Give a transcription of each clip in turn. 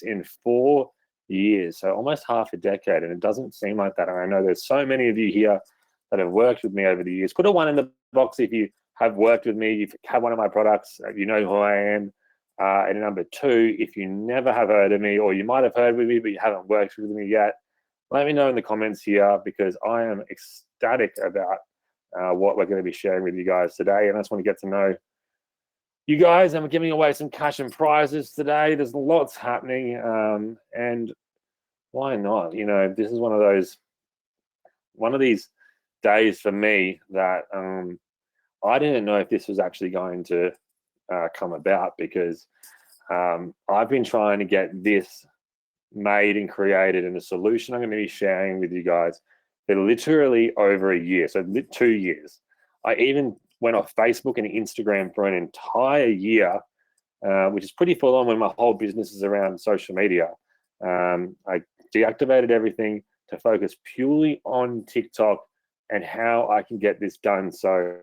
in 4 years, so almost half a decade, and it doesn't seem like that. And I know there's so many of you here that have worked with me over the years. Put a 1 in the box if you have worked with me, you've had one of my products, you know who I am. And number 2, if you never have heard of me, or you might have heard with me but you haven't worked with me yet, let me know in the comments here, because I am ecstatic about what we're going to be sharing with you guys today. And I just want to get to know you guys. I'm giving away some cash and prizes today. There's lots happening, and why not? You know, this is one of these days for me that I didn't know if this was actually going to come about, because I've been trying to get this made and created, and the solution I'm going to be sharing with you guys for literally over a year, so 2 years. I even went off Facebook and Instagram for an entire year, which is pretty full on when my whole business is around social media. I deactivated everything to focus purely on TikTok and how I can get this done. So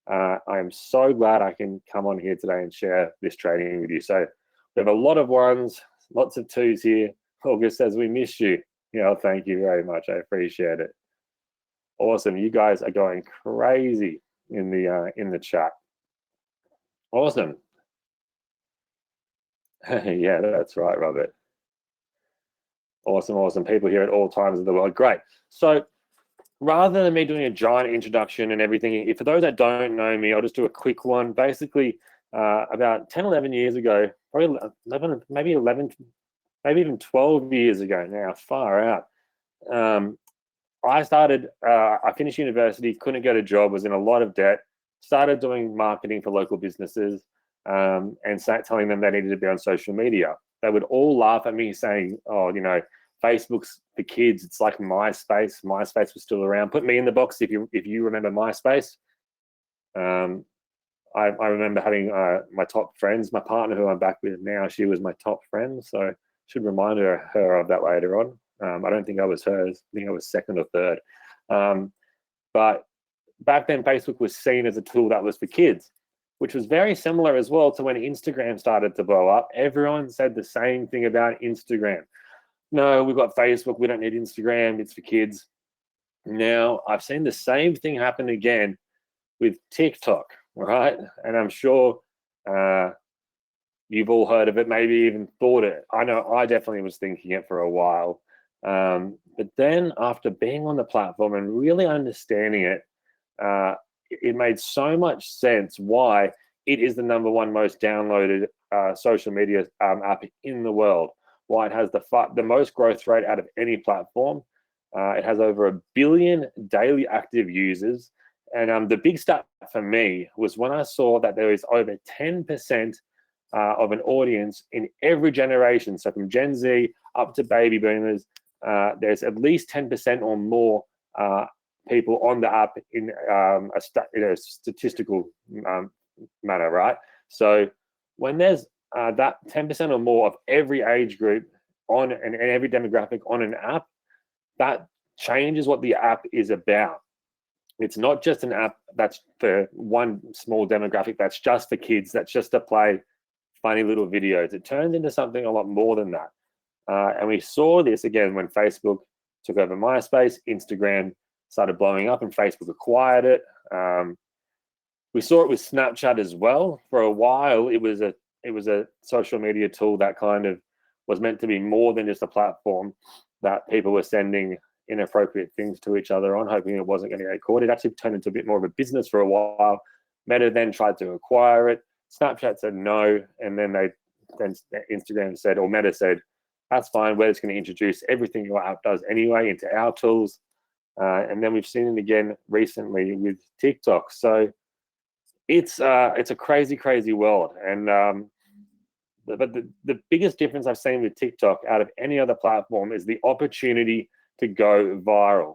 I am so glad I can come on here today and share this training with you. So we have a lot of 1s, lots of 2s here. August says, we miss you. Yeah, thank you very much. I appreciate it. Awesome. You guys are going crazy in the chat. Awesome. Yeah, that's right, Robert. Awesome, awesome. People here at all times of the world. Great. So rather than me doing a giant introduction and everything, for those that don't know me, I'll just do a quick one. Basically, about 10, 11 years ago, probably 11, maybe even 12 years ago now, far out. I finished university, couldn't get a job, was in a lot of debt, started doing marketing for local businesses, and telling them they needed to be on social media. They would all laugh at me saying, oh, you know, Facebook's for kids. It's like MySpace. MySpace was still around. Put me in the box if you remember MySpace. I remember having my top friends. My partner, who I'm back with now, she was my top friend. So should remind her of that later on. I don't think I was hers. I think I was second or third. But back then, Facebook was seen as a tool that was for kids, which was very similar as well to when Instagram started to blow up. Everyone said the same thing about Instagram. No, we've got Facebook. We don't need Instagram. It's for kids. Now, I've seen the same thing happen again with TikTok, right? And I'm sure you've all heard of it, maybe even thought it. I know I definitely was thinking it for a while. But then after being on the platform and really understanding it, it made so much sense why it is the #1 most downloaded social media app in the world. Why it has the most growth rate out of any platform. It has over 1 billion daily active users. And the big stat for me was when I saw that there is over 10% of an audience in every generation. So from Gen Z up to baby boomers, there's at least 10% or more people on the app in a statistical manner, right? So when there's that 10% or more of every age group on and every demographic on an app, that changes what the app is about. It's not just an app that's for one small demographic, that's just for kids, that's just to play funny little videos. It turns into something a lot more than that. And we saw this again when Facebook took over MySpace, Instagram started blowing up and Facebook acquired it. We saw it with Snapchat as well. For a while, it was a social media tool that kind of was meant to be more than just a platform that people were sending inappropriate things to each other on, hoping it wasn't going to get caught. It actually turned into a bit more of a business for a while. Meta then tried to acquire it. Snapchat said no, and then Instagram said, or Meta said, that's fine, we're just going to introduce everything your app does anyway into our tools. And then we've seen it again recently with TikTok. So it's a crazy, crazy world. And but the biggest difference I've seen with TikTok out of any other platform is the opportunity to go viral.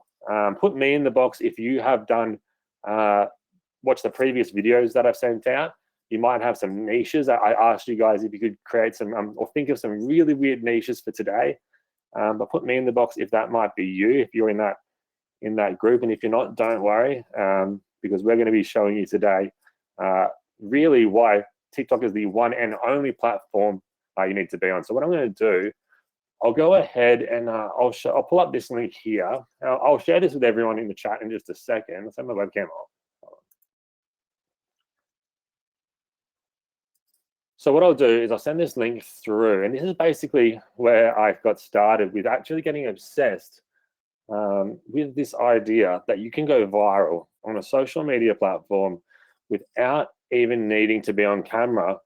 Put me in the box if you have done, watch the previous videos that I've sent out. You might have some niches. I asked you guys if you could create some or think of some really weird niches for today. But put me in the box if that might be you, if you're in that group. And if you're not, don't worry, because we're going to be showing you today really why TikTok is the one and only platform you need to be on. So what I'm going to do, I'll go ahead and I'll pull up this link here. I'll share this with everyone in the chat in just a second. Let's have my webcam on. So what I'll do is I'll send this link through, and this is basically where I got started with actually getting obsessed with this idea that you can go viral on a social media platform without even needing to be on camera,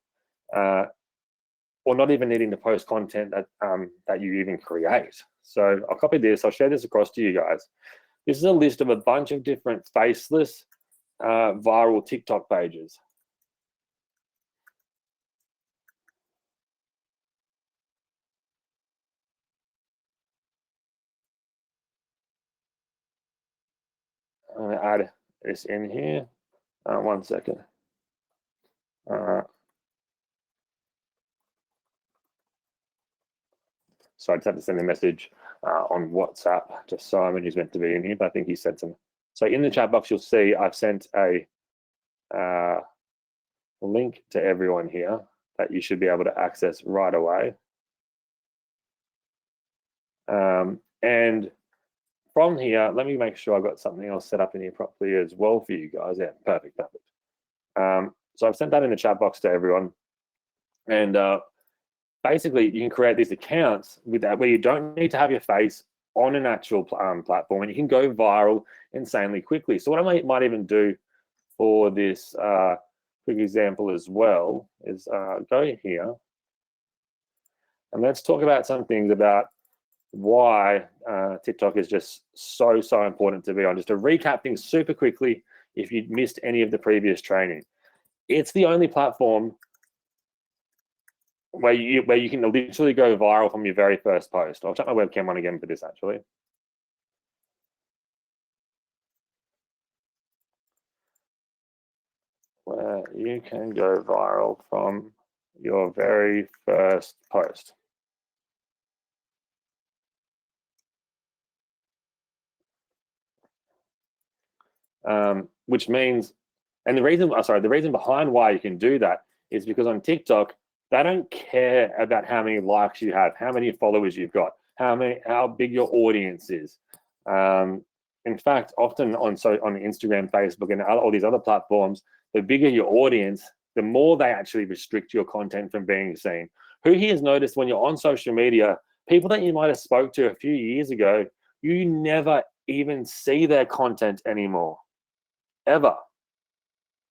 or not even needing to post content that you even create. So I'll copy this, I'll share this across to you guys. This is a list of a bunch of different faceless viral TikTok pages. I'm gonna add this in here. 1 second. So I just have to send a message on WhatsApp to Simon, who's meant to be in here, but I think he said some. So in the chat box, you'll see I've sent a link to everyone here that you should be able to access right away. And from here, let me make sure I've got something else set up in here properly as well for you guys. Yeah, perfect. So I've sent that in the chat box to everyone. And basically, you can create these accounts with that where you don't need to have your face on an actual platform, and you can go viral insanely quickly. So what I might even do for this quick example as well is go here, and let's talk about some things about why TikTok is just so important to be on. Just to recap things super quickly, if you'd missed any of the previous training, it's the only platform where you can literally go viral from your very first post. I'll shut my webcam on again for this actually. Where you can go viral from your very first post. Which means, and the reason behind why you can do that is because on TikTok, they don't care about how many likes you have, how many followers you've got, how big your audience is. In fact, often on Instagram, Facebook, and all these other platforms, the bigger your audience, the more they actually restrict your content from being seen. Who here has noticed when you're on social media, people that you might have spoke to a few years ago, you never even see their content anymore, ever,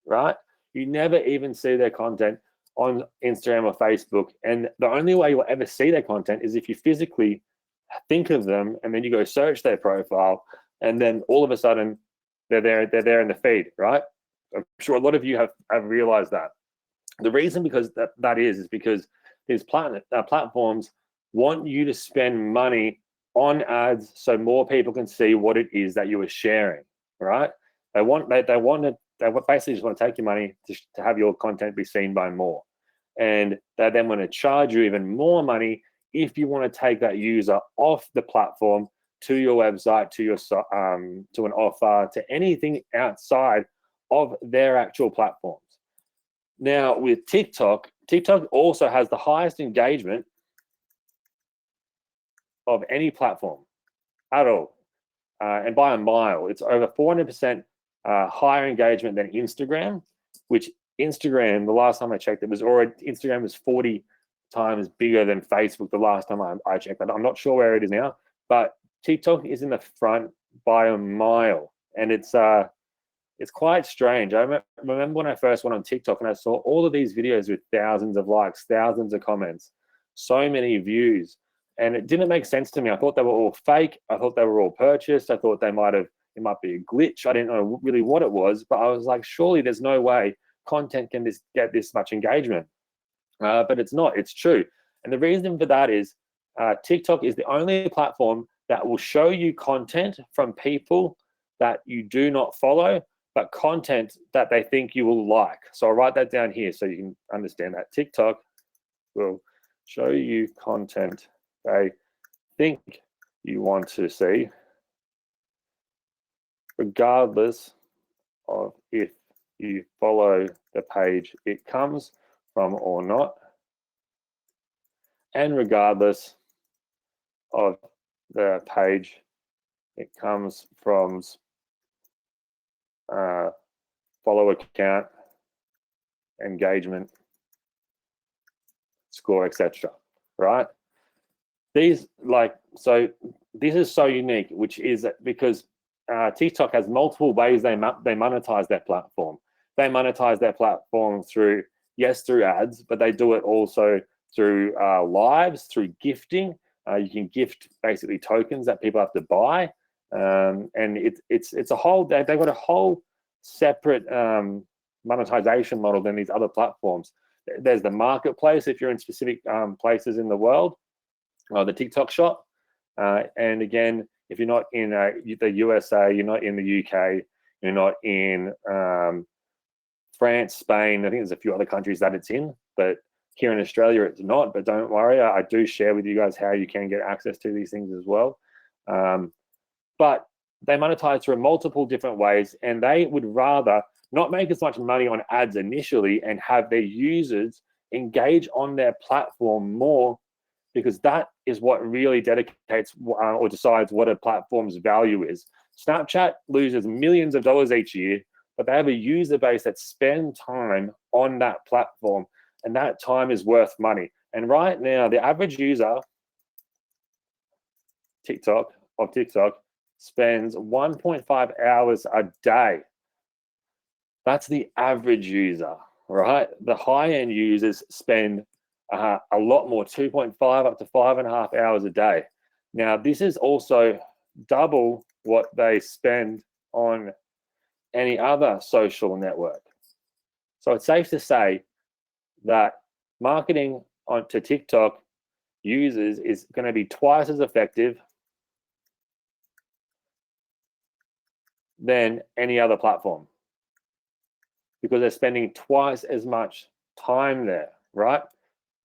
right? You never even see their content on Instagram or Facebook. And the only way you'll ever see their content is if you physically think of them and then you go search their profile, and then all of a sudden they're there in the feed, right? I'm sure a lot of you have realized that. The reason because that is because these platforms want you to spend money on ads so more people can see what it is that you are sharing, right? They basically just want to take your money to have your content be seen by more. And they then want to charge you even more money if you want to take that user off the platform to your website, to your to an offer, to anything outside of their actual platforms. Now with TikTok also has the highest engagement of any platform at all, and by a mile. It's over 400% higher engagement than Instagram, which Instagram, the last time I checked, Instagram was 40 times bigger than Facebook the last time I checked that. I'm not sure where it is now, but TikTok is in the front by a mile, and it's quite strange. I remember when I first went on TikTok and I saw all of these videos with thousands of likes, thousands of comments, so many views, and it didn't make sense to me. I thought they were all fake. I thought they were all purchased. I thought it might be a glitch. I didn't know really what it was, but I was like, surely there's no way content can get this much engagement. But it's not. It's true. And the reason for that is TikTok is the only platform that will show you content from people that you do not follow, but content that they think you will like. So I'll write that down here so you can understand that. TikTok will show you content they think you want to see, regardless of if you follow the page it comes from or not, and regardless of the page, it comes from follower count, engagement, score, etc. Right? These so this is so unique, which is because TikTok has multiple ways they monetize their platform. They monetize their platform through ads, but they do it also through lives, through gifting. You can gift basically tokens that people have to buy, and it's a whole. They've got a whole separate monetization model than these other platforms. There's the marketplace if you're in specific places in the world, or the TikTok shop. And again, if you're not in the USA, you're not in the UK, you're not in France, Spain, I think there's a few other countries that it's in, but here in Australia it's not. But don't worry, I do share with you guys how you can get access to these things as well. But they monetize through multiple different ways, and they would rather not make as much money on ads initially and have their users engage on their platform more, because that is what really dedicates or decides what a platform's value is. Snapchat loses millions of dollars each year, but they have a user base that spend time on that platform, and that time is worth money. And right now, the average user TikTok spends 1.5 hours a day. That's the average user, right? The high-end users spend a lot more, 2.5 up to 5.5 hours a day. Now, this is also double what they spend on any other social network. So it's safe to say that marketing onto TikTok users is going to be twice as effective than any other platform, because they're spending twice as much time there, right?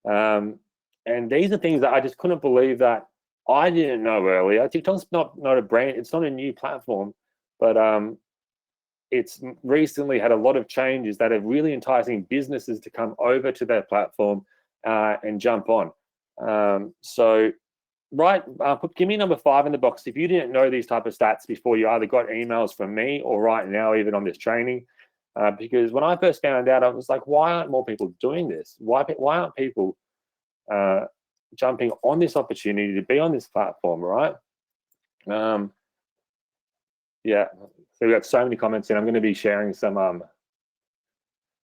And these are things that I just couldn't believe that I didn't know earlier. TikTok's not a brand, it's not a new platform, but it's recently had a lot of changes that are really enticing businesses to come over to their platform and jump on. So give me number 5 in the box if you didn't know these type of stats before. You either got emails from me or right now even on this training, because when I first found out, I was like, why aren't more people doing this? Why aren't people jumping on this opportunity to be on this platform, right? Yeah, so we've got so many comments in. I'm going to be sharing some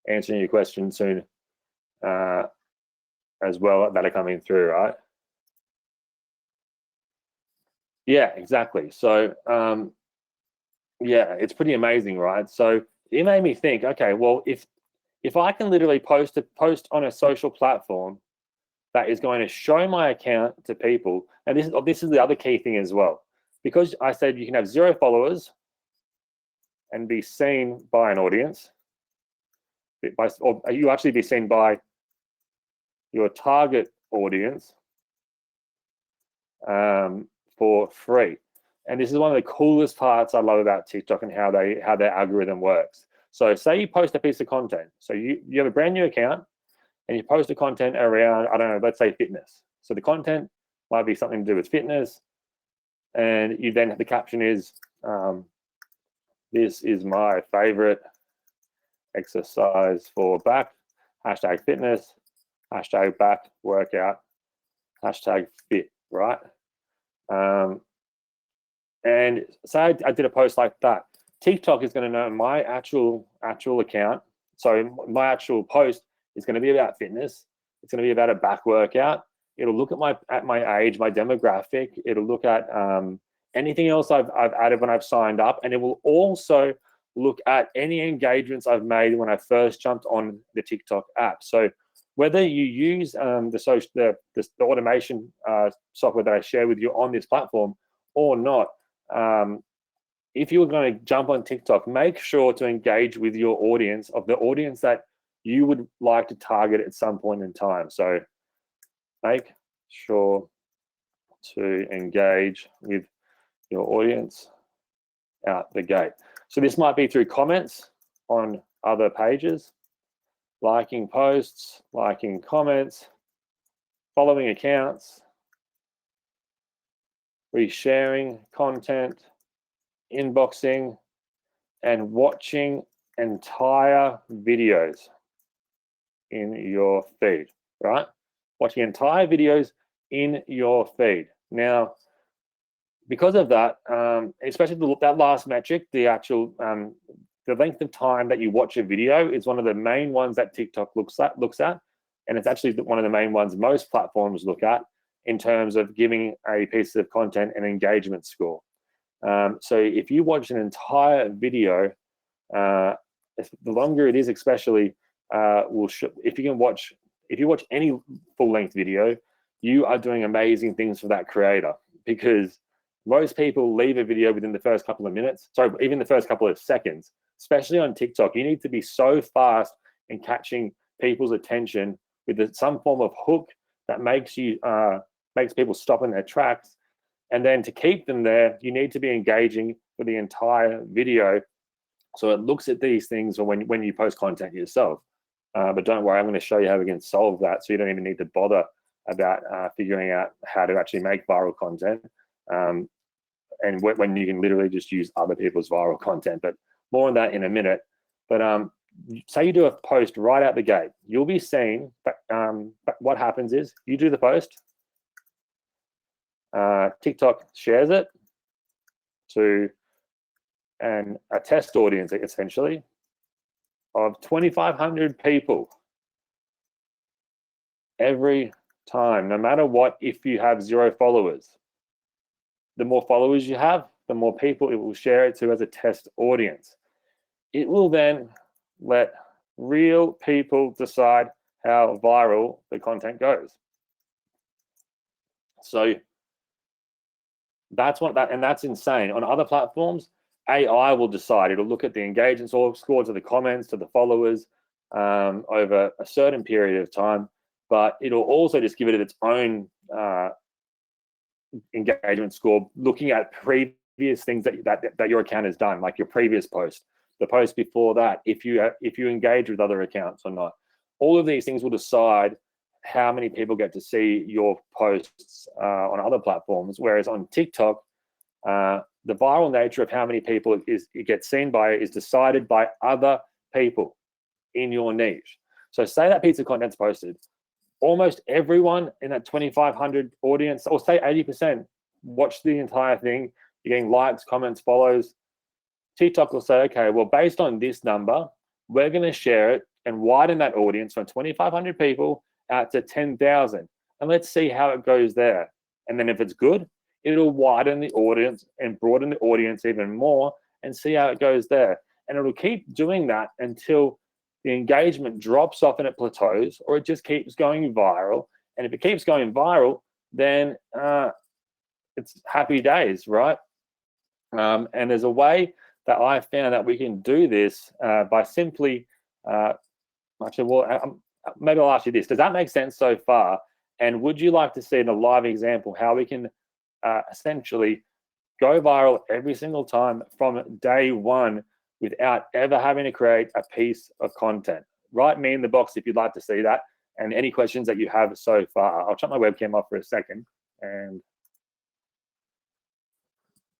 answering your questions soon as well that are coming through, right? Yeah, exactly. So yeah, it's pretty amazing, right? So it made me think, okay, well, if I can literally post on a social platform that is going to show my account to people, and this is the other key thing as well, because I said you can have 0 followers and be seen by an audience, or you actually be seen by your target audience for free. And this is one of the coolest parts I love about TikTok and how their algorithm works. So say you post a piece of content. So you have a brand new account and you post the content around, I don't know, let's say fitness. So the content might be something to do with fitness, and you then, the caption is, this is my favorite exercise for back, #fitness, #back workout, #fit, right? And say I did a post like that, TikTok is going to know my actual account. So my actual post is going to be about fitness. It's going to be about a back workout. It'll look at my age, my demographic. It'll look at anything else I've added when I've signed up, and it will also look at any engagements I've made when I first jumped on the TikTok app. So whether you use the automation software that I share with you on this platform or not, if you're going to jump on TikTok, make sure to engage with your audience, of the audience that you would like to target at some point in time. So make sure to engage with your audience out the gate. So this might be through comments on other pages, liking posts, liking comments, following accounts, resharing content, inboxing, and watching entire videos in your feed, right? Watching entire videos in your feed. Now, because of that, especially that last metric, the actual the length of time that you watch a video is one of the main ones that TikTok looks at, and it's actually one of the main ones most platforms look at in terms of giving a piece of content an engagement score. So if you watch an entire video, the longer it is, especially, if you watch any full-length video, you are doing amazing things for that creator, because most people leave a video within the first couple of minutes, sorry, even the first couple of seconds. Especially on TikTok, you need to be so fast in catching people's attention with some form of hook that makes people stop in their tracks. And then to keep them there, you need to be engaging for the entire video, so it looks at these things when you post content yourself. But don't worry, I'm going to show you how we can solve that, so you don't even need to bother about figuring out how to actually make viral content, and when you can literally just use other people's viral content. But more on that in a minute. But say you do a post right out the gate, you'll be seeing what happens is you do the post, TikTok shares it to a test audience, essentially, of 2,500 people every time, no matter what. If you have 0 followers, the more followers you have, the more people it will share it to as a test audience. It will then let real people decide how viral the content goes. So that's insane. On other platforms, AI will decide. It'll look at the engagement score, to the comments, to the followers, over a certain period of time, but it'll also just give it its own engagement score, looking at previous things that your account has done, like your previous post, the post before that, if you engage with other accounts or not. All of these things will decide how many people get to see your posts on other platforms. Whereas on TikTok, the viral nature of how many people it gets seen by is decided by other people in your niche. So say that piece of content's posted, almost everyone in that 2,500 audience, or say 80%, watch the entire thing. You're getting likes, comments, follows. TikTok will say, okay, well, based on this number, we're going to share it and widen that audience from 2,500 people out to 10,000. And let's see how it goes there. And then if it's good, it'll widen the audience and broaden the audience even more, and see how it goes there. And it'll keep doing that until the engagement drops off and it plateaus, or it just keeps going viral. And if it keeps going viral, then it's happy days, right? And there's a way that I found that we can do this by simply, actually, well, maybe I'll ask you this. Does that make sense so far? And would you like to see in a live example how we can essentially go viral every single time from day one without ever having to create a piece of content? Write me in the box if you'd like to see that, and any questions that you have so far. I'll shut my webcam off for a second and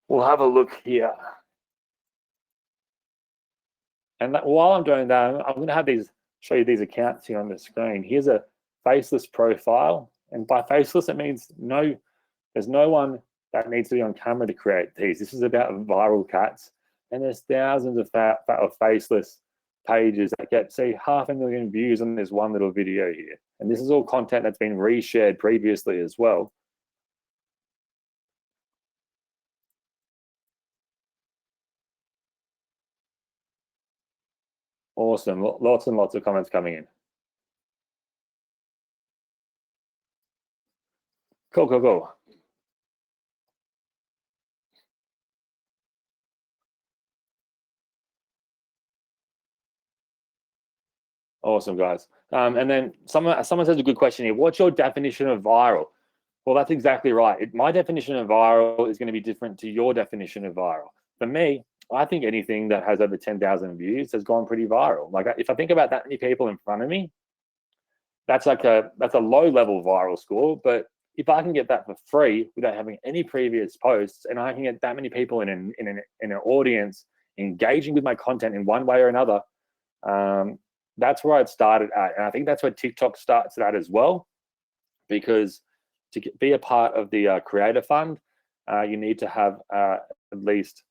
we'll have a look here. And while I'm doing that, I'm going to have show you these accounts here on the screen. Here's a faceless profile, and by faceless it means there's no one that needs to be on camera to create these. This is about viral cats, and there's thousands of faceless pages that get, say, 500,000 views on this one little video here. And this is all content that's been reshared previously as well. Awesome, lots and lots of comments coming in. Cool. Awesome, guys. And then someone says a good question here. What's your definition of viral? Well, that's exactly right. My definition of viral is going to be different to your definition of viral. For me, I think anything that has over 10,000 views has gone pretty viral. Like, if I think about that many people in front of me, that's a low level viral score. But if I can get that for free without having any previous posts, and I can get that many people in an audience engaging with my content in one way or another, that's where I'd started at. And I think that's where TikTok starts at as well, because to be a part of the Creator Fund, you need to have at least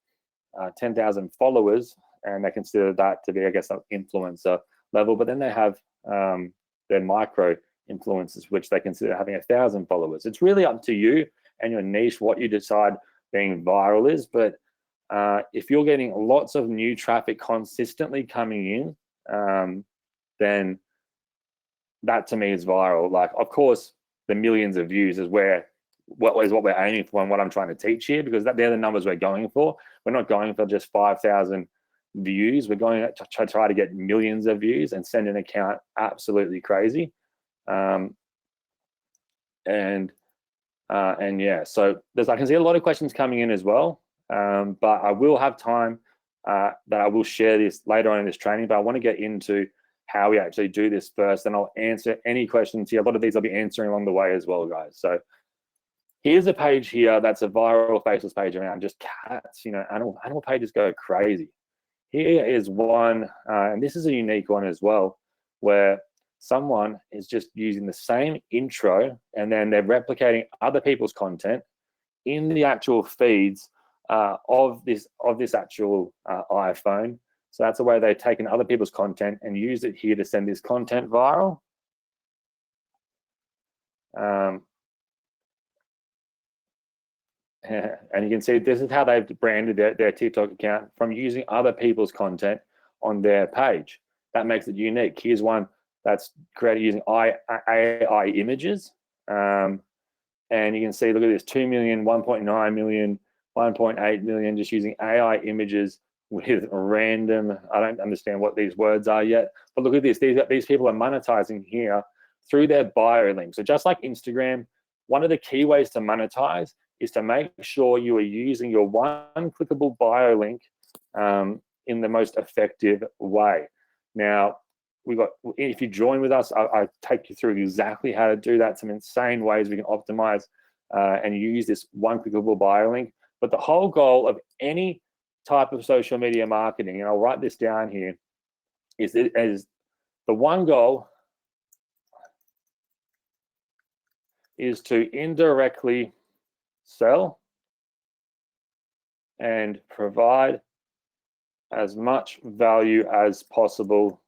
10,000 followers, and they consider that to be, I guess, an influencer level. But then they have their micro influencers, which they consider having 1,000 followers. It's really up to you and your niche what you decide being viral is. But if you're getting lots of new traffic consistently coming in, then that to me is viral. Like, of course, the millions of views is what we're aiming for and what I'm trying to teach here, because they're the numbers we're going for. We're not going for just 5,000 views. We're going to try to get millions of views and send an account absolutely crazy. And yeah, so I can see a lot of questions coming in as well, but I will have time that I will share this later on in this training, but I want to get into how we actually do this first, and I'll answer any questions here. A lot of these I'll be answering along the way as well, guys. So here's a page here that's a viral faceless page around just cats. You know, animal pages go crazy. Here is one, and this is a unique one as well, where someone is just using the same intro and then they're replicating other people's content in the actual feeds of this actual iPhone. So that's the way they've taken other people's content and used it here to send this content viral. And you can see this is how they've branded their TikTok account, from using other people's content on their page. That makes it unique. Here's one that's created using AI images. And you can see, look at this, 2 million, 1.9 million, 1.8 million, just using AI images with random, I don't understand what these words are yet, but look at this. These people are monetizing here through their bio link. So just like Instagram, one of the key ways to monetize is to make sure you are using your one clickable bio link in the most effective way. Now, if you join with us, I take you through exactly how to do that, some insane ways we can optimize and use this one clickable bio link. But the whole goal of any type of social media marketing, and I'll write this down here, is the one goal is to indirectly sell and provide as much value as possible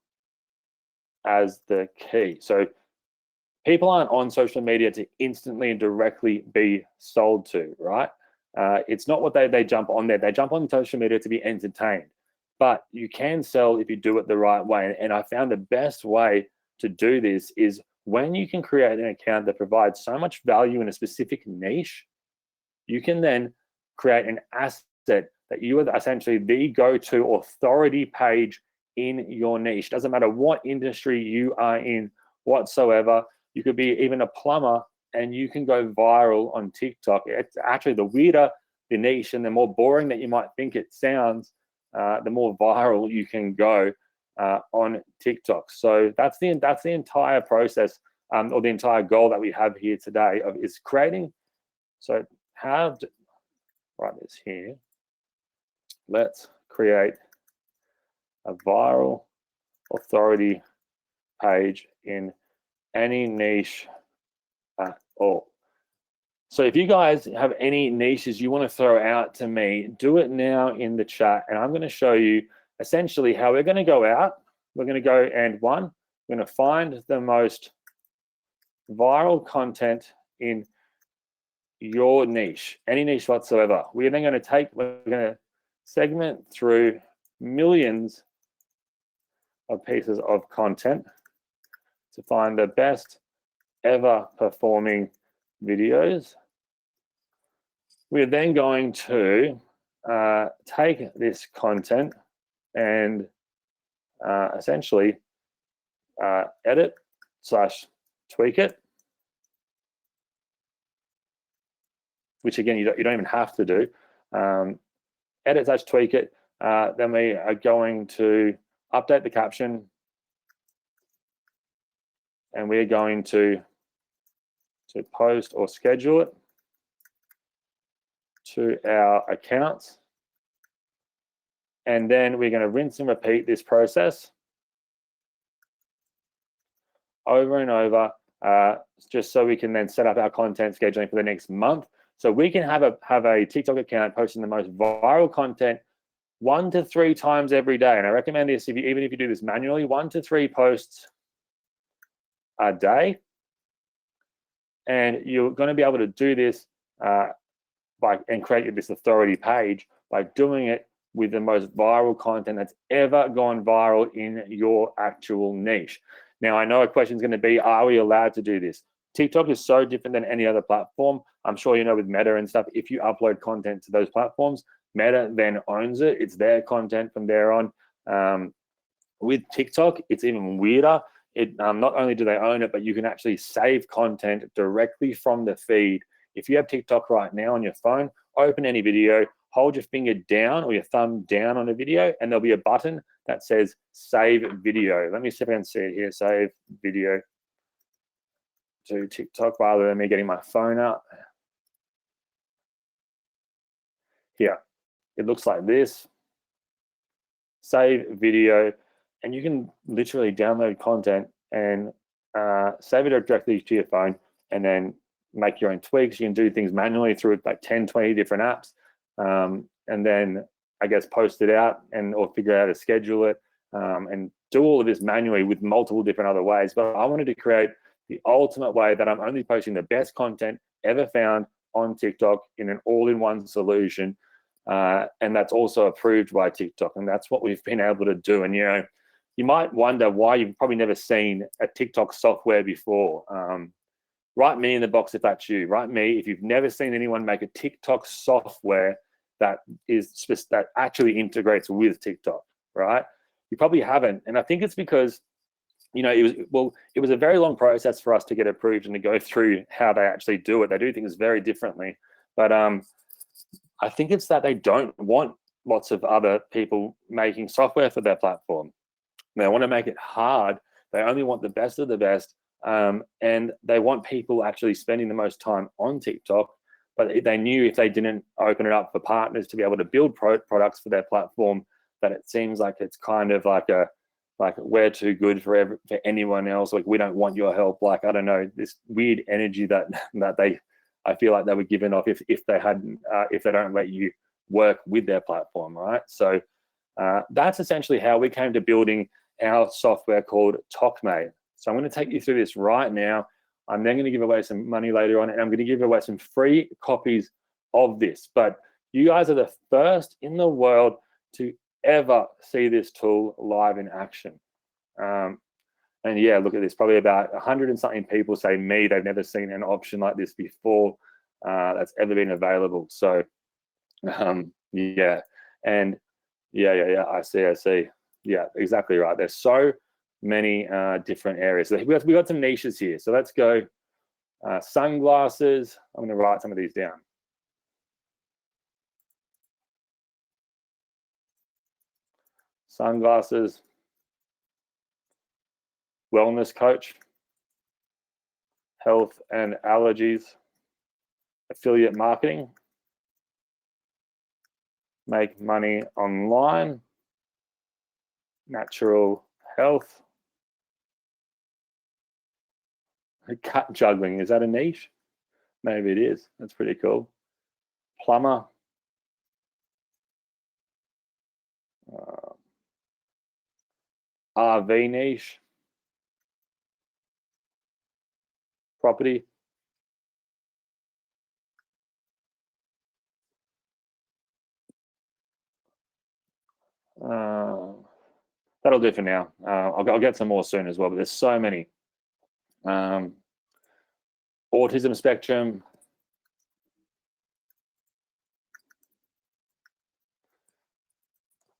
as the key. So people aren't on social media to instantly and directly be sold to, right? It's not what they jump on there. They jump on social media to be entertained, but you can sell if you do it the right way. And I found the best way to do this is when you can create an account that provides so much value in a specific niche, you can then create an asset that you are essentially the go-to authority page in your niche. Doesn't matter what industry you are in whatsoever. You could be even a plumber and you can go viral on TikTok. It's actually, the weirder the niche and the more boring that you might think it sounds, the more viral you can go on TikTok. So that's the entire process, or the entire goal that we have here today is creating. So how to write this here. Let's create a viral authority page in any niche at all. So if you guys have any niches you want to throw out to me, do it now in the chat, and I'm going to show you essentially how we're going to go out. We're going to go and we're going to find the most viral content in your niche, any niche whatsoever. We're then going to segment through millions of pieces of content to find the best ever performing videos. We're then going to take this content and essentially edit / tweak it, which again, you don't even have to do. Edit / tweak it. Then we are going to update the caption, and we're going to to post or schedule it to our accounts. And then we're going to rinse and repeat this process over and over, just so we can then set up our content scheduling for the next month. So we can have a TikTok account posting the most viral content 1 to 3 times every day. And I recommend this, even if you do this manually, 1 to 3 posts a day. And you're going to be able to do this and create this authority page by doing it with the most viral content that's ever gone viral in your actual niche. Now, I know a question is going to be, are we allowed to do this? TikTok is so different than any other platform. I'm sure you know with Meta and stuff, if you upload content to those platforms, Meta then owns it. It's their content from there on. With TikTok, it's even weirder. Not only do they own it, but you can actually save content directly from the feed. If you have TikTok right now on your phone, open any video, hold your finger down or your thumb down on a video, and there'll be a button that says save video. Let me see if I can see it here, save video to TikTok rather than me getting my phone out. Here, it looks like this, save video, and you can literally download content and save it directly to your phone and then make your own tweaks. You can do things manually through like 10, 20 different apps. And then I guess post it out or figure out how to schedule it and do all of this manually with multiple different other ways. But I wanted to create the ultimate way that I'm only posting the best content ever found on TikTok in an all-in-one solution. And that's also approved by TikTok. And that's what we've been able to do. And, you might wonder why you've probably never seen a TikTok software before. Write me in the box if that's you. Write me if you've never seen anyone make a TikTok software that actually integrates with TikTok, right? You probably haven't. And I think it's because, it was a very long process for us to get approved and to go through how they actually do it. They do things very differently. But I think it's that they don't want lots of other people making software for their platform. They want to make it hard. They only want the best of the best. And they want people actually spending the most time on TikTok, but they knew if they didn't open it up for partners to be able to build products for their platform, that it seems like it's kind of like we're too good for anyone else. Like, we don't want your help. Like, I don't know, this weird energy that I feel like they were giving off if they don't let you work with their platform, right? So that's essentially how we came to building our software called TokMate. So I'm going to take you through this right now. I'm then going to give away some money later on, and I'm going to give away some free copies of this. But you guys are the first in the world to ever see this tool live in action. And yeah, look at this, probably about 100 and something people say they've never seen an option like this before that's ever been available. So yeah, and yeah, I see. Yeah, exactly right. There's so many different areas. So we got some niches here. So let's go sunglasses. I'm going to write some of these down. Sunglasses, wellness coach, health and allergies, affiliate marketing, make money online, natural health, cut juggling. Is that a niche? Maybe it is. That's pretty cool. Plumber, RV niche, property, that'll do for now. I'll get some more soon as well, but there's so many. Autism spectrum,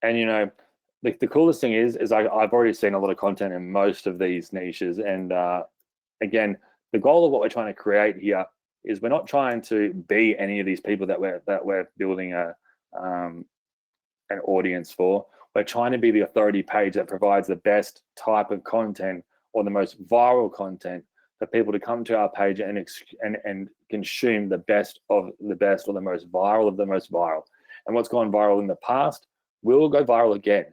and the coolest thing is I've already seen a lot of content in most of these niches, and again, the goal of what we're trying to create here is we're not trying to be any of these people that we're building an audience for. We're trying to be the authority page that provides the best type of content or the most viral content for people to come to our page and consume the best of the best, or the most viral of the most viral. And what's gone viral in the past will go viral again.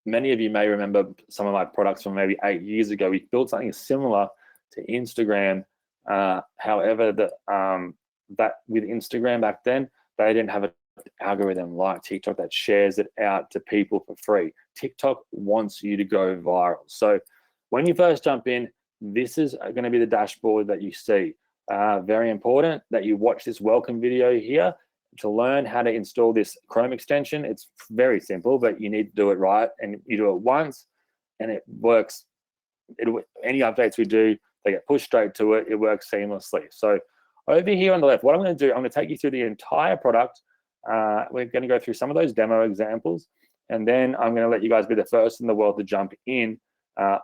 Many of you may remember some of my products from maybe 8 years ago. We built something similar to Instagram. However, that with Instagram back then, they didn't have an algorithm like TikTok that shares it out to people for free. TikTok wants you to go viral. So when you first jump in, this is going to be the dashboard that you see. Very important that you watch this welcome video here to learn how to install this Chrome extension. It's very simple, but you need to do it right, and you do it once and it works. Any updates we do, they get pushed straight to it. It works seamlessly. So over here on the left, what I'm going to do, I'm going to take you through the entire product. We're going to go through some of those demo examples, and then I'm going to let you guys be the first in the world to jump in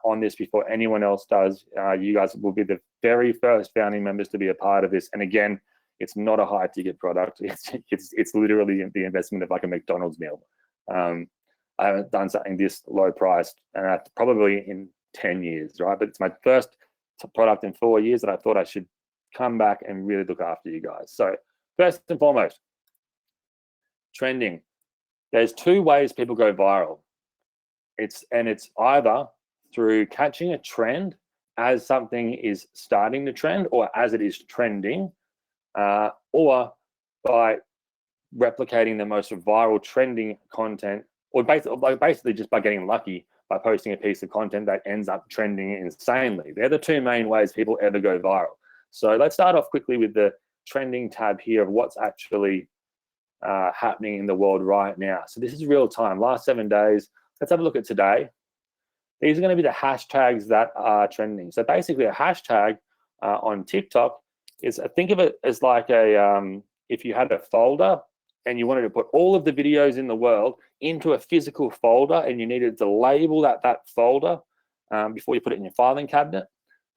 on this before anyone else does. You guys will be the very first founding members to be a part of this. And again, it's not a high ticket product. It's literally the investment of like a McDonald's meal. I haven't done something this low priced probably in 10 years, right? But it's my first product in 4 years that I thought I should come back and really look after you guys. So first and foremost, trending. There's two ways people go viral. It's either through catching a trend as something is starting to trend, or as it is trending, or by replicating the most viral trending content, or basically just by getting lucky by posting a piece of content that ends up trending insanely. They're the two main ways people ever go viral. So let's start off quickly with the trending tab here of what's actually happening in the world right now. So this is real time, last 7 days. Let's have a look at today. These are going to be the hashtags that are trending. So basically a hashtag on TikTok is, think of it as like if you had a folder and you wanted to put all of the videos in the world into a physical folder, and you needed to label that folder before you put it in your filing cabinet.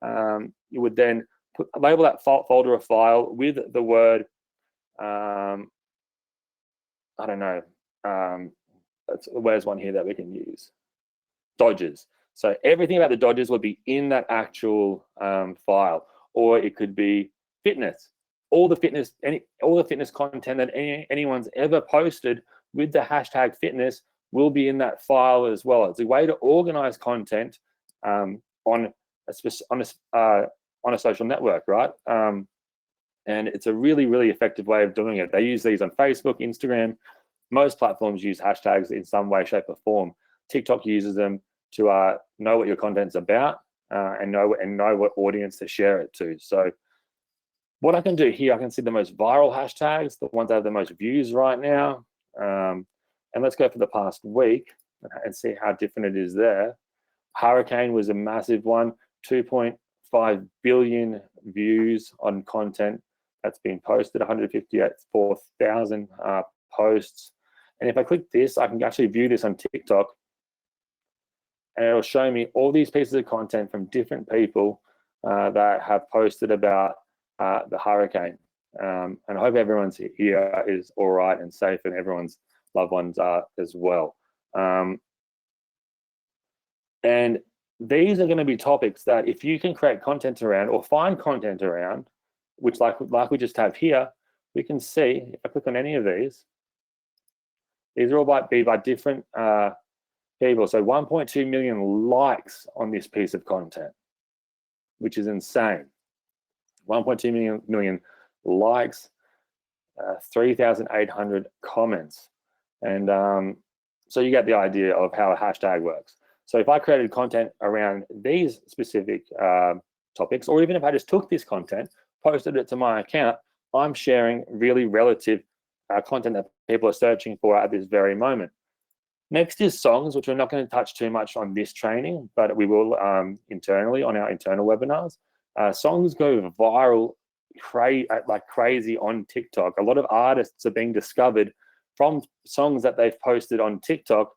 You would then label that folder or file with the word, I don't know, where's one here that we can use? Dodgers. So everything about the Dodgers would be in that actual file. Or it could be fitness. All the fitness content that anyone's ever posted with the hashtag fitness will be in that file as well. It's a way to organize content on a social network, right? And it's a really, really effective way of doing it. They use these on Facebook, Instagram. Most platforms use hashtags in some way, shape, or form. TikTok uses them to know what your content's about and know what audience to share it to. So what I can do here, I can see the most viral hashtags, the ones that have the most views right now. And let's go for the past week and see how different it is there. Hurricane was a massive one, 2.5 billion views on content that's been posted, 154,000 posts. And if I click this, I can actually view this on TikTok, and it'll show me all these pieces of content from different people that have posted about the hurricane. And I hope everyone's here is all right and safe, and everyone's loved ones are as well. And these are going to be topics that if you can create content around or find content around, which like we just have here, we can see, if I click on any of these are all by different people. So 1.2 million likes on this piece of content, which is insane. 1.2 million likes, 3,800 comments. And so you get the idea of how a hashtag works. So if I created content around these specific topics, or even if I just took this content, posted it to my account, I'm sharing really relative content that people are searching for at this very moment. Next is songs, which we're not going to touch too much on this training, but we will internally on our internal webinars. Songs go viral like crazy on TikTok. A lot of artists are being discovered from songs that they've posted on TikTok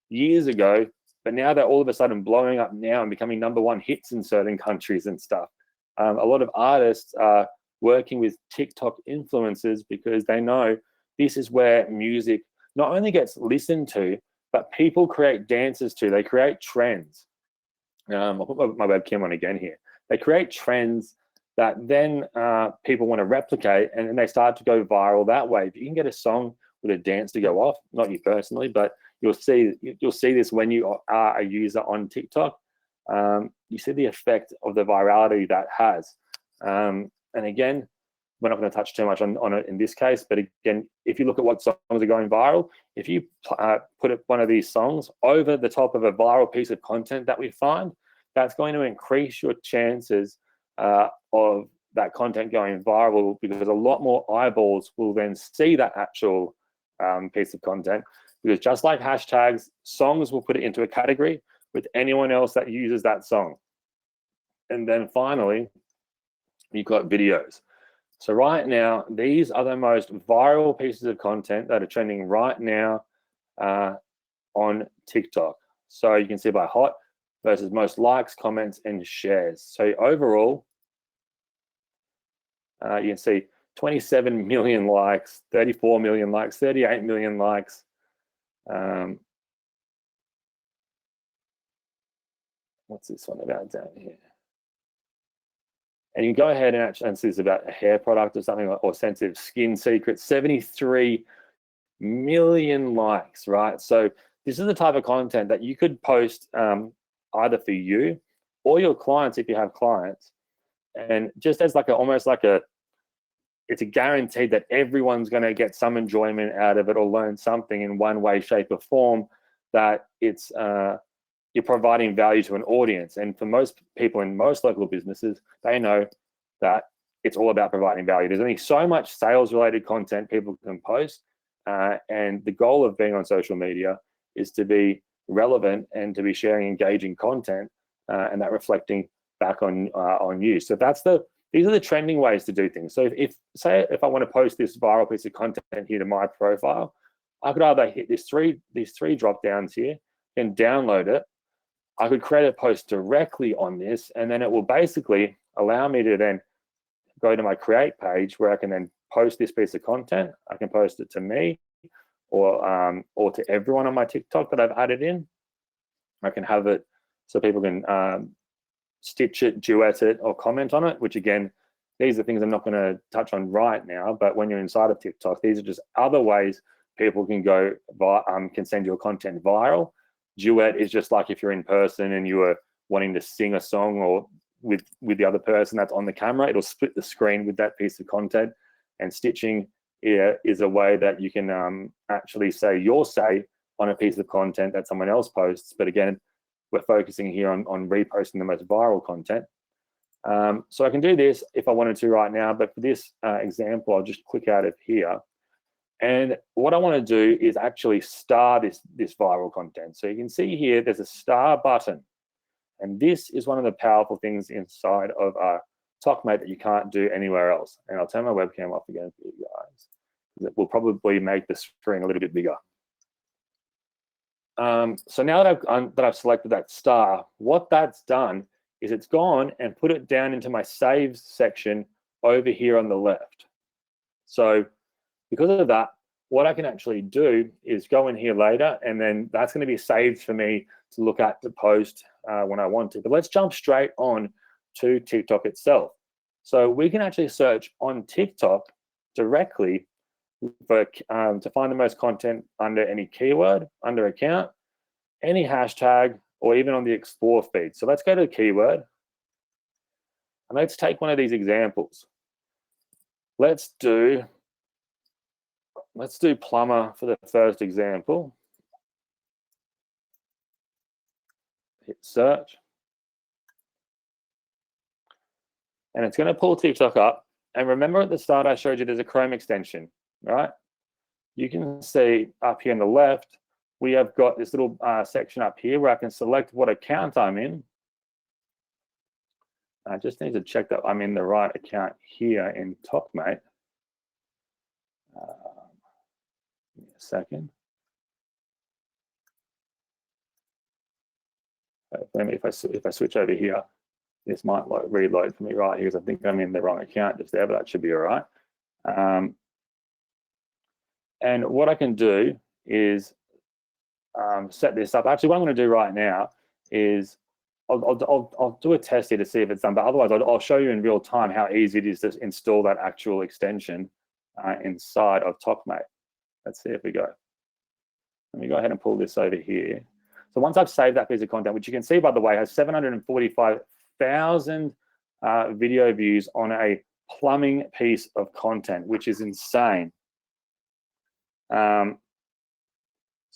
years ago, but now they're all of a sudden blowing up now and becoming #1 hits in certain countries and stuff. A lot of artists are working with TikTok influencers because they know this is where music not only gets listened to, but people create dances to. They create trends. I'll put my webcam on again here. they create trends that then people want to replicate, and then they start to go viral that way. If you can get a song with a dance to go off, not you personally, but you'll see this when you are a user on TikTok. You see the effect of the virality that has. And again, we're not going to touch too much on it in this case, but again, if you look at what songs are going viral, if you put one of these songs over the top of a viral piece of content that we find, that's going to increase your chances of that content going viral, because a lot more eyeballs will then see that actual piece of content. Because just like hashtags, songs will put it into a category with anyone else that uses that song. And then finally, you've got videos. So right now, these are the most viral pieces of content that are trending right now on TikTok. So you can see by hot versus most likes, comments, and shares. So overall, you can see 27 million likes, 34 million likes, 38 million likes. What's this one about down here? And you can go ahead and actually, and this is about a hair product or something, or sensitive skin secret, 73 million likes, right? So this is the type of content that you could post either for you or your clients if you have clients. And just as like almost like it's a guarantee that everyone's going to get some enjoyment out of it or learn something in one way, shape, or form, that it's you're providing value to an audience. And for most people in most local businesses, they know that it's all about providing value. There's only so much sales related content people can post. And the goal of being on social media is to be relevant and to be sharing engaging content and that reflecting back on you. So these are the trending ways to do things. So if I want to post this viral piece of content here to my profile, I could either hit these three drop downs here and download it. I could create a post directly on this, and then it will basically allow me to then go to my create page where I can then post this piece of content. I can post it to me or to everyone on my TikTok that I've added in. I can have it so people can stitch it, duet it, or comment on it, which again, these are things I'm not going to touch on right now, but when you're inside of TikTok, these are just other ways people can go can send your content viral. Duet is just like if you're in person and you are wanting to sing a song or with the other person that's on the camera, it'll split the screen with that piece of content. And stitching is a way that you can actually say your say on a piece of content that someone else posts. But again, we're focusing here on reposting the most viral content. So I can do this if I wanted to right now, but for this example, I'll just click out of here. And what I want to do is actually star this viral content. So you can see here, there's a star button. And this is one of the powerful things inside of TokMate that you can't do anywhere else. And I'll turn my webcam off again for you guys. It will probably make the screen a little bit bigger. So now that I've selected that star, what that's done is it's gone and put it down into my saves section over here on the left. So because of that, what I can actually do is go in here later, and then that's going to be saved for me to look at the post when I want to. But let's jump straight on to TikTok itself. So we can actually search on TikTok directly for to find the most content under any keyword, under account, any hashtag, or even on the explore feed. So let's go to the keyword and let's take one of these examples. Let's do plumber for the first example. Hit search. And it's going to pull TikTok up. And remember at the start I showed you there's a Chrome extension, right? You can see up here on the left, we have got this little section up here where I can select what account I'm in. I just need to check that I'm in the right account here in TokMate. Give me a second. If I switch over here, this might reload for me right here because I think I'm in the wrong account just there, but that should be all right. And what I can do is set this up. Actually, what I'm going to do right now is I'll do a test here to see if it's done, but otherwise I'll show you in real time how easy it is to install that actual extension inside of TokMate. Let's see if we go. Let me go ahead and pull this over here. So once I've saved that piece of content, which you can see, by the way, has 745,000 video views on a plumbing piece of content, which is insane. So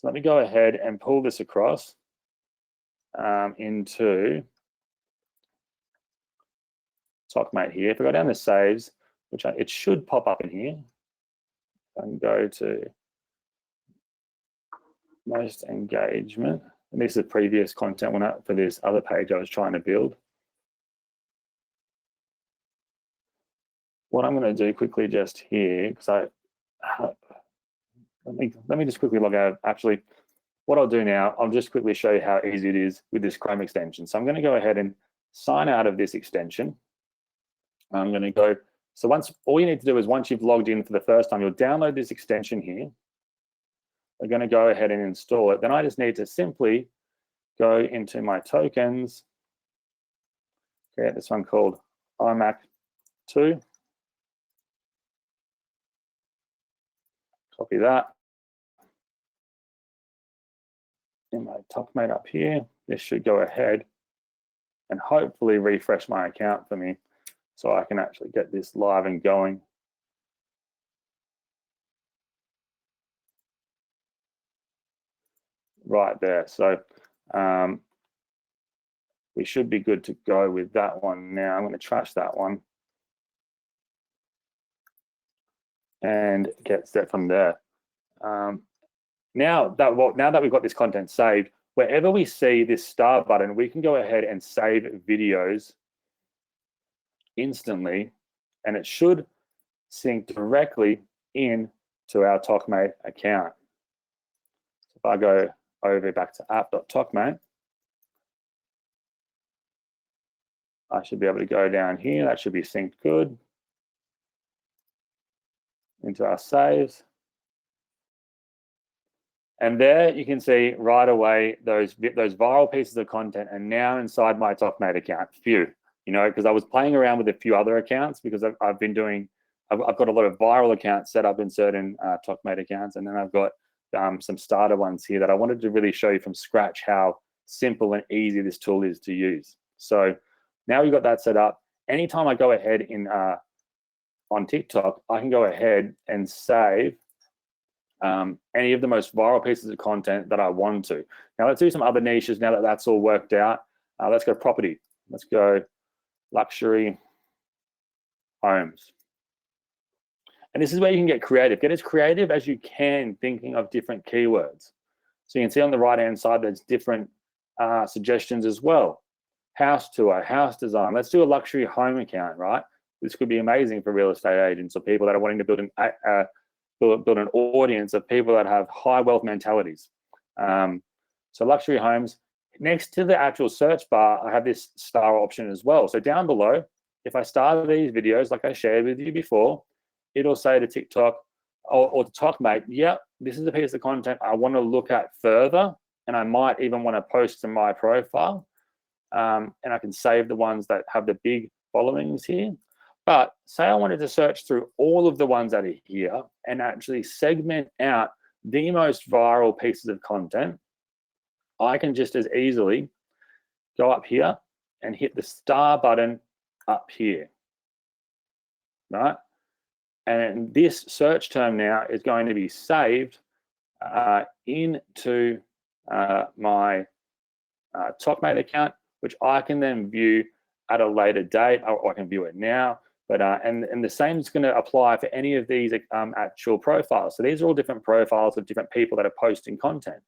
let me go ahead and pull this across into TokMate here. If I go down to saves, which it should pop up in here, I can go to most engagement. And this is previous content one for this other page I was trying to build. What I'm going to do quickly just here, because let me just quickly log out. Actually, what I'll do now, I'll just quickly show you how easy it is with this Chrome extension. So I'm going to go ahead and sign out of this extension. I'm going to go. So all you need to do is once you've logged in for the first time, you'll download this extension here. We're going to go ahead and install it. Then I just need to simply go into my tokens, create this one called iMac 2. Copy that. In my TokMate up here, this should go ahead and hopefully refresh my account for me so I can actually get this live and going. Right there. So we should be good to go with that one now. I'm going to trash that one and get set from there. Now that we've got this content saved, wherever we see this star button, we can go ahead and save videos instantly, and it should sync directly in to our TokMate account. So if I go over back to app.tokmate, I should be able to go down here. That should be synced good into our saves. And there you can see right away those viral pieces of content are now inside my TokMate account. Phew, because I was playing around with a few other accounts because I've got a lot of viral accounts set up in certain TokMate accounts, and then I've got some starter ones here that I wanted to really show you from scratch how simple and easy this tool is to use. So now we've got that set up. Anytime I go ahead on TikTok, I can go ahead and save any of the most viral pieces of content that I want to. Now let's do some other niches now that that's all worked out. Let's go property. Let's go luxury homes. And this is where you can get creative. Get as creative as you can thinking of different keywords. So you can see on the right-hand side, there's different suggestions as well. House tour, house design. Let's do a luxury home account, right? This could be amazing for real estate agents or people that are wanting to build an audience of people that have high wealth mentalities. So luxury homes. Next to the actual search bar, I have this star option as well. So down below, if I start these videos like I shared with you before, it'll say to TikTok or to TokMate, yeah, this is a piece of content I want to look at further, and I might even want to post to my profile. And I can save the ones that have the big followings here. But say I wanted to search through all of the ones that are here and actually segment out the most viral pieces of content, I can just as easily go up here and hit the star button up here, right? And this search term now is going to be saved into my TokMate account, which I can then view at a later date, or I can view it now. But and the same is going to apply for any of these actual profiles. So these are all different profiles of different people that are posting content.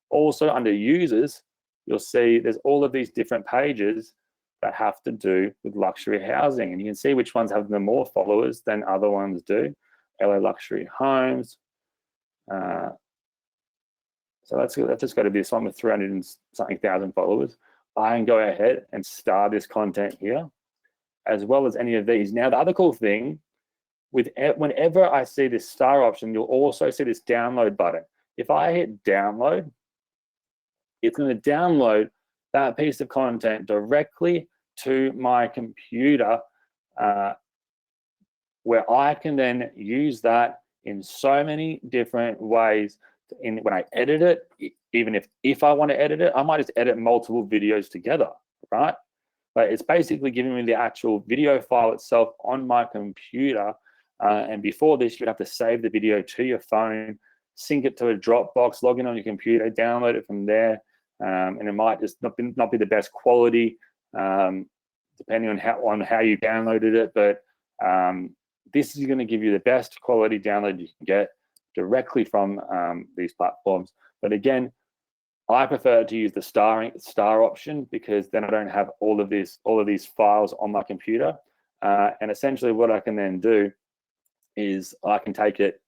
Also under users, you'll see there's all of these different pages that have to do with luxury housing, and you can see which ones have the more followers than other ones do. LA luxury homes. So let's just go to this one with 300 and something thousand followers. I can go ahead and star this content here, as well as any of these. Now, the other cool thing, whenever I see this star option, you'll also see this download button. If I hit download, it's going to download that piece of content directly to my computer, where I can then use that in so many different ways. When I edit it, even if I want to edit it, I might just edit multiple videos together, right? But it's basically giving me the actual video file itself on my computer. And before this, you'd have to save the video to your phone, sync it to a Dropbox, log in on your computer, download it from there. And it might just not be the best quality, depending on how you downloaded it. But this is going to give you the best quality download you can get directly from these platforms. But again, I prefer to use the star option, because then I don't have all of these files on my computer. And essentially what I can then do is I can take it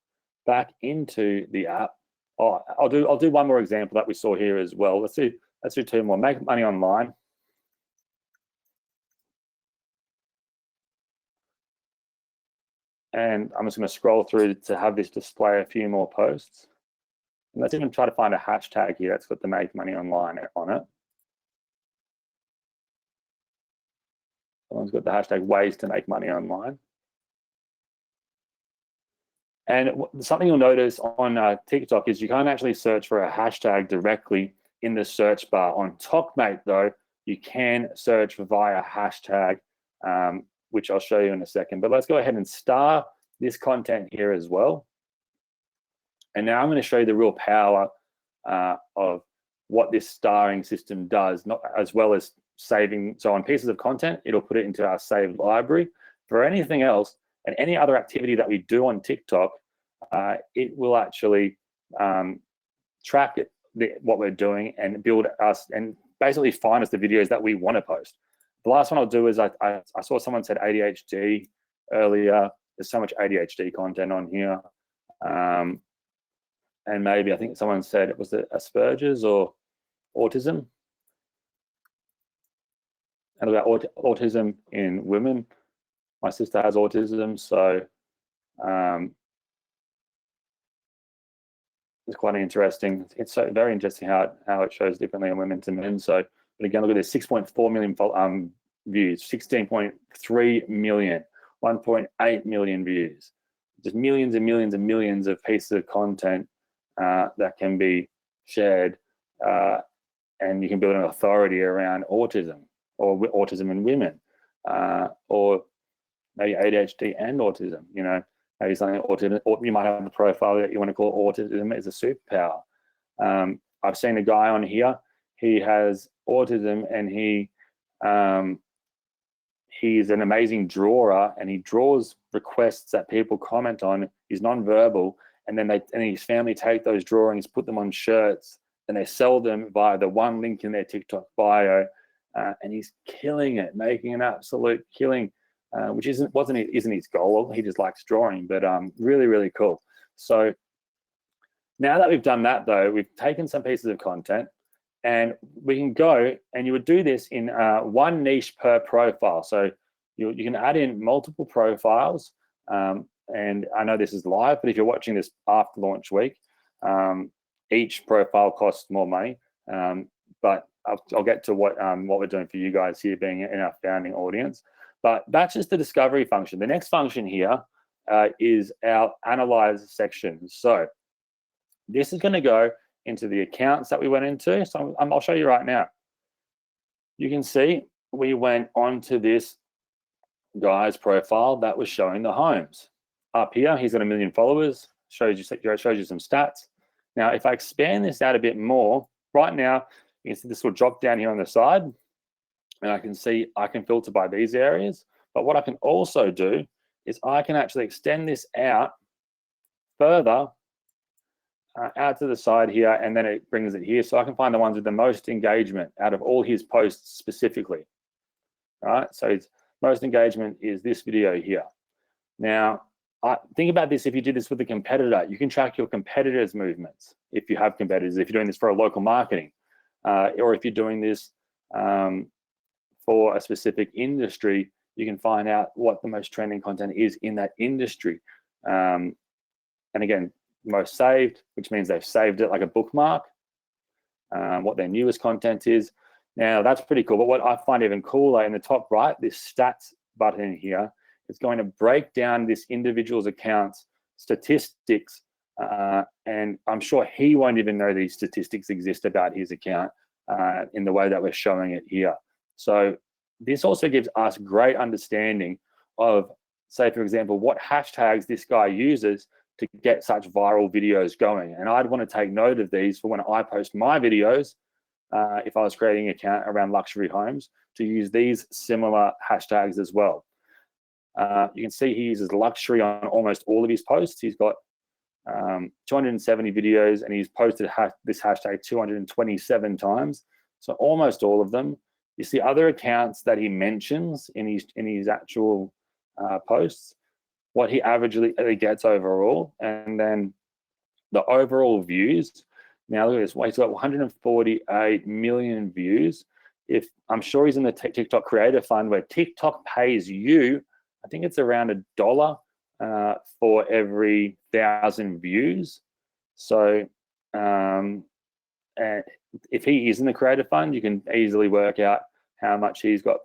back into the app. Oh, I'll do one more example that we saw here as well. Let's do 2 more. Make money online. And I'm just going to scroll through to have this display a few more posts. And let's even try to find a hashtag here that's got the make money online on it. Someone's got the hashtag ways to make money online. And something you'll notice on TikTok is you can't actually search for a hashtag directly in the search bar. On TokMate, though, you can search via hashtag, which I'll show you in a second. But let's go ahead and star this content here as well. And now I'm going to show you the real power of what this starring system does, not as well as saving. So on pieces of content, it'll put it into our saved library. For anything else and any other activity that we do on TikTok, it will actually track what we're doing and build us and basically find us the videos that we want to post. The last one I'll do is I saw someone said ADHD earlier. There's so much ADHD content on here. And maybe I think someone said, was it Asperger's or autism? And about autism in women. My sister has autism, so it's quite interesting. It's so very interesting how it shows differently in women to men. So, but again, look at this: 6.4 million views, 16.3 million, 1.8 million views. Just millions and millions and millions of pieces of content that can be shared, and you can build an authority around autism or autism in women, or maybe ADHD and autism. You know, maybe something autism, or you might have a profile that you want to call autism as a superpower. I've seen a guy on here. He has autism, and he's an amazing drawer, and he draws requests that people comment on. He's nonverbal, and then his family take those drawings, put them on shirts, and they sell them via the one link in their TikTok bio. And he's killing it, making an absolute killing, which isn't his goal. He just likes drawing, but really, really cool. So now that we've done that, though, we've taken some pieces of content, and we can go, and you would do this in one niche per profile. So you can add in multiple profiles. And I know this is live, but if you're watching this after launch week, each profile costs more money. But I'll get to what we're doing for you guys here, being in our founding audience. But that's just the discovery function. The next function here is our analyze section. So this is going to go into the accounts that we went into. So I'll show you right now. You can see we went onto this guy's profile that was showing the homes. Up here, he's got 1 million followers. Shows you some stats. Now, if I expand this out a bit more, right now, you can see this little drop down here on the side, and I can see I can filter by these areas. But what I can also do is I can actually extend this out further out to the side here, and then it brings it here. So I can find the ones with the most engagement out of all his posts specifically. All right, so his most engagement is this video here. Now, think about this. If you did this with a competitor, you can track your competitors' movements. If you have competitors, if you're doing this for a local marketing, or if you're doing this for a specific industry, you can find out what the most trending content is in that industry. And again, most saved, which means they've saved it like a bookmark, what their newest content is. Now that's pretty cool. But what I find even cooler in the top right, this stats button here, is going to break down this individual's account's statistics. And I'm sure he won't even know these statistics exist about his account in the way that we're showing it here. So this also gives us great understanding of, say, for example, what hashtags this guy uses to get such viral videos going. And I'd want to take note of these for when I post my videos, if I was creating an account around luxury homes, to use these similar hashtags as well. You can see he uses luxury on almost all of his posts. He's got 270 videos, and he's posted this hashtag 227 times. So almost all of them. You see other accounts that he mentions in his actual posts, what he averagely gets overall, and then the overall views. Now look at this. He's got 148 million views. If I'm sure he's in the TikTok Creator Fund, where TikTok pays you, I think it's around $1 for every 1,000 views. So if he is in the Creator Fund, you can easily work out how much he got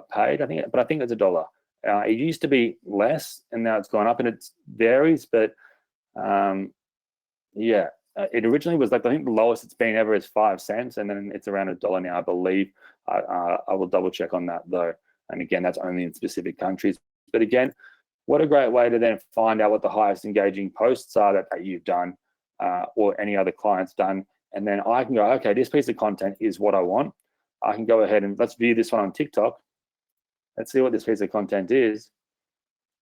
paid. I think it's $1. It used to be less, and now it's gone up, and it varies. But yeah, it originally was like, I think the lowest it's been ever is 5 cents, and then it's around $1 now, I believe. I will double check on that though. And again, that's only in specific countries. But again, what a great way to then find out what the highest engaging posts are that you've done, or any other clients done. And then I can go, okay, this piece of content is what I want. I can go ahead and let's view this one on TikTok. Let's see what this piece of content is.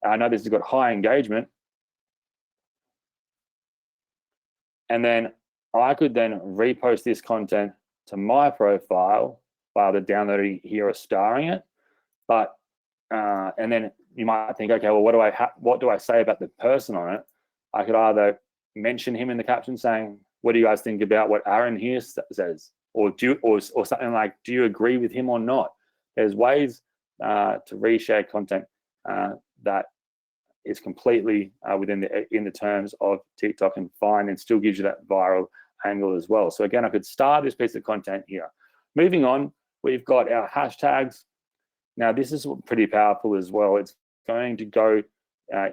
I know this has got high engagement. And then I could then repost this content to my profile by either downloading here or starring it. But and then you might think, okay, well, what do I say about the person on it? I could either mention him in the caption saying, what do you guys think about what Aaron here says? Or something like, do you agree with him or not? There's ways to reshare content that is completely within the terms of TikTok and fine, and still gives you that viral angle as well. So again, I could start this piece of content here. Moving on, we've got our hashtags. Now this is pretty powerful as well. It's going to go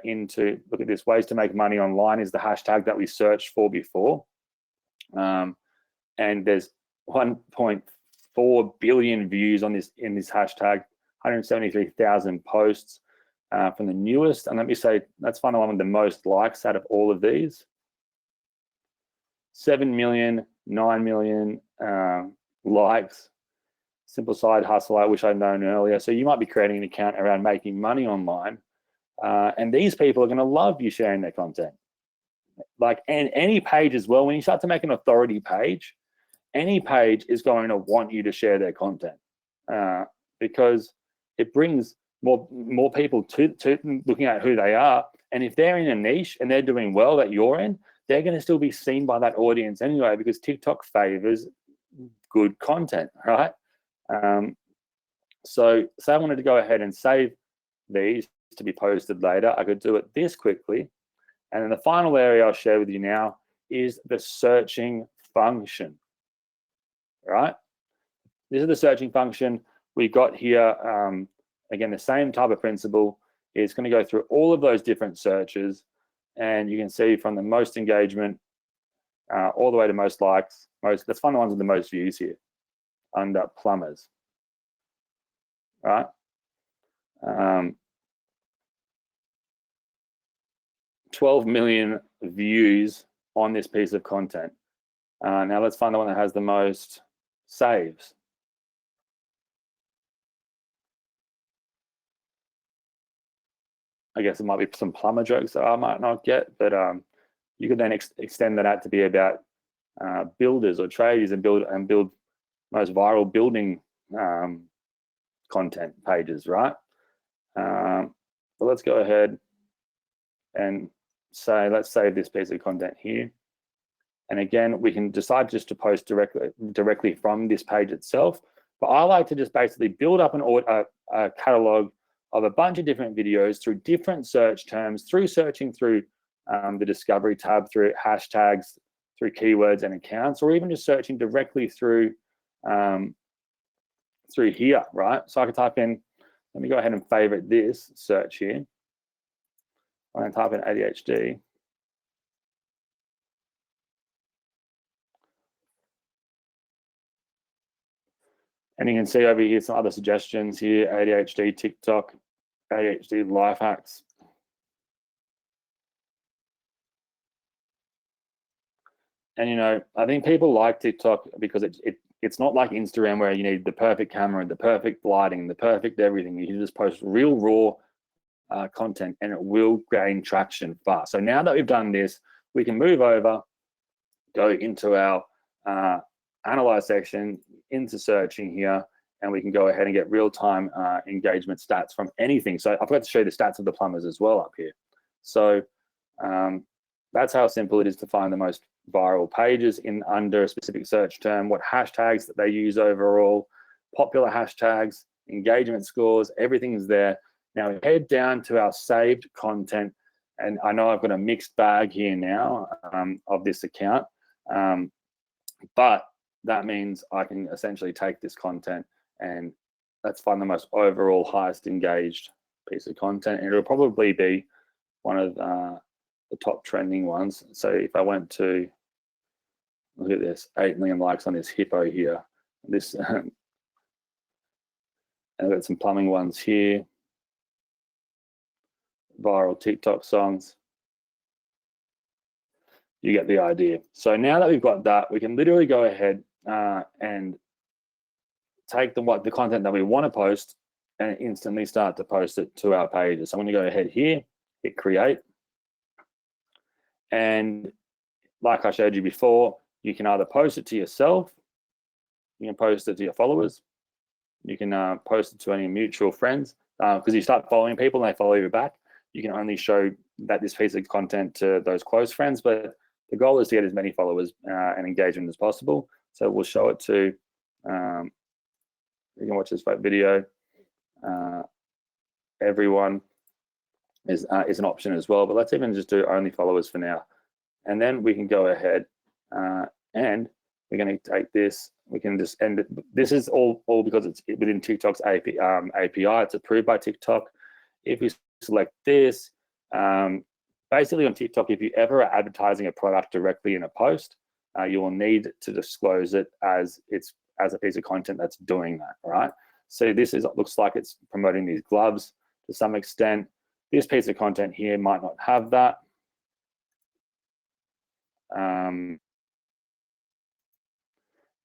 into, look at this, ways to make money online is the hashtag that we searched for before. And there's 1.4 billion views on this in this hashtag, 173,000 posts from the newest. And let me say, let's find the one with the most likes out of all of these. 7 million, 9 million likes. Simple side hustle, I wish I'd known earlier. So you might be creating an account around making money online. And these people are going to love you sharing their content. Like, and any page as well, when you start to make an authority page, any page is going to want you to share their content because it brings more people to looking at who they are. And if they're in a niche and they're doing well that you're in, they're going to still be seen by that audience anyway, because TikTok favors good content, right? So say I wanted to go ahead and save these to be posted later, I could do it this quickly. And then the final area I'll share with you now is the searching function, right? This is the searching function. We've got here, again, the same type of principle. It's going to go through all of those different searches, and you can see from the most engagement all the way to most likes. Let's find the ones with the most views here under plumbers, right? 12 million views on this piece of content. Now let's find the one that has the most saves. I guess it might be some plumber jokes that I might not get, but you could then extend that out to be about builders or tradies and build most viral building content pages, right? But let's go ahead and say, let's save this piece of content here. And again, we can decide just to post directly from this page itself. But I like to just basically build up a catalog of a bunch of different videos through different search terms, through searching through the discovery tab, through hashtags, through keywords and accounts, or even just searching directly through through here, right? So I can type in, let me go ahead and favorite this search here. I'm going to type in ADHD. And you can see over here some other suggestions here, ADHD, TikTok, ADHD life hacks. And, you know, I think people like TikTok because it's not like Instagram where you need the perfect camera, the perfect lighting, the perfect everything. You can just post real raw content and it will gain traction fast. So now that we've done this, we can move over, go into our analyze section, into searching here, and we can go ahead and get real-time engagement stats from anything. So I've got to show you the stats of the plumbers as well up here. So that's how simple it is to find the most viral pages in under a specific search term, what hashtags that they use overall, popular hashtags, engagement scores, everything is there. Now we head down to our saved content, and I know I've got a mixed bag here now of this account, but that means I can essentially take this content and let's find the most overall highest engaged piece of content, and it'll probably be one of the top trending ones. So if I went to, look at this, 8 million likes on this hippo here, this and I've got some plumbing ones here, viral TikTok songs. You get the idea. So now that we've got that, we can literally go ahead and take the content that we want to post and instantly start to post it to our pages. So I'm going to go ahead here, hit create. And like I showed you before, you can either post it to yourself, you can post it to your followers, you can post it to any mutual friends, because you start following people and they follow you back. You can only show that this piece of content to those close friends, but the goal is to get as many followers and engagement as possible. So we'll show it to, you can watch this video. Everyone is an option as well, but let's even just do only followers for now. And then we can go ahead and we're going to take this. We can just end it. This is all because it's within TikTok's API. It's approved by TikTok. If you select this, basically on TikTok, if you ever are advertising a product directly in a post, you will need to disclose it as a piece of content that's doing that, right? So this looks like it's promoting these gloves to some extent. This piece of content here might not have that.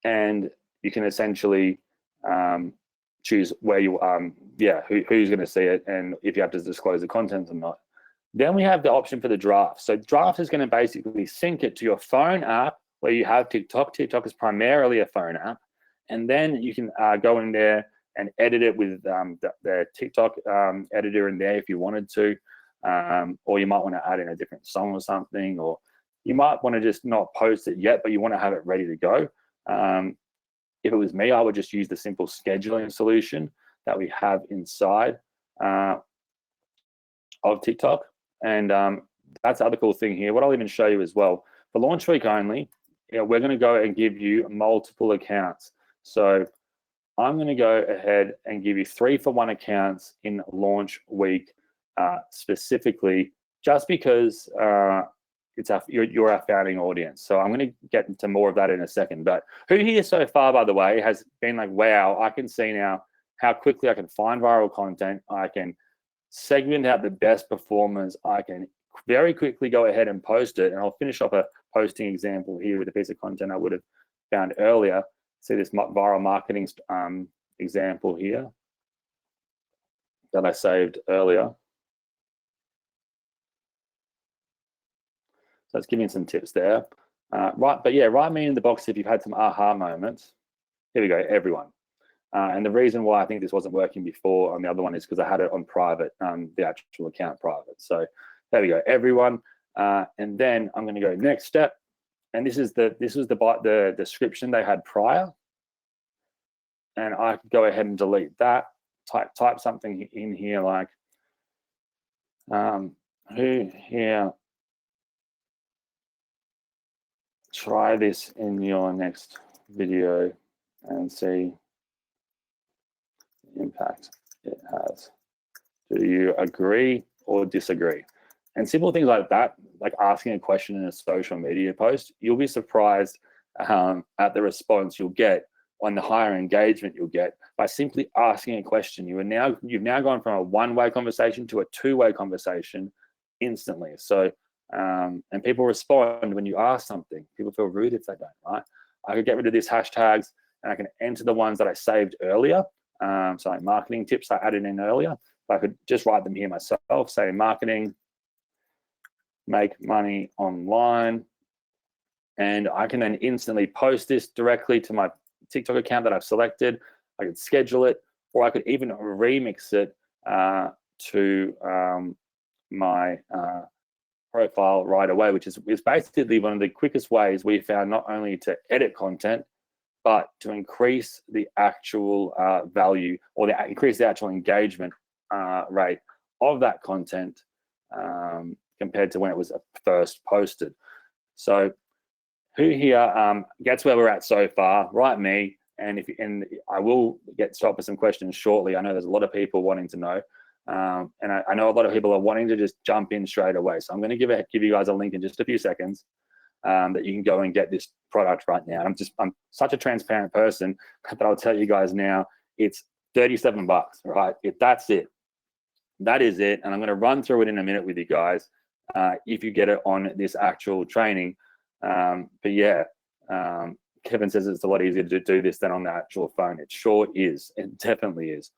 And you can essentially choose where you who's going to see it and if you have to disclose the content or not. Then we have the option for the draft. So draft is going to basically sync it to your phone app where you have TikTok. TikTok is primarily a phone app, and then you can go in there and edit it with the TikTok editor in there if you wanted to, or you might want to add in a different song or something, or you might want to just not post it yet, but you want to have it ready to go. If it was me, I would just use the simple scheduling solution that we have inside of TikTok. And that's the other cool thing here. What I'll even show you as well, for launch week only, we're going to go and give you multiple accounts. So I'm going to go ahead and give you 3-for-1 accounts in launch week specifically, just because you're our founding audience. So I'm going to get into more of that in a second. But who here so far, by the way, has been like, wow, I can see now how quickly I can find viral content. I can segment out the best performers. I can very quickly go ahead and post it. And I'll finish off a posting example here with a piece of content I would have found earlier. See this viral marketing example here that I saved earlier. So it's giving some tips there. Write me in the box if you've had some aha moments. Here we go, everyone. And the reason why I think this wasn't working before on the other one is because I had it on private, the actual account private. So there we go, everyone. And then I'm going to go next step. And this was the description they had prior. And I could go ahead and delete that. Type something in here like, who here try this in your next video and see impact it has. Do you agree or disagree? And simple things like that, like asking a question in a social media post, you'll be surprised at the response you'll get, on the higher engagement you'll get by simply asking a question. You've now gone from a one-way conversation to a two-way conversation instantly. So, and people respond when you ask something. People feel rude if they don't, right? I could get rid of these hashtags and I can enter the ones that I saved earlier. So like marketing tips I added in earlier. I could just write them here myself, say marketing, make money online. And I can then instantly post this directly to my TikTok account that I've selected. I could schedule it, or I could even remix it to my profile right away, which is basically one of the quickest ways we found not only to edit content, but to increase the actual value, or increase the actual engagement rate of that content compared to when it was first posted. So who here gets where we're at so far? Write me, and I will get to with some questions shortly. I know there's a lot of people wanting to know, and I know a lot of people are wanting to just jump in straight away. So I'm going to give you guys a link in just a few seconds that you can go and get this product right now. I'm such a transparent person that I'll tell you guys now, it's $37, right? That's it. That is it. And I'm going to run through it in a minute with you guys if you get it on this actual training. But yeah, Kevin says it's a lot easier to do this than on the actual phone. It sure is. It definitely is.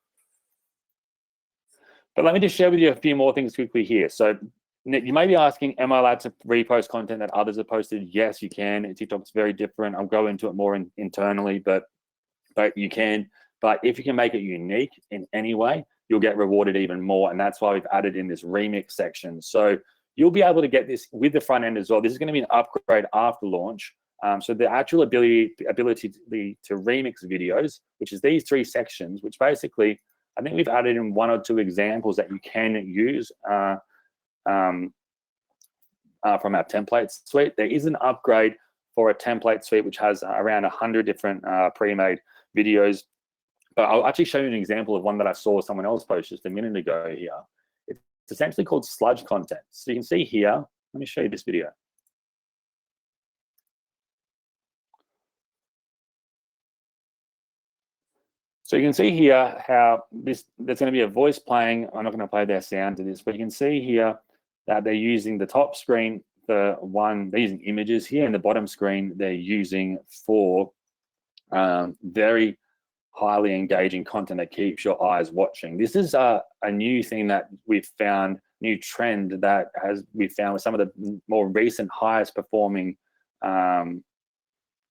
But let me just share with you a few more things quickly here. So you may be asking, am I allowed to repost content that others have posted? Yes, you can. TikTok's very different. I'll go into it more internally, but you can. But if you can make it unique in any way, you'll get rewarded even more. And that's why we've added in this remix section. So you'll be able to get this with the front end as well. This is going to be an upgrade after launch. So the actual ability to remix videos, which is these three sections, which basically, I think we've added in one or two examples that you can use from our template suite. There is an upgrade for a template suite, which has around 100 different pre-made videos. But I'll actually show you an example of one that I saw someone else post just a minute ago here. It's essentially called sludge content. So you can see here, let me show you this video. So you can see here how there's going to be a voice playing. I'm not going to play their sound to this, but you can see here that they're using the top screen for one, they're using images here, and the bottom screen they're using for very highly engaging content that keeps your eyes watching. This is a new thing that we've found, new trend that we've found with some of the more recent highest performing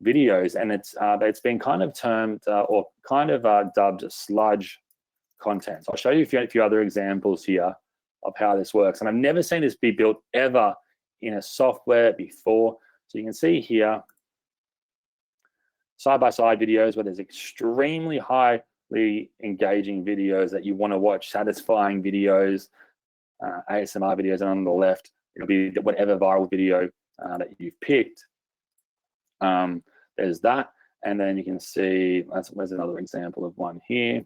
videos, and it's been kind of termed or kind of dubbed sludge content. So I'll show you a few other examples here of how this works. And I've never seen this be built ever in a software before. So you can see here, side-by-side videos where there's extremely highly engaging videos that you want to watch, satisfying videos, ASMR videos, and on the left, it'll be whatever viral video that you've picked. There's that. And then you can see, there's another example of one here.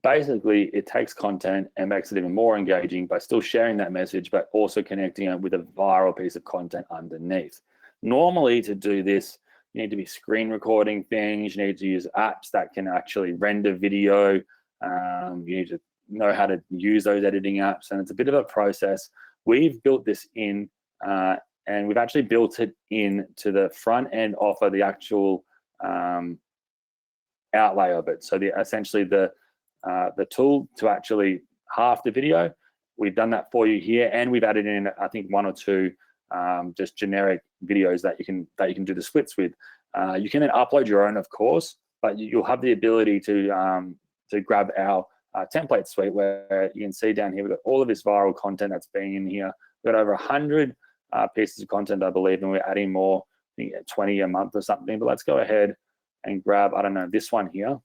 Basically, it takes content and makes it even more engaging by still sharing that message, but also connecting it with a viral piece of content underneath. Normally, to do this, you need to be screen recording things. You need to use apps that can actually render video. You need to know how to use those editing apps, and it's a bit of a process. We've built this in, and we've actually built it in to the front end of the actual outlay of it. So essentially the tool to actually half the video, we've done that for you here, and we've added in, I think, one or two just generic videos that you can do the splits with. You can then upload your own, of course, but you'll have the ability to grab our template suite, where you can see down here we've got all of this viral content that's been in here. We've got over 100 pieces of content, I believe, and we're adding more, I think 20 a month or something. But let's go ahead and grab, I don't know, this one here,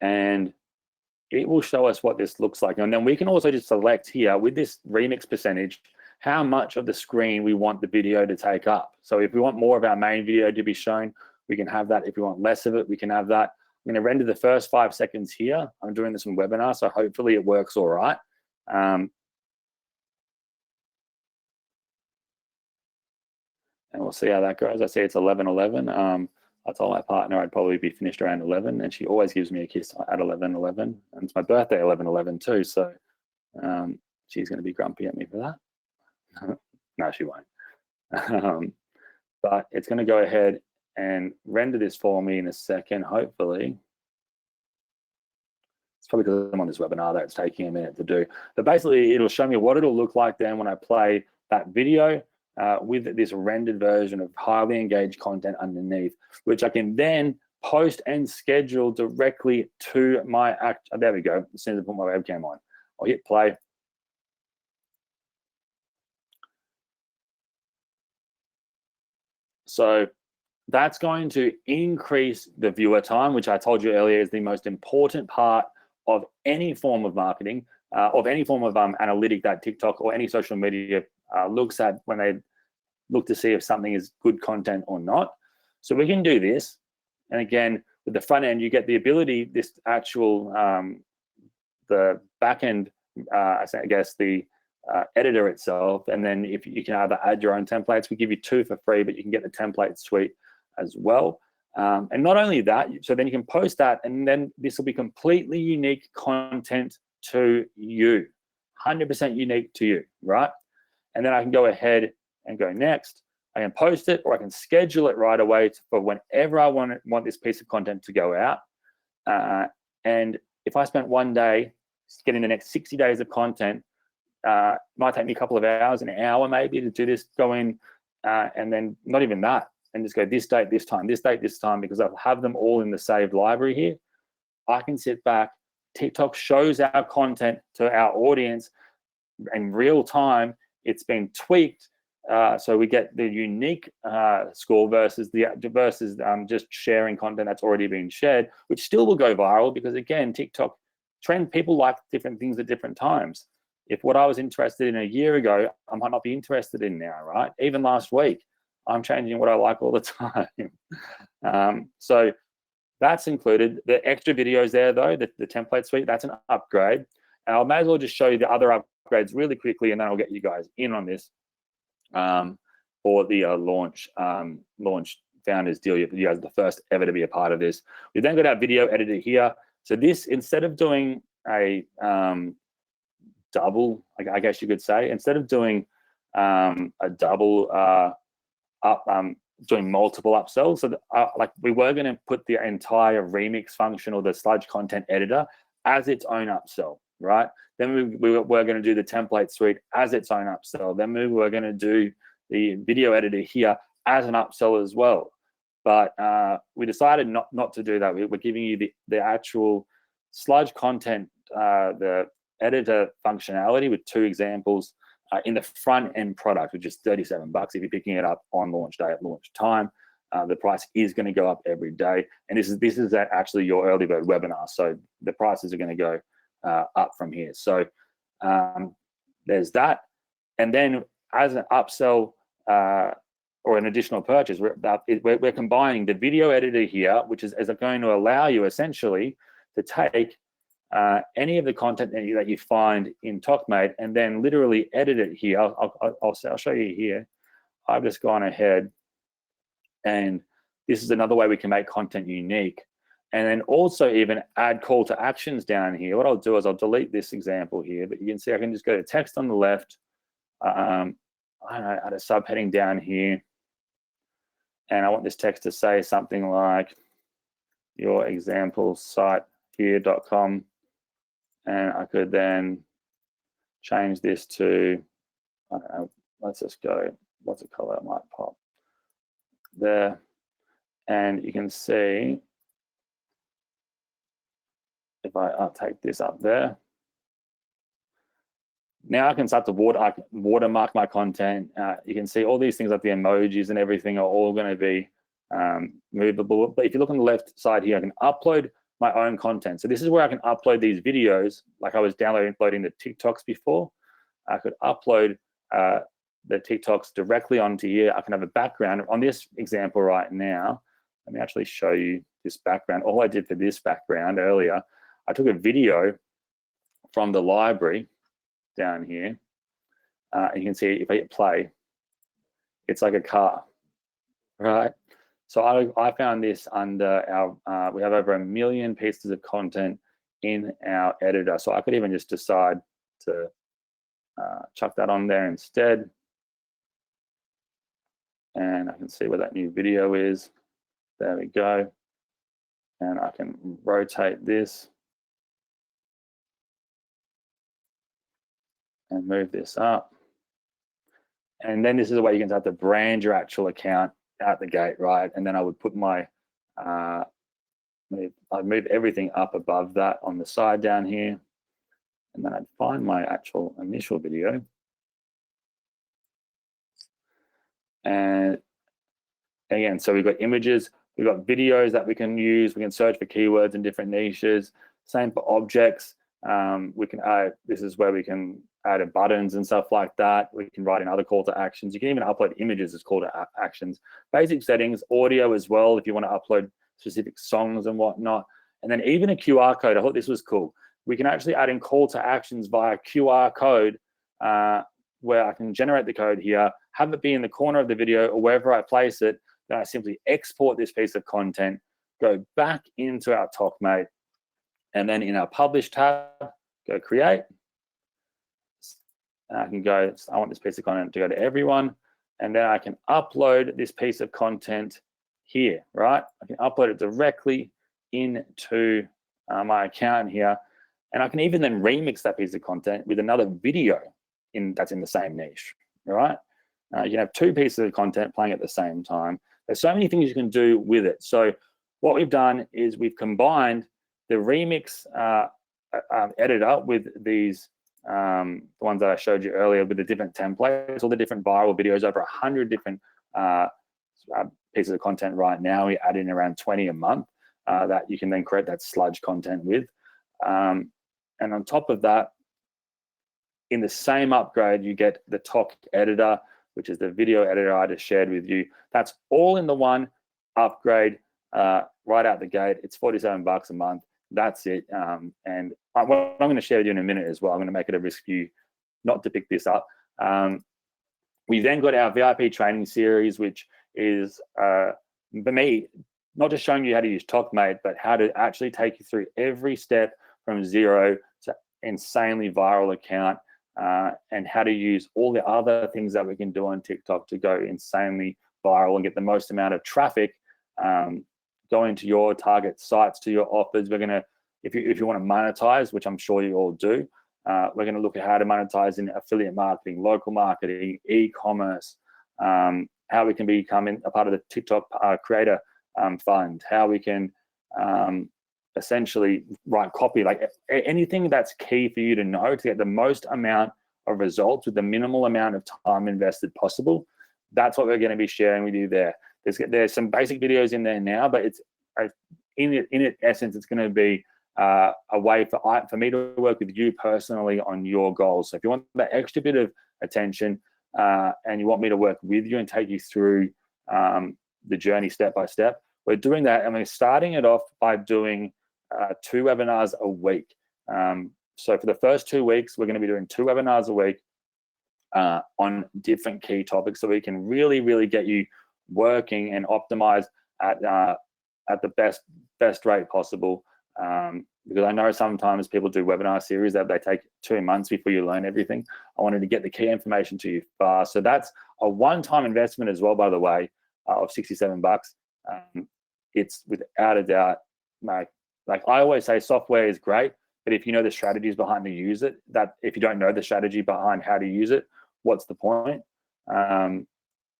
and it will show us what this looks like. And then we can also just select here with this remix percentage how much of the screen we want the video to take up. So if we want more of our main video to be shown, We can have that. If we want less of it, we can have that. I'm going to render the first 5 seconds here. I'm doing this in webinar, so hopefully it works all right. And we'll see how that goes. I see it's 11:11. I told my partner I'd probably be finished around 11, and she always gives me a kiss at 11:11. And it's my birthday 11:11 too, so she's going to be grumpy at me for that. No, she won't. But it's going to go ahead and render this for me in a second, hopefully. It's probably because I'm on this webinar that it's taking a minute to do. But basically, it'll show me what it'll look like then when I play that video with this rendered version of highly engaged content underneath, which I can then post and schedule directly to my act. Oh, there we go. As soon as I put my webcam on, I'll hit play. So that's going to increase the viewer time, which I told you earlier is the most important part of any form of marketing, of any form of analytic that TikTok or any social media looks at when they look to see if something is good content or not. So we can do this. And again, with the front end, you get the ability, this actual, the back end, I guess the editor itself. And then if you can either add your own templates, we give you 2 for free, but you can get the template suite as well. And not only that, so then you can post that, and then this will be completely unique content to you, 100% unique to you, right? And then I can go ahead and go next. I can post it, or I can schedule it right away for whenever I want this piece of content to go out. And if I spent one day getting the next 60 days of content, it might take me a couple of hours, an hour maybe to do this, go in, and then not even that, and just go this date, this time, this date, this time, because I'll have them all in the saved library here. I can sit back. TikTok shows our content to our audience in real time. It's been tweaked, so we get the unique score versus just sharing content that's already been shared, which still will go viral because, again, TikTok trend, people like different things at different times. If what I was interested in a year ago, I might not be interested in now, right? Even last week, I'm changing what I like all the time. So that's included. The extra videos there, though, the template suite, that's an upgrade. And I may as well just show you the other upgrades really quickly, and then I'll get you guys in on this for the launch founders deal. You guys are the first ever to be a part of this. We've then got our video editor here. So this, instead of doing a double, I guess you could say, instead of doing a double doing multiple upsells, so like we were going to put the entire remix function or the sludge content editor as its own upsell, right? Then we were going to do the template suite as its own upsell. Then we were going to do the video editor here as an upsell as well. But we decided not to do that. We're giving you the actual sludge content, the editor functionality with 2 examples in the front end product, which is $37 if you're picking it up on launch day at launch time. The price is going to go up every day, and this is actually your early bird webinar, so the prices are going to go up from here. So there's that, and then as an upsell or an additional purchase, we're combining the video editor here, which is going to allow you essentially to take any of the content that you find in TokMate and then literally edit it here. I'll show you here. I've just gone ahead, and this is another way we can make content unique, and then also even add call to actions down here. What I'll do is I'll delete this example here, but you can see I can just go to text on the left. I don't know, add a subheading down here, and I want this text to say something like your example site here.com. And I could then change this to, I don't know, let's just go, what's a color that might pop there. And you can see, if I take this up there, now I can start to watermark my content. You can see all these things like the emojis and everything are all going to be movable. But if you look on the left side here, I can upload my own content. So this is where I can upload these videos, like I was uploading the TikToks before. I could upload the TikToks directly onto here. I can have a background. On this example right now, Let me actually show you this background. All I did for this background earlier, I took a video from the library down here. And you can see if I hit play, it's like a car, right? So I found this under our, we have over 1 million pieces of content in our editor. So I could even just decide to chuck that on there instead. And I can see where that new video is. There we go. And I can rotate this and move this up. And then this is the way you can start to brand your actual account out the gate, right? And then I would put my, I'd move everything up above that on the side down here. And then I'd find my actual initial video. And again, so we've got images, we've got videos that we can use. We can search for keywords in different niches. Same for objects. We can add, this is where we can add buttons and stuff like that. We can write in other call to actions. You can even upload images as call to actions. Basic settings, audio as well, if you want to upload specific songs and whatnot. And then even a QR code. I thought this was cool. We can actually add in call to actions via QR code, where I can generate the code here, have it be in the corner of the video or wherever I place it. Then I simply export this piece of content, go back into our TokMate, and then in our publish tab, go create. And I can go, I want this piece of content to go to everyone. And then I can upload this piece of content here, right? I can upload it directly into my account here. And I can even then remix that piece of content with another video that's in the same niche, right? You can have two pieces of content playing at the same time. There's so many things you can do with it. So what we've done is we've combined the remix editor with these, the ones that I showed you earlier with the different templates, all the different viral videos, over 100 different pieces of content right now. We add in around 20 a month that you can then create that sludge content with. And on top of that, in the same upgrade, you get the Tok editor, which is the video editor I just shared with you. That's all in the one upgrade right out the gate. It's $47 a month. That's it. And what I'm going to share with you in a minute as well, I'm going to make it a risk for you not to pick this up. We then got our VIP training series, which is, for me, not just showing you how to use TokMate, but how to actually take you through every step from zero to insanely viral account, and how to use all the other things that we can do on TikTok to go insanely viral and get the most amount of traffic going to your target sites, to your offers. We're gonna, if you want to monetize, which I'm sure you all do, we're gonna look at how to monetize in affiliate marketing, local marketing, e-commerce, how we can become a part of the TikTok creator fund, how we can essentially write copy, like anything that's key for you to know to get the most amount of results with the minimal amount of time invested possible. That's what we're going to be sharing with you there. There's some basic videos in there now, but it's in essence, it's going to be a way for me to work with you personally on your goals. So if you want that extra bit of attention and you want me to work with you and take you through the journey step by step, we're doing that, and we're starting it off by doing 2 webinars a week. So for the first 2 weeks, we're going to be doing 2 webinars a week on different key topics, so we can really get you working and optimize at the best rate possible. Because I know sometimes people do webinar series that they take 2 months before you learn everything. I wanted to get the key information to you fast. So that's a one-time investment as well, by the way, of $67. It's without a doubt, like I always say, software is great, but if you know the strategies behind to use it, that if you don't know the strategy behind how to use it, what's the point? And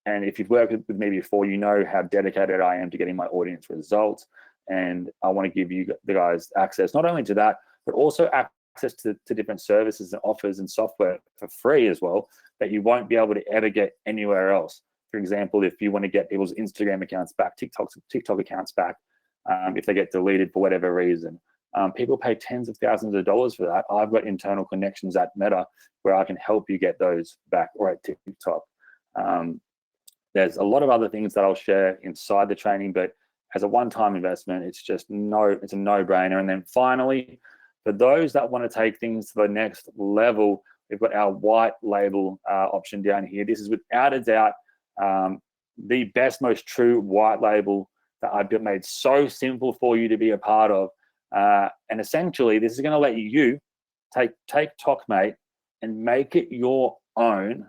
if you've worked with me before, you know how dedicated I am to getting my audience results. And I want to give you the guys access, not only to that, but also access to different services and offers and software for free as well, that you won't be able to ever get anywhere else. For example, if you want to get people's Instagram accounts back, TikTok accounts back, if they get deleted for whatever reason, people pay tens of thousands of dollars for that. I've got internal connections at Meta where I can help you get those back, or at TikTok. There's a lot of other things that I'll share inside the training, but as a one-time investment. It's a no-brainer. And then finally, for those that want to take things to the next level, we've got our white label option down here. This is without a doubt the best, most true white label that I've made so simple for you to be a part of. And essentially, this is going to let you take TokMate and make it your own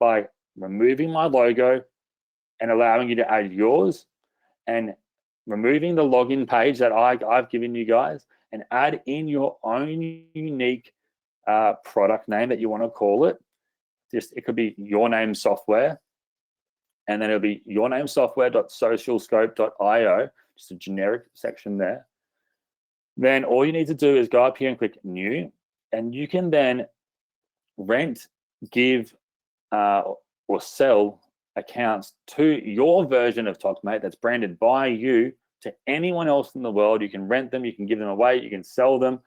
by removing my logo and allowing you to add yours, and removing the login page that I've given you guys, and add in your own unique product name that you want to call it. It could be Your Name Software, and then it'll be yournamesoftware.socialscope.io, just a generic section there. Then all you need to do is go up here and click New, and you can then rent, give, or sell accounts to your version of TokMate that's branded by you to anyone else in the world. You can rent them, you can give them away, you can sell them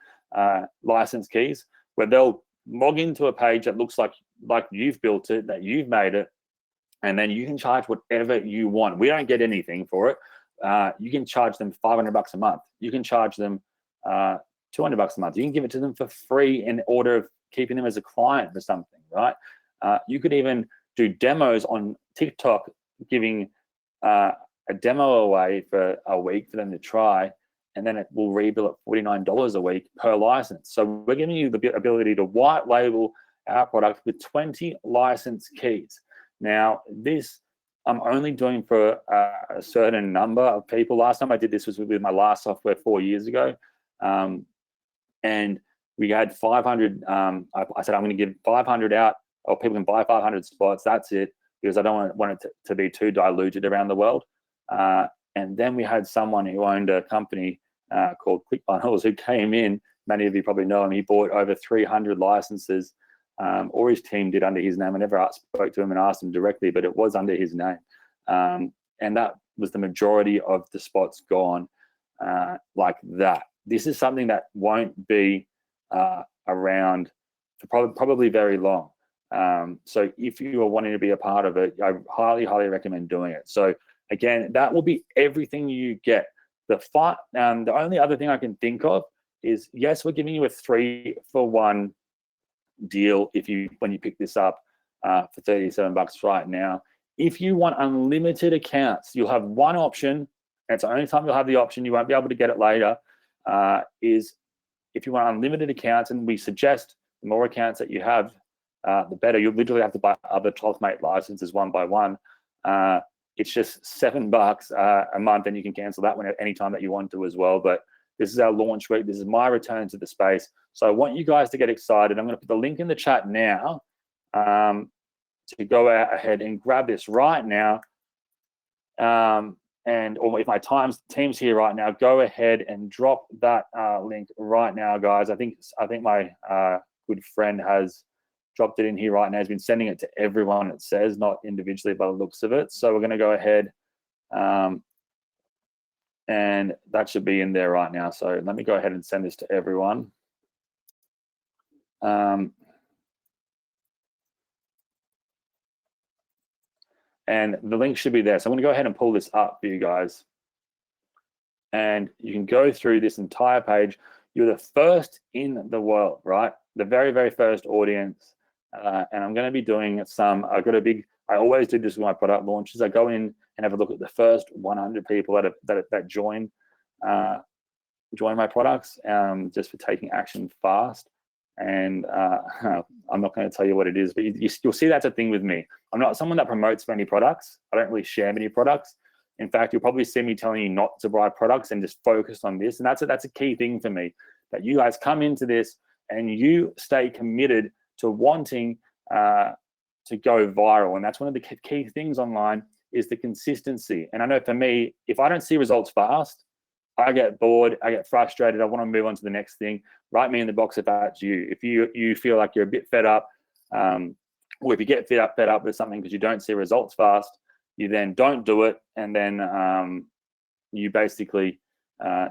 license keys, where they'll log into a page that looks like you've built it, that you've made it, and then you can charge whatever you want. We don't get anything for it. You can charge them $500 a month. You can charge them $200 a month. You can give it to them for free in order of keeping them as a client for something, right? You could even do demos on TikTok, giving a demo away for a week for them to try, and then it will rebill at $49 a week per license. So we're giving you the ability to white label our product with 20 license keys. Now, this I'm only doing for a certain number of people. Last time I did this was with my last software 4 years ago. And we had 500, I said I'm going to give 500 out, or people can buy 500 spots, that's it, because I don't want it to be too diluted around the world. And then we had someone who owned a company called ClickFunnels who came in, many of you probably know him, he bought over 300 licenses, or his team did under his name. I never spoke to him and asked him directly, but it was under his name. And that was the majority of the spots gone like that. This is something that won't be around for probably very long. So if you are wanting to be a part of it, I highly recommend doing it. So again, that will be everything you get. The only other thing I can think of is, yes, we're giving you a 3-for-1 deal when you pick this up for $37 right now. If you want unlimited accounts, you'll have one option, and it's the only time you'll have the option, you won't be able to get it later, is if you want unlimited accounts, and we suggest the more accounts that you have, the better. You'll literally have to buy other TokMate licenses one by one. It's just $7 a month, and you can cancel that one at any time that you want to as well. But this is our launch week. This is my return to the space. So I want you guys to get excited. I'm going to put the link in the chat now to go ahead and grab this right now. Or if my team's here right now, go ahead and drop that link right now, guys. I think my good friend has dropped it in here right now. He's been sending it to everyone, it says, not individually by the looks of it. So we're going to go ahead and that should be in there right now. So let me go ahead and send this to everyone. And the link should be there. So I'm going to go ahead and pull this up for you guys. And you can go through this entire page. You're the first in the world, right? The very, very first audience. And I'm going to be doing I always do this with my product launches. I go in and have a look at the first 100 people that join my products, just for taking action fast. And I'm not going to tell you what it is, but you'll see that's a thing with me. I'm not someone that promotes many products. I don't really share many products. In fact, you'll probably see me telling you not to buy products and just focus on this. And that's a key thing for me, that you guys come into this and you stay committed to wanting to go viral. And that's one of the key things online, is the consistency. And I know for me, if I don't see results fast, I get bored, I get frustrated, I want to move on to the next thing. Write me in the box if that's you. If you feel like you're a bit fed up, or if you get fed up with something because you don't see results fast, you then don't do it, and then you basically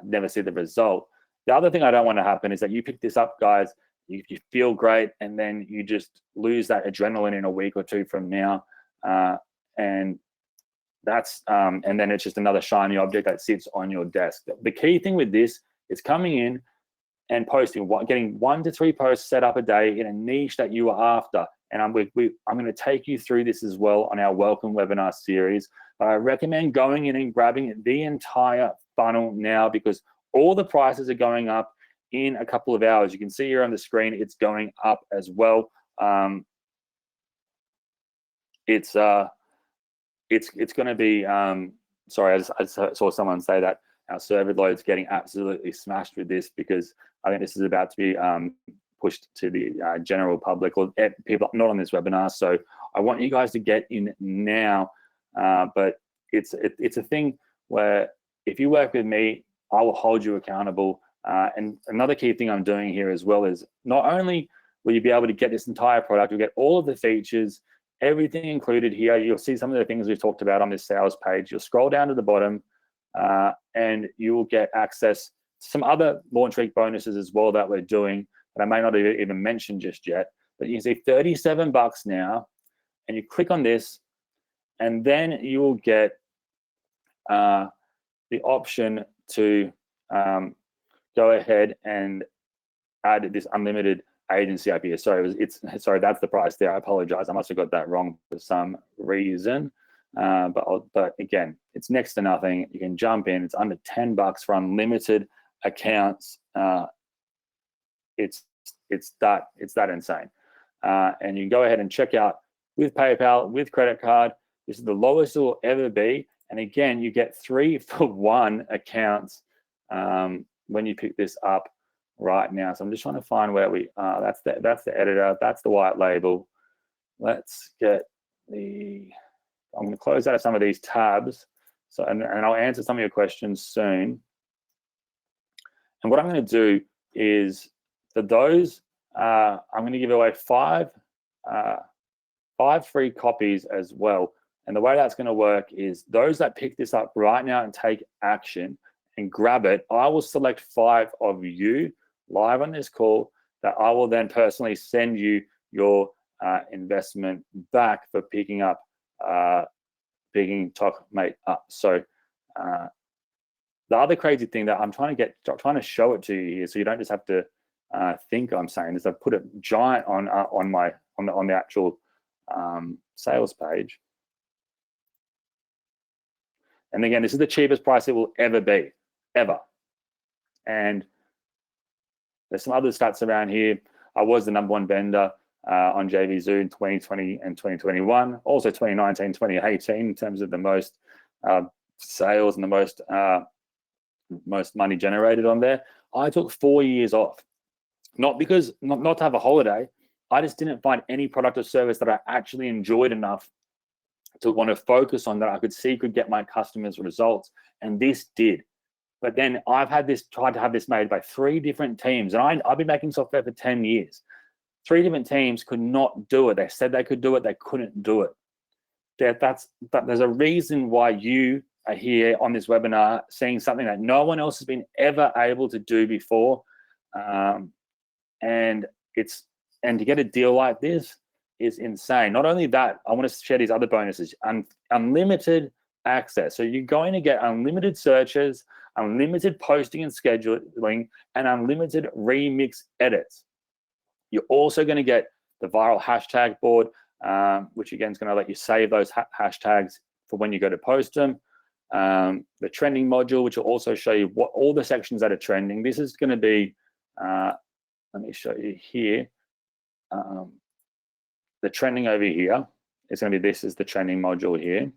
never see the result. The other thing I don't want to happen is that you pick this up, guys, you feel great, and then you just lose that adrenaline in a week or two from now, and and then it's just another shiny object that sits on your desk. The key thing with this is coming in and posting, getting 1 to 3 posts set up a day in a niche that you are after. And I'm going to take you through this as well on our welcome webinar series. But I recommend going in and grabbing the entire funnel now, because all the prices are going up in a couple of hours. You can see here on the screen, it's going up as well. It's going to be, sorry, I saw someone say that our server load's getting absolutely smashed with this, because I think this is about to be pushed to the general public or people not on this webinar. So I want you guys to get in now. But it's a thing where if you work with me, I will hold you accountable. And another key thing I'm doing here as well is not only will you be able to get this entire product, you'll get all of the features, everything included here. You'll see some of the things we've talked about on this sales page. You'll scroll down to the bottom and you will get access to some other launch week bonuses as well that we're doing that I may not even mention just yet. But you can see $37 now, and you click on this, and then you will get the option to go ahead and add this unlimited agency up here. Sorry, sorry, that's the price there. I apologize. I must have got that wrong for some reason. But again, it's next to nothing. You can jump in. It's under $10 for unlimited accounts. It's that insane. And you can go ahead and check out with PayPal, with credit card. This is the lowest it will ever be. And again, you get 3-for-1 accounts when you pick this up right now. So I'm just trying to find where we are. That's the editor. That's the white label. Let's get the. I'm going to close out of some of these tabs. So and I'll answer some of your questions soon. And what I'm going to do is for those, I'm going to give away five free copies as well. And the way that's going to work is those that pick this up right now and take action and grab it, I will select 5 of you live on this call that I will then personally send you your investment back for picking TokMate up. So the other crazy thing that I'm trying to show it to you here, so you don't just have to think I'm saying this. I've put it giant on the actual sales page. And again, this is the cheapest price it will ever be, ever. And there's some other stats around here. I was the #1 vendor on JVZoo in 2020 and 2021, also 2019, 2018 in terms of the most sales and the most money generated on there. I took 4 years off, not because not to have a holiday. I just didn't find any product or service that I actually enjoyed enough to want to focus on that I could see could get my customers results, and this did. But then I've tried to have this made by 3 different teams, and I've been making software for 10 years. 3 different teams could not do it. They said they could do it, they couldn't do it. There's a reason why you are here on this webinar, seeing something that no one else has been ever able to do before, and to get a deal like this is insane. Not only that, I want to share these other bonuses. Unlimited access. So you're going to get unlimited searches, unlimited posting and scheduling, and unlimited remix edits. You're also going to get the viral hashtag board, which again is going to let you save those hashtags for when you go to post them. The trending module, which will also show you what all the sections that are trending. This is going to be, let me show you here. The trending over here is going to be, this is the trending module here.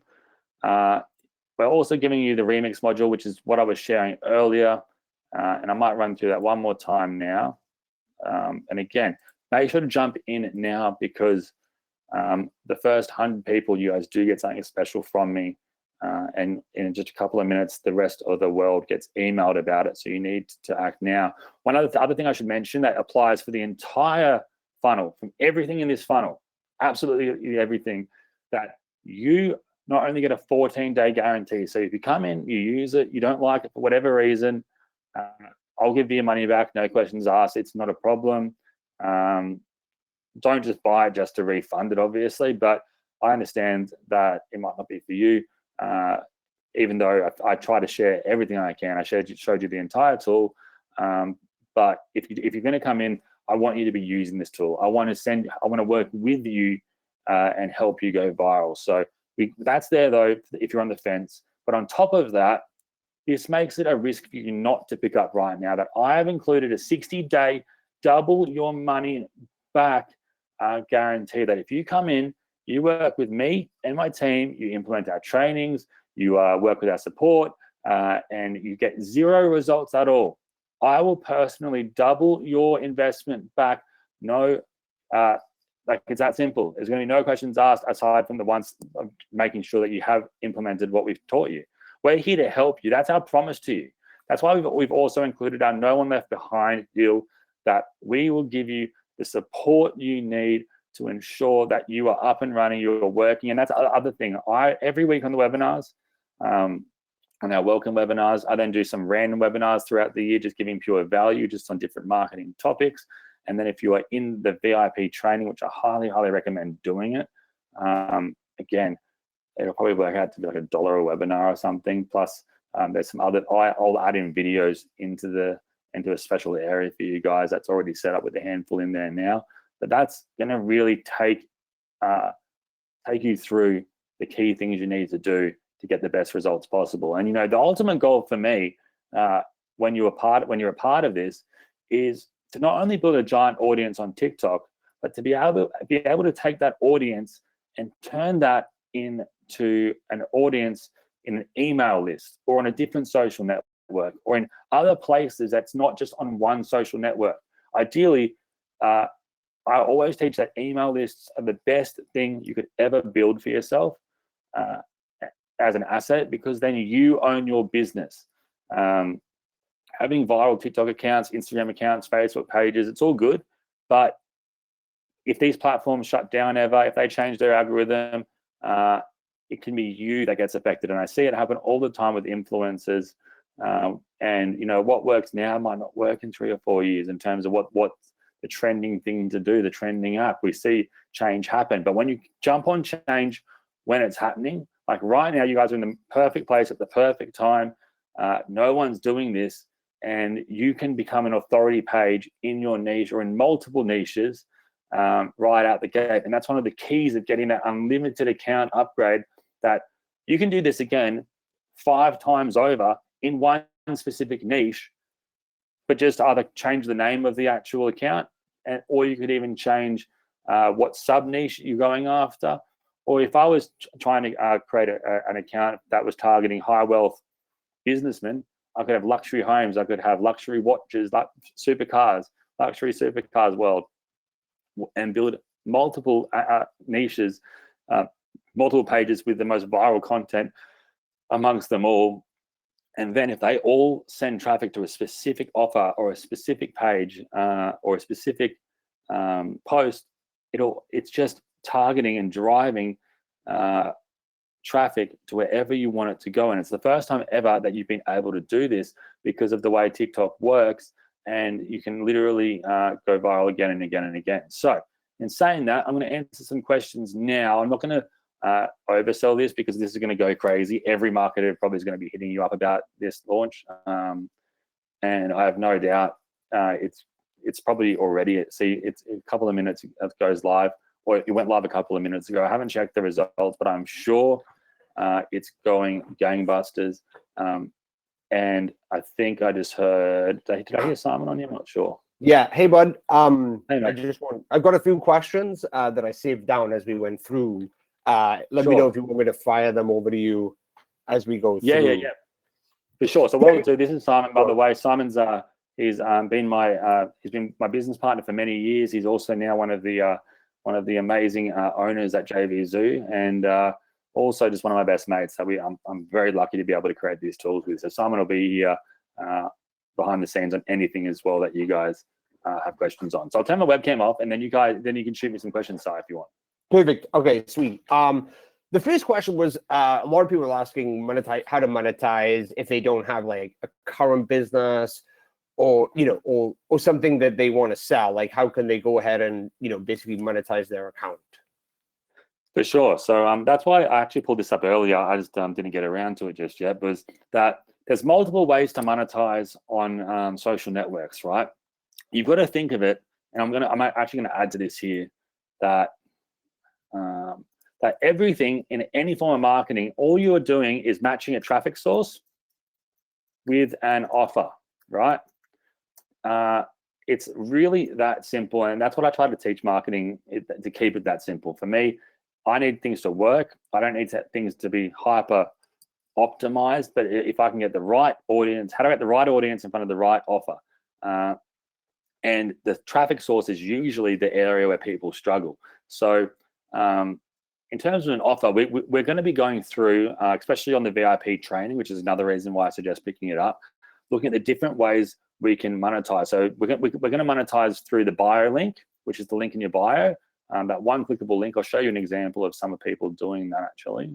We're also giving you the remix module, which is what I was sharing earlier. And I might run through that one more time now. And again, make sure to jump in now, because the first 100 people, you guys do get something special from me. And in just a couple of minutes, the rest of the world gets emailed about it. So you need to act now. One other thing I should mention that applies for the entire funnel, from everything in this funnel, absolutely everything, that you not only get a 14-day guarantee. So if you come in, you use it, you don't like it for whatever reason, I'll give you your money back, no questions asked. It's not a problem. Don't just buy it just to refund it, obviously, but I understand that it might not be for you. even though I try to share everything I can. I showed you the entire tool. But if you're going to come in, I want you to be using this tool. I want to work with you and help you go viral. So that's there though, if you're on the fence. But on top of that, this makes it a risk for you not to pick up right now. That I have included a 60-day double your money back guarantee. That if you come in, you work with me and my team, you implement our trainings, you work with our support, and you get 0 results at all, I will personally double your investment back. No, like it's that simple. There's going to be no questions asked aside from the ones of making sure that you have implemented what we've taught you. We're here to help you. That's our promise to you. That's why we've also included our No One Left Behind deal, that we will give you the support you need to ensure that you are up and running, you're working. And that's the other thing. Every week on the webinars, on our welcome webinars, I then do some random webinars throughout the year, just giving pure value just on different marketing topics. And then if you are in the VIP training, which I highly, highly recommend doing it, again, it'll probably work out to be like $1 a webinar or something. Plus, there's some other, I'll add in videos into a special area for you guys that's already set up with a handful in there now. But that's going to really take you through the key things you need to do to get the best results possible. And the ultimate goal for me, when you're a part of this, is to not only build a giant audience on TikTok, but to be able to take that audience and turn that into an audience in an email list or on a different social network or in other places that's not just on one social network. Ideally, I always teach that email lists are the best thing you could ever build for yourself as an asset, because then you own your business. Having viral TikTok accounts, Instagram accounts, Facebook pages, it's all good. But if these platforms shut down ever, if they change their algorithm, it can be you that gets affected. And I see it happen all the time with influencers. And what works now might not work in 3 or 4 years in terms of what the trending thing to do, the trending app. We see change happen. But when you jump on change when it's happening, like right now, you guys are in the perfect place at the perfect time. No one's doing this. And you can become an authority page in your niche or in multiple niches right out the gate. And that's one of the keys of getting that unlimited account upgrade, that you can do this again 5 times over in one specific niche, but just either change the name of the actual account, or you could even change what sub niche you're going after. Or if I was trying to create an account that was targeting high wealth businessmen, I could have luxury homes, I could have luxury watches, like supercars, luxury supercars world, and build multiple niches, multiple pages with the most viral content amongst them all. And then if they all send traffic to a specific offer or a specific page or a specific post, it's just targeting and driving traffic to wherever you want it to go. And it's the first time ever that you've been able to do this because of the way TikTok works, and you can literally go viral again and again and again. So in saying that, I'm going to answer some questions now. I'm not going to oversell this because this is going to go crazy. Every marketer probably is going to be hitting you up about this launch. And I have no doubt it's probably already, it's a couple of minutes it goes live, or it went live a couple of minutes ago. I haven't checked the results, but I'm sure it's going gangbusters. And I think I just heard, did I hear Simon on here? I'm not sure. Yeah. Hey, bud. Hey, I've got a few questions that I saved down as we went through. Let me know if you want me to fire them over to you as we go through. Yeah. For sure. So what we'll do, this is Simon, by the way. Simon's he's been my business partner for many years. He's also now one of the amazing owners at JV Zoo, and also just one of my best mates. So I'm very lucky to be able to create these tools with. So Simon will be here behind the scenes on anything as well that you guys have questions on. So I'll turn my webcam off, and then you can shoot me some questions, Si, if you want. Perfect. Okay, sweet. The first question was a lot of people are asking how to monetize if they don't have like a current business or or something that they want to sell. Like how can they go ahead and basically monetize their account? For sure. So that's why I actually pulled this up earlier. I just didn't get around to it just yet. Was that there's multiple ways to monetize on social networks, right? You've got to think of it, and I'm actually gonna add to this here that that everything in any form of marketing, all you're doing is matching a traffic source with an offer, right? It's really that simple, and that's what I try to teach marketing, to keep it that simple. For me, I need things to work. I don't need things to be hyper optimized, but if I can get the right audience, how do I get the right audience in front of the right offer? And the traffic source is usually the area where people struggle. So in terms of an offer, we're going to be going through, especially on the VIP training, which is another reason why I suggest picking it up, looking at the different ways we can monetize. So we're going to monetize through the bio link, which is the link in your bio. That one clickable link. I'll show you an example of some of people doing that actually.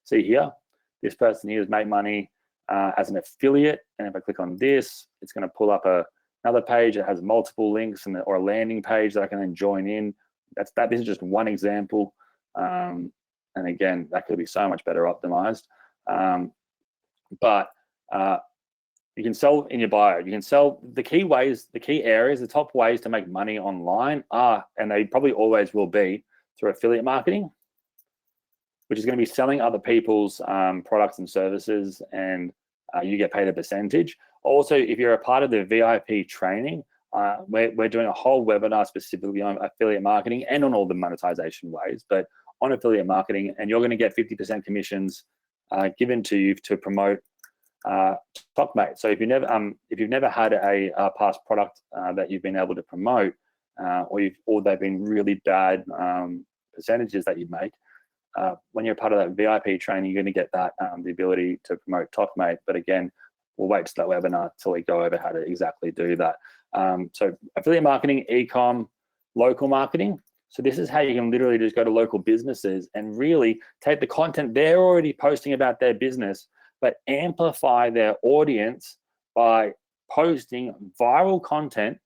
See here, this person here has made money as an affiliate. And if I click on this, it's going to pull up another page that has multiple links or a landing page that I can then join in. This is just one example. And again, that could be so much better optimized. But you can sell in your bio. You can sell the key ways, the key areas, the top ways to make money online are, and they probably always will be, through affiliate marketing, which is going to be selling other people's products and services, and you get paid a percentage. Also, if you're a part of the VIP training, we're doing a whole webinar specifically on affiliate marketing and on all the monetization ways, but on affiliate marketing, and you're going to get 50% commissions given to you to promote TokMate. So if you've never had a past product that you've been able to promote, or they've been really bad percentages that you make, when you're part of that VIP training, you're going to get that the ability to promote TokMate. But again, we'll wait to that webinar till we go over how to exactly do that. So affiliate marketing, e-com, local marketing. So this is how you can literally just go to local businesses and really take the content they're already posting about their business, but amplify their audience by posting viral content,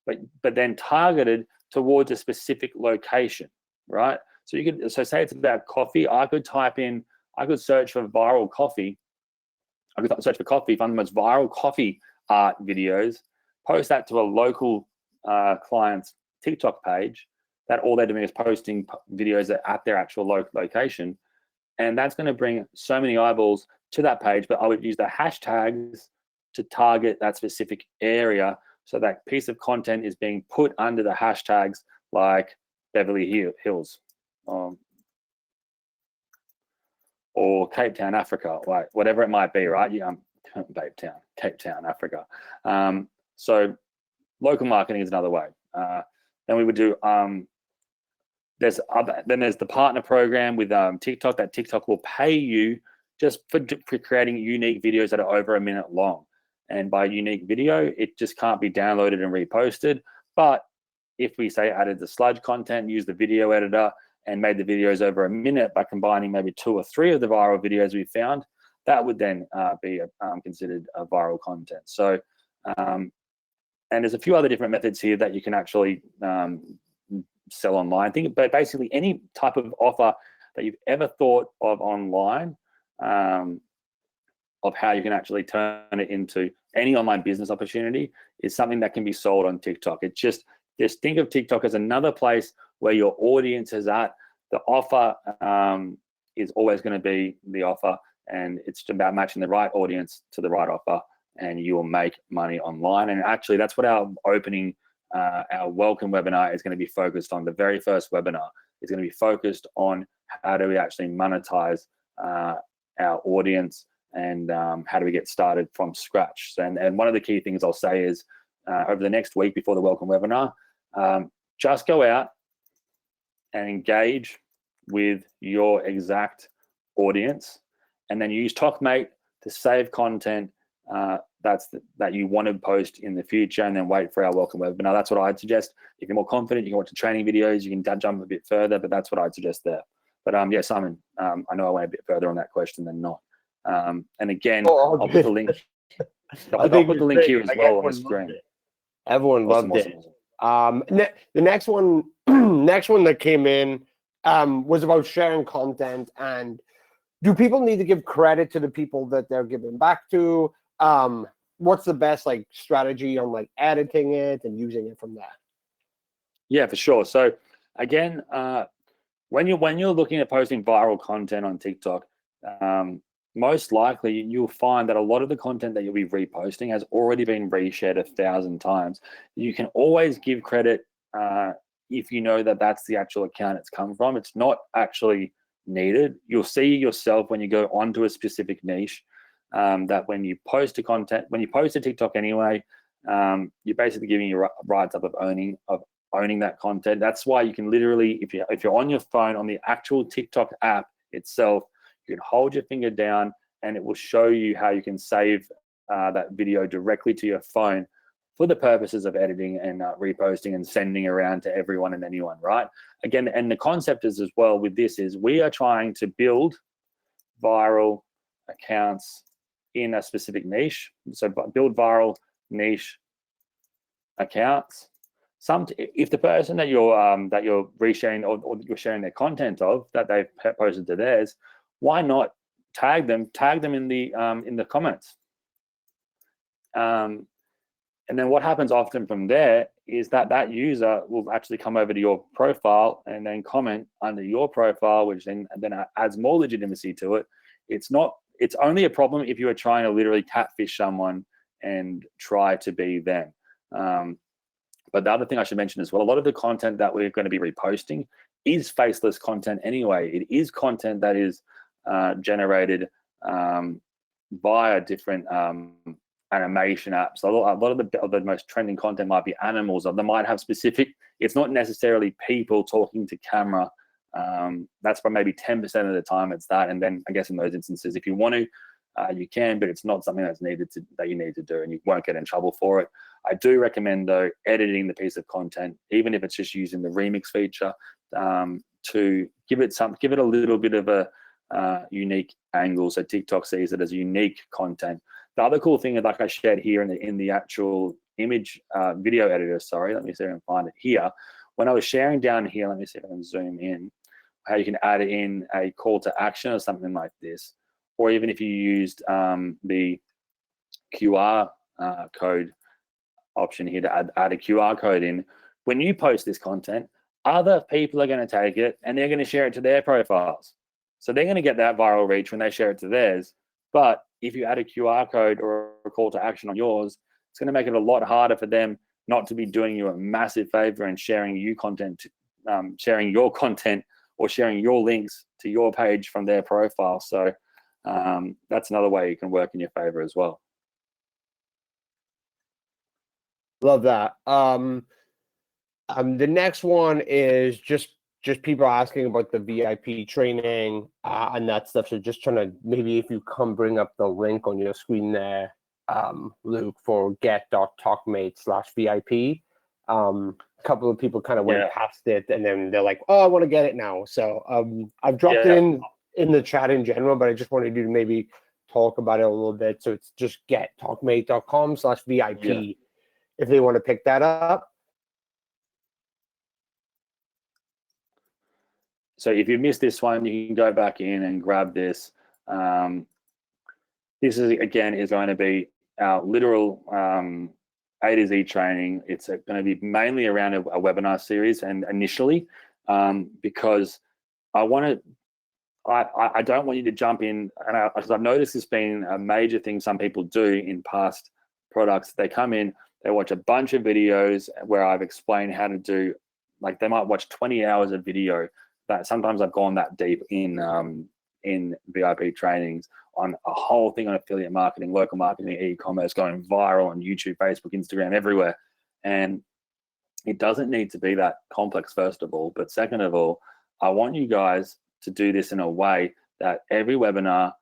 but then targeted towards a specific location, right? So say it's about coffee. I could search for viral coffee. I could search for coffee, find the most viral coffee art videos, post that to a local client's TikTok page. That all they're doing is posting videos at their actual local location. And that's going to bring so many eyeballs to that page, but I would use the hashtags to target that specific area. So that piece of content is being put under the hashtags like Beverly Hills or Cape Town, Africa, like whatever it might be, right? Cape Town, Africa. So local marketing is another way. Then we would do, there's the partner program with TikTok. That TikTok will pay you just for creating unique videos that are over a minute long. And by unique video, it just can't be downloaded and reposted. But if we say added the sludge content, use the video editor, and made the videos over a minute by combining maybe 2 or 3 of the viral videos we found, that would then be considered a viral content. So, and there's a few other different methods here that you can actually sell online. But basically any type of offer that you've ever thought of online, of how you can actually turn it into any online business opportunity, is something that can be sold on TikTok. It's just think of TikTok as another place where your audience is at. The offer is always going to be the offer, and it's about matching the right audience to the right offer, and you will make money online. And actually, that's what our opening, our welcome webinar is going to be focused on. The very first webinar is going to be focused on how do we actually monetize our audience, and how do we get started from scratch. And one of the key things I'll say is over the next week before the welcome webinar, just go out and engage with your exact audience, and then use TokMate to save content that you want to post in the future, and then wait for our welcome webinar. That's what I'd suggest. If you're more confident, you can watch the training videos, you can jump a bit further, but that's what I'd suggest there. But yeah, Simon, I know I went a bit further on that question than not. And again, I'll put the link. I'll put the link here as well on the screen. Everyone loved it. The next one that came in, was about sharing content, and do people need to give credit to the people that they're giving back to? What's the best like strategy on like editing it and using it from there? Yeah, for sure. So again, when you're looking at posting viral content on TikTok, most likely you'll find that a lot of the content that you'll be reposting has already been reshared 1,000 times. You can always give credit if you know that that's the actual account it's come from. It's not actually needed. You'll see yourself when you go onto a specific niche that when you post a TikTok anyway, you're basically giving your rights up of owning that content. That's why you can literally, if you're on your phone on the actual TikTok app itself, you can hold your finger down and it will show you how you can save that video directly to your phone for the purposes of editing and reposting and sending around to everyone and anyone, right? Again, and the concept is as well with this is we are trying to build viral accounts in a specific niche. So build viral niche accounts. If the person that you're resharing or you're sharing their content of that they've posted to theirs, why not tag them in the comments? And then what happens often from there is that user will actually come over to your profile and then comment under your profile, which then adds more legitimacy to it. It's only a problem if you are trying to literally catfish someone and try to be them. But the other thing I should mention as well, a lot of the content that we're going to be reposting is faceless content anyway. It is content that is generated via different animation apps. A lot of the most trending content might be animals, or they might have specific, it's not necessarily people talking to camera. That's for maybe 10% of the time it's that. And then I guess in those instances, if you want to, you can, but it's not something that you need to do, and you won't get in trouble for it. I do recommend though editing the piece of content, even if it's just using the remix feature, to give it a little bit of a unique angle, so TikTok sees it as unique content. The other cool thing, like I shared here in the actual image video editor, sorry, let me see if I can find it here. When I was sharing down here, let me see if I can zoom in, how you can add in a call to action or something like this. Or even if you used the QR code option here to add a QR code in, when you post this content, other people are going to take it and they're going to share it to their profiles. So they're going to get that viral reach when they share it to theirs. But if you add a QR code or a call to action on yours, it's going to make it a lot harder for them not to be doing you a massive favor and sharing your content or sharing your links to your page from their profile. So that's another way you can work in your favor as well. Love that. The next one is just people asking about the VIP training and that stuff. So just trying to, maybe if you come bring up the link on your screen there, Luke, for get.tokmate/VIP. A couple of people kind of went past it and then they're like, oh, I want to get it now. So I've dropped it in the chat in general, but I just wanted you to maybe talk about it a little bit. So it's just get.tokmate.com/VIP if they want to pick that up. So if you missed this one, you can go back in and grab this. This is going to be our literal A to Z training. It's going to be mainly around a webinar series, and initially, because I don't want you to jump in, and because I've noticed this being a major thing some people do in past products. They come in, they watch a bunch of videos where I've explained how to do, like they might watch 20 hours of video. That sometimes I've gone that deep in VIP trainings on a whole thing on affiliate marketing, local marketing, e-commerce, going viral on YouTube, Facebook, Instagram, everywhere. And it doesn't need to be that complex, first of all. But second of all, I want you guys to do this in a way that every webinar,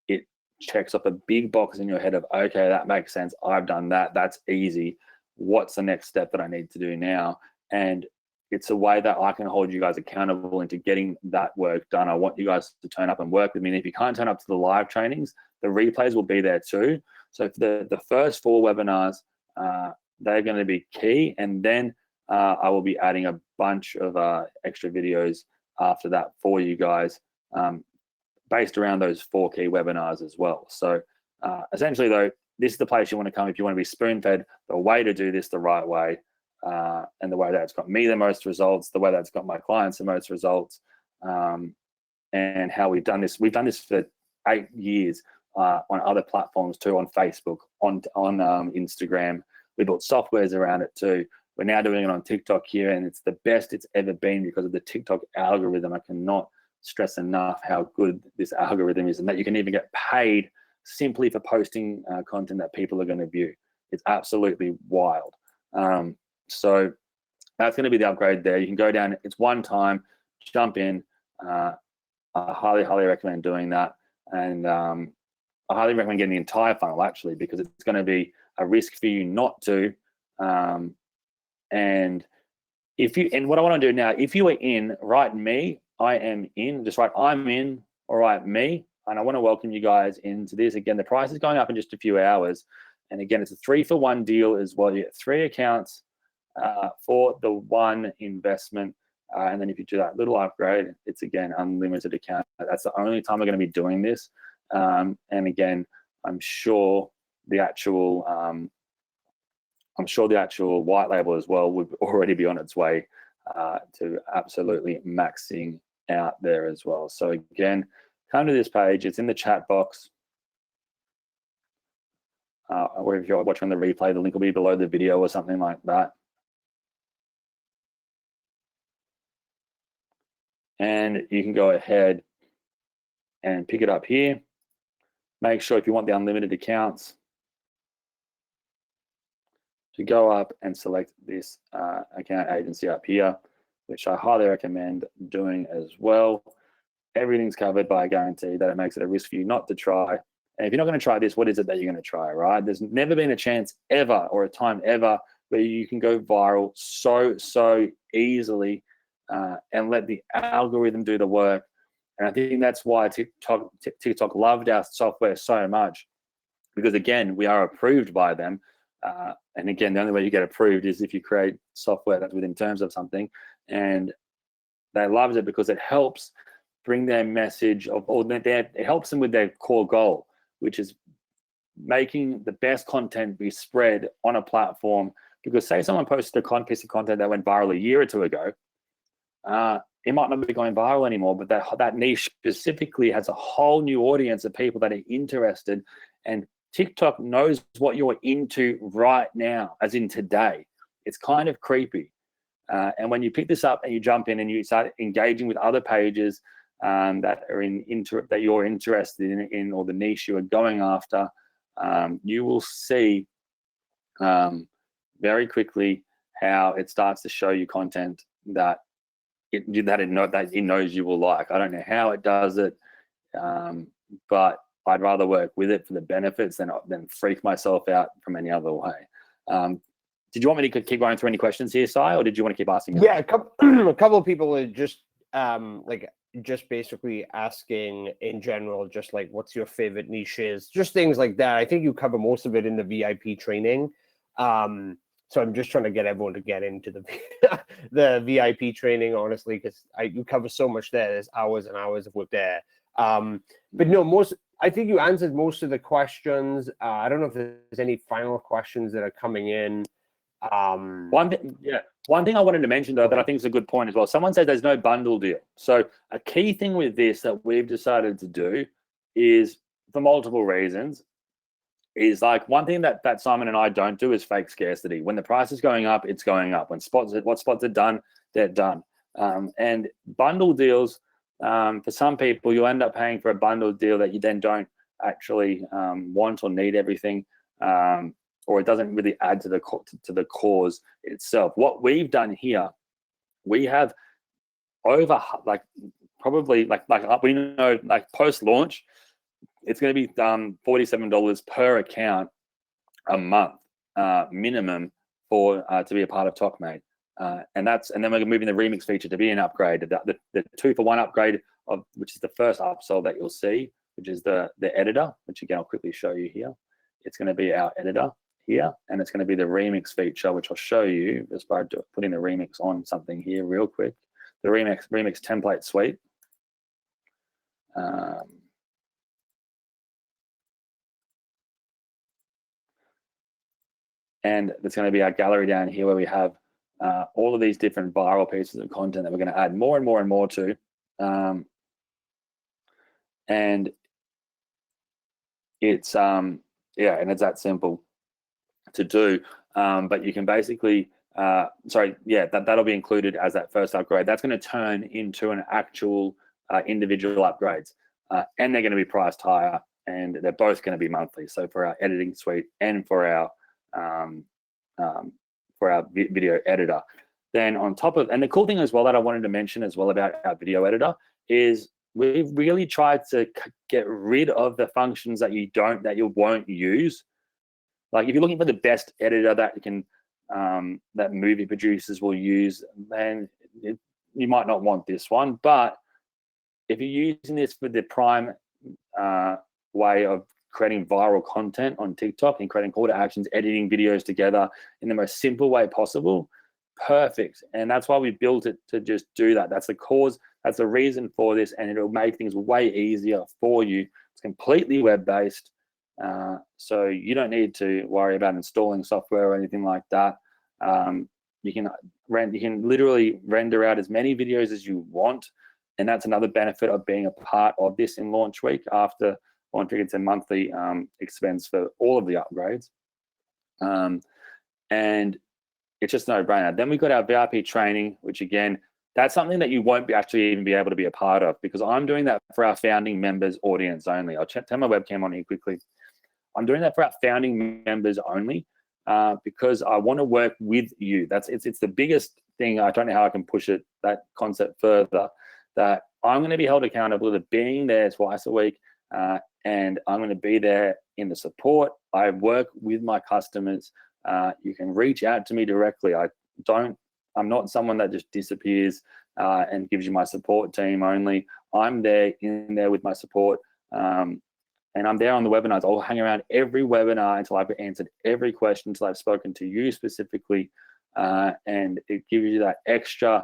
it checks off a big box in your head of, okay, that makes sense. I've done that. That's easy. What's the next step that I need to do now? And it's a way that I can hold you guys accountable into getting that work done. I want you guys to turn up and work with me. And if you can't turn up to the live trainings, the replays will be there too. So for the first 4 webinars, they're going to be key. And then I will be adding a bunch of extra videos after that for you guys, based around those 4 key webinars as well. So essentially though, this is the place you want to come if you want to be spoon-fed the way to do this the right way, and the way that's got me the most results, the way that's got my clients the most results, and how we've done this. We've done this for 8 years on other platforms too, on Facebook, on Instagram. We built softwares around it too. We're now doing it on TikTok here, and it's the best it's ever been because of the TikTok algorithm. I cannot stress enough how good this algorithm is, and that you can even get paid simply for posting content that people are going to view. It's absolutely wild. So that's going to be the upgrade there. You can go down, it's one time, jump in. I highly recommend doing that. And I highly recommend getting the entire funnel actually, because it's going to be a risk for you not to. And what I want to do now, if you are in, write me, I am in, just write I'm in, or write me. And I want to welcome you guys into this. Again, the price is going up in just a few hours. And again, it's a 3-for-1 deal as well. You get 3 accounts for the 1 investment. And then if you do that little upgrade, it's again, unlimited account. That's the only time we're going to be doing this. And again, I'm sure the actual white label as well would already be on its way to absolutely maxing out there as well. So again, come to this page. It's in the chat box. Or if you're watching the replay, the link will be below the video or something like that. And you can go ahead and pick it up here. Make sure if you want the unlimited accounts to go up and select this account agency up here, which I highly recommend doing as well. Everything's covered by a guarantee that it makes it a risk for you not to try. And if you're not going to try this, what is it that you're going to try, right? There's never been a chance ever or a time ever where you can go viral so easily and let the algorithm do the work. And I think that's why TikTok loved our software so much, because again, we are approved by them. And again, the only way you get approved is if you create software that's within terms of something. And they loved it because it helps bring their message it helps them with their core goal, which is making the best content be spread on a platform. Because say someone posted a piece of content that went viral a year or 2 ago, it might not be going viral anymore, but that niche specifically has a whole new audience of people that are interested, and TikTok knows what you're into right now, as in today. It's kind of creepy. And when you pick this up and you jump in and you start engaging with other pages that you're interested in, or the niche you are going after, you will see very quickly how it starts to show you content that it knows you will like. I don't know how it does it, but I'd rather work with it for the benefits than freak myself out from any other way. Did you want me to keep going through any questions here, Si, or did you want to keep asking me? Yeah, a couple of people are just basically asking in general, just like what's your favorite niches, just things like that. I think you cover most of it in the VIP training. So I'm just trying to get everyone to get into the VIP training, honestly, because you cover so much there. There's hours and hours of work there. But no, I think you answered most of the questions. I don't know if there's any final questions that are coming in. One thing I wanted to mention though, that I think is a good point as well. Someone said there's no bundle deal. So a key thing with this that we've decided to do is, for multiple reasons, is like one thing that Simon and I don't do is fake scarcity. When the price is going up, it's going up. When spots are done, they're done. And bundle deals, for some people, you'll end up paying for a bundle deal that you then don't actually want or need everything, or it doesn't really add to the cause itself. What we've done here, we have over we know post launch, it's going to be $47 per account a month minimum for to be a part of TokMate, and then we're moving the remix feature to be an upgrade. The 2-for-1 upgrade which is the first upsell that you'll see, which is the editor, which again I'll quickly show you here. It's going to be our editor here, and it's going to be the remix feature, which I'll show you just by putting the remix on something here real quick. the Remix template suite. And there's going to be our gallery down here where we have all of these different viral pieces of content that we're going to add more and more and more to. And it's yeah, and it's that simple to do. But you can basically that'll be included as that first upgrade. That's going to turn into an actual individual upgrades, and they're going to be priced higher, and they're both going to be monthly. So for our editing suite and for our video editor. Then on top of, and the cool thing as well that I wanted to mention as well about our video editor is we've really tried to get rid of the functions that you won't use. Like if you're looking for the best editor that you can that movie producers will use, then you might not want this one. But if you're using this for the prime way of creating viral content on TikTok and creating call to actions, editing videos together in the most simple way possible, perfect. And that's why we built it, to just do that. That's the cause, that's the reason for this, and it'll make things way easier for you. It's completely web-based, so you don't need to worry about installing software or anything like that. You can literally render out as many videos as you want, and that's another benefit of being a part of this in launch week. After launch week, it's a monthly expense for all of the upgrades, and it's just no brainer. Then we've got our VIP training, which again, that's something that you won't be actually even be able to be a part of, because I'm doing that for our founding members audience only. I'll turn my webcam on here quickly. I'm doing that for our founding members only, because I want to work with you. It's the biggest thing. I don't know how I can push that concept further, that I'm going to be held accountable to being there twice a week, and I'm going to be there in the support. I work with my customers. You can reach out to me directly. I'm not someone that just disappears and gives you my support team only. I'm there with my support, and I'm there on the webinars. I'll hang around every webinar until I've answered every question, until I've spoken to you specifically, and it gives you that extra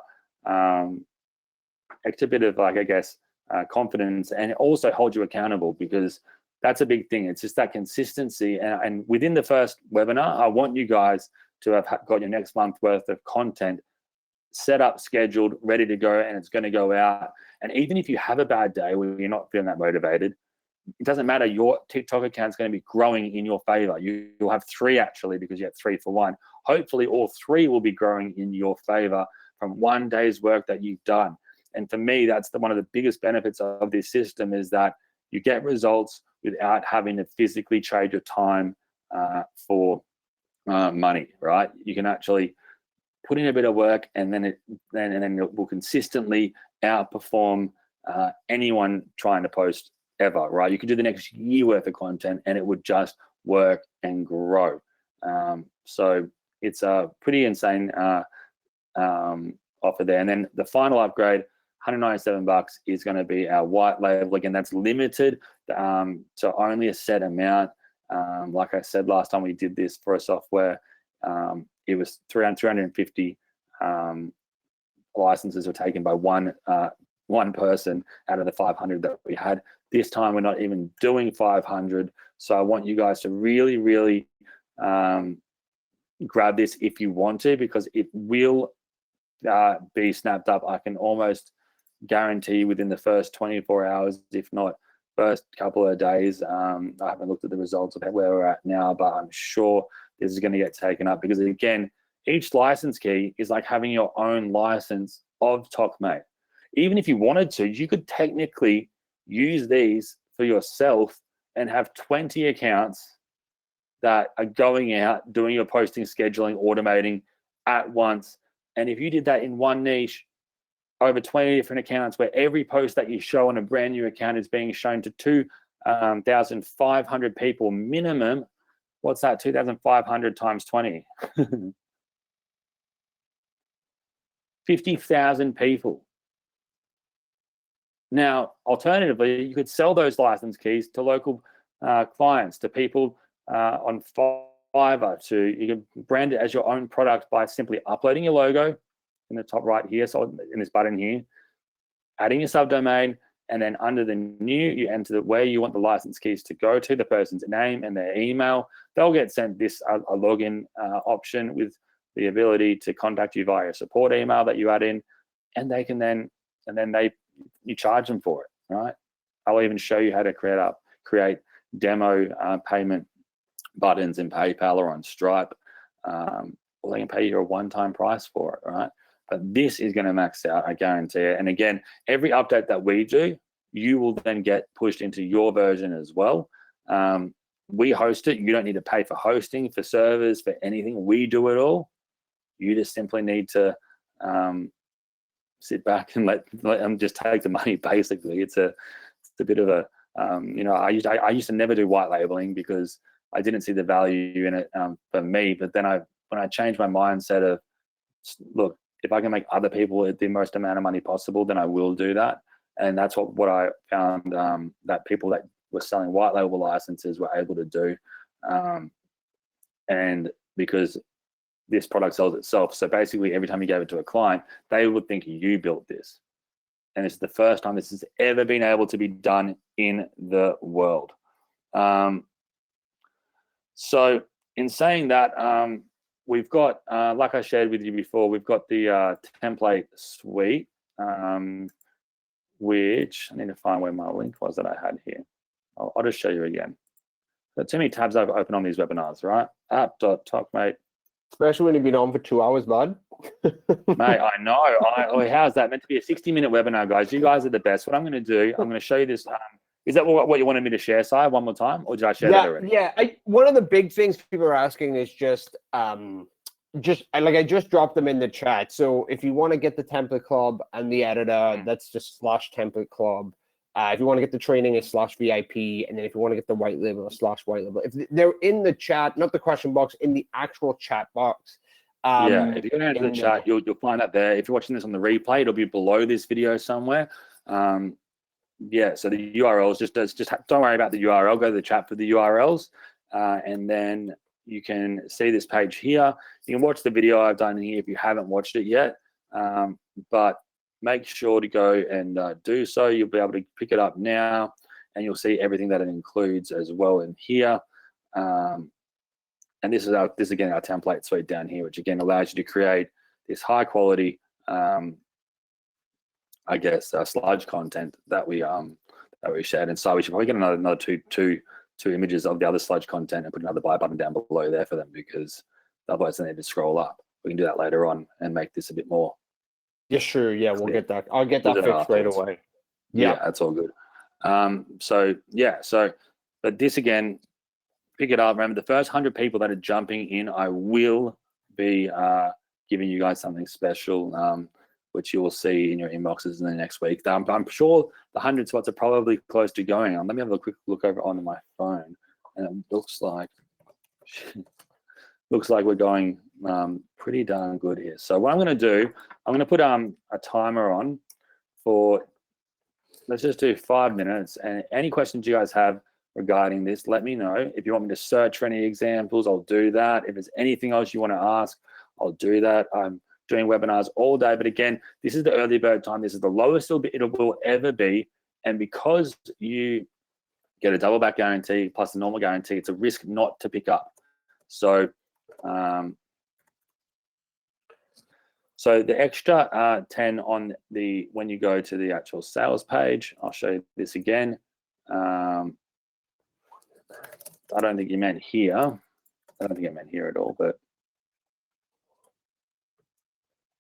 bit of, like, I guess, confidence, and it also holds you accountable, because that's a big thing. It's just that consistency, and within the first webinar, I want you guys to have got your next month worth of content set up, scheduled, ready to go, and it's going to go out. And even if you have a bad day where you're not feeling that motivated, it doesn't matter. Your TikTok account's going to be growing in your favor. You'll have 3 actually, because you have 3 for 1. Hopefully all 3 will be growing in your favor from one day's work that you've done. And for me, that's one of the biggest benefits of this system, is that you get results without having to physically trade your time for money, right? You can actually put in a bit of work, and then it will consistently outperform anyone trying to post ever, right? You could do the next year worth of content, and it would just work and grow. So it's a pretty insane offer there. And then the final upgrade, $197 is going to be our white label. Again, that's limited to only a set amount. Like I said last time we did this for a software, it was around 350 licenses were taken by one person out of the 500 that we had. This time we're not even doing 500. So I want you guys to really, really grab this if you want to, because it will be snapped up. I can almost guarantee within the first 24 hours, if not first couple of days. I haven't looked at the results of where we're at now, but I'm sure this is going to get taken up, because again, each license key is like having your own license of TokMate. Even if you wanted to, you could technically use these for yourself and have 20 accounts that are going out, doing your posting, scheduling, automating at once. And if you did that in one niche, over 20 different accounts, where every post that you show on a brand new account is being shown to 2,500 people minimum. What's that? 2,500 times 20. 50,000 people. Now, alternatively, you could sell those license keys to local clients, to people on Fiverr. You can brand it as your own product by simply uploading your logo, in the top right here, so in this button here, adding your subdomain, and then under the new, you enter where you want the license keys to go to, the person's name and their email. They'll get sent this a login option with the ability to contact you via a support email that you add in, and they can then, you charge them for it, right? I'll even show you how to create demo payment buttons in PayPal or on Stripe. Or they can pay you a one-time price for it, right? But this is going to max out, I guarantee it. And again, every update that we do, you will then get pushed into your version as well. We host it. You don't need to pay for hosting, for servers, for anything. We do it all. You just simply need to sit back and let them just take the money. Basically, it's a bit of a I used to never do white labeling because I didn't see the value in it for me. But then when I changed my mindset of, look, if I can make other people the most amount of money possible, then I will do that. And that's what I found that people that were selling white label licenses were able to do. And because this product sells itself, so basically every time you gave it to a client, they would think you built this. And it's the first time this has ever been able to be done in the world. So in saying that, we've got, like I shared with you before, we've got the template suite, which I need to find where my link was that I had here. I'll just show you again. Got too many tabs I've opened on these webinars, right? App.TokMate. Especially when you've been on for 2 hours, bud. Mate, I know. How's that meant to be a 60-minute webinar, guys? You guys are the best. What I'm going to do, I'm going to show you this. Is that what you wanted me to share, Si, one more time? Or did I share that already? Yeah. One of the big things people are asking is just I just dropped them in the chat. So if you want to get the template club and the editor, that's just /template club. If you want to get the training, it's /VIP. And then if you want to get the white label, it's /white label. If they're in the chat, not the question box, in the actual chat box. If you go down to the chat, you'll find that there. If you're watching this on the replay, it'll be below this video somewhere. So the URLs, just don't worry about the URL. Go to the chat for the URLs, and then you can see this page here. You can watch the video I've done here if you haven't watched it yet, but make sure to go and do so. You'll be able to pick it up now, and you'll see everything that it includes as well in here. And this is again our template suite down here, which again allows you to create this high quality sludge content that we shared. And so we should probably get another two images of the other sludge content and put another buy button down below there for them, because otherwise they need to scroll up. We can do that later on and make this a bit more. Yeah, sure. Yeah, we'll get that. I'll get that fixed right away. Yeah, that's all good. But this again, pick it up. Remember, the first 100 people that are jumping in, I will be giving you guys something special, which you will see in your inboxes in the next week. I'm sure the 100 spots are probably close to going on. Let me have a quick look over on my phone, and it looks like we're going pretty darn good here. So what I'm going to do, I'm going to put a timer on for, let's just do 5 minutes. And any questions you guys have regarding this, let me know. If you want me to search for any examples, I'll do that. If there's anything else you want to ask, I'll do that. I'm doing webinars all day, but again, this is the early bird time. This is the lowest it will ever be. And because you get a double back guarantee plus the normal guarantee, it's a risk not to pick up. So the extra 10 on when you go to the actual sales page, I'll show you this again. I don't think you meant here. I don't think it meant here at all, but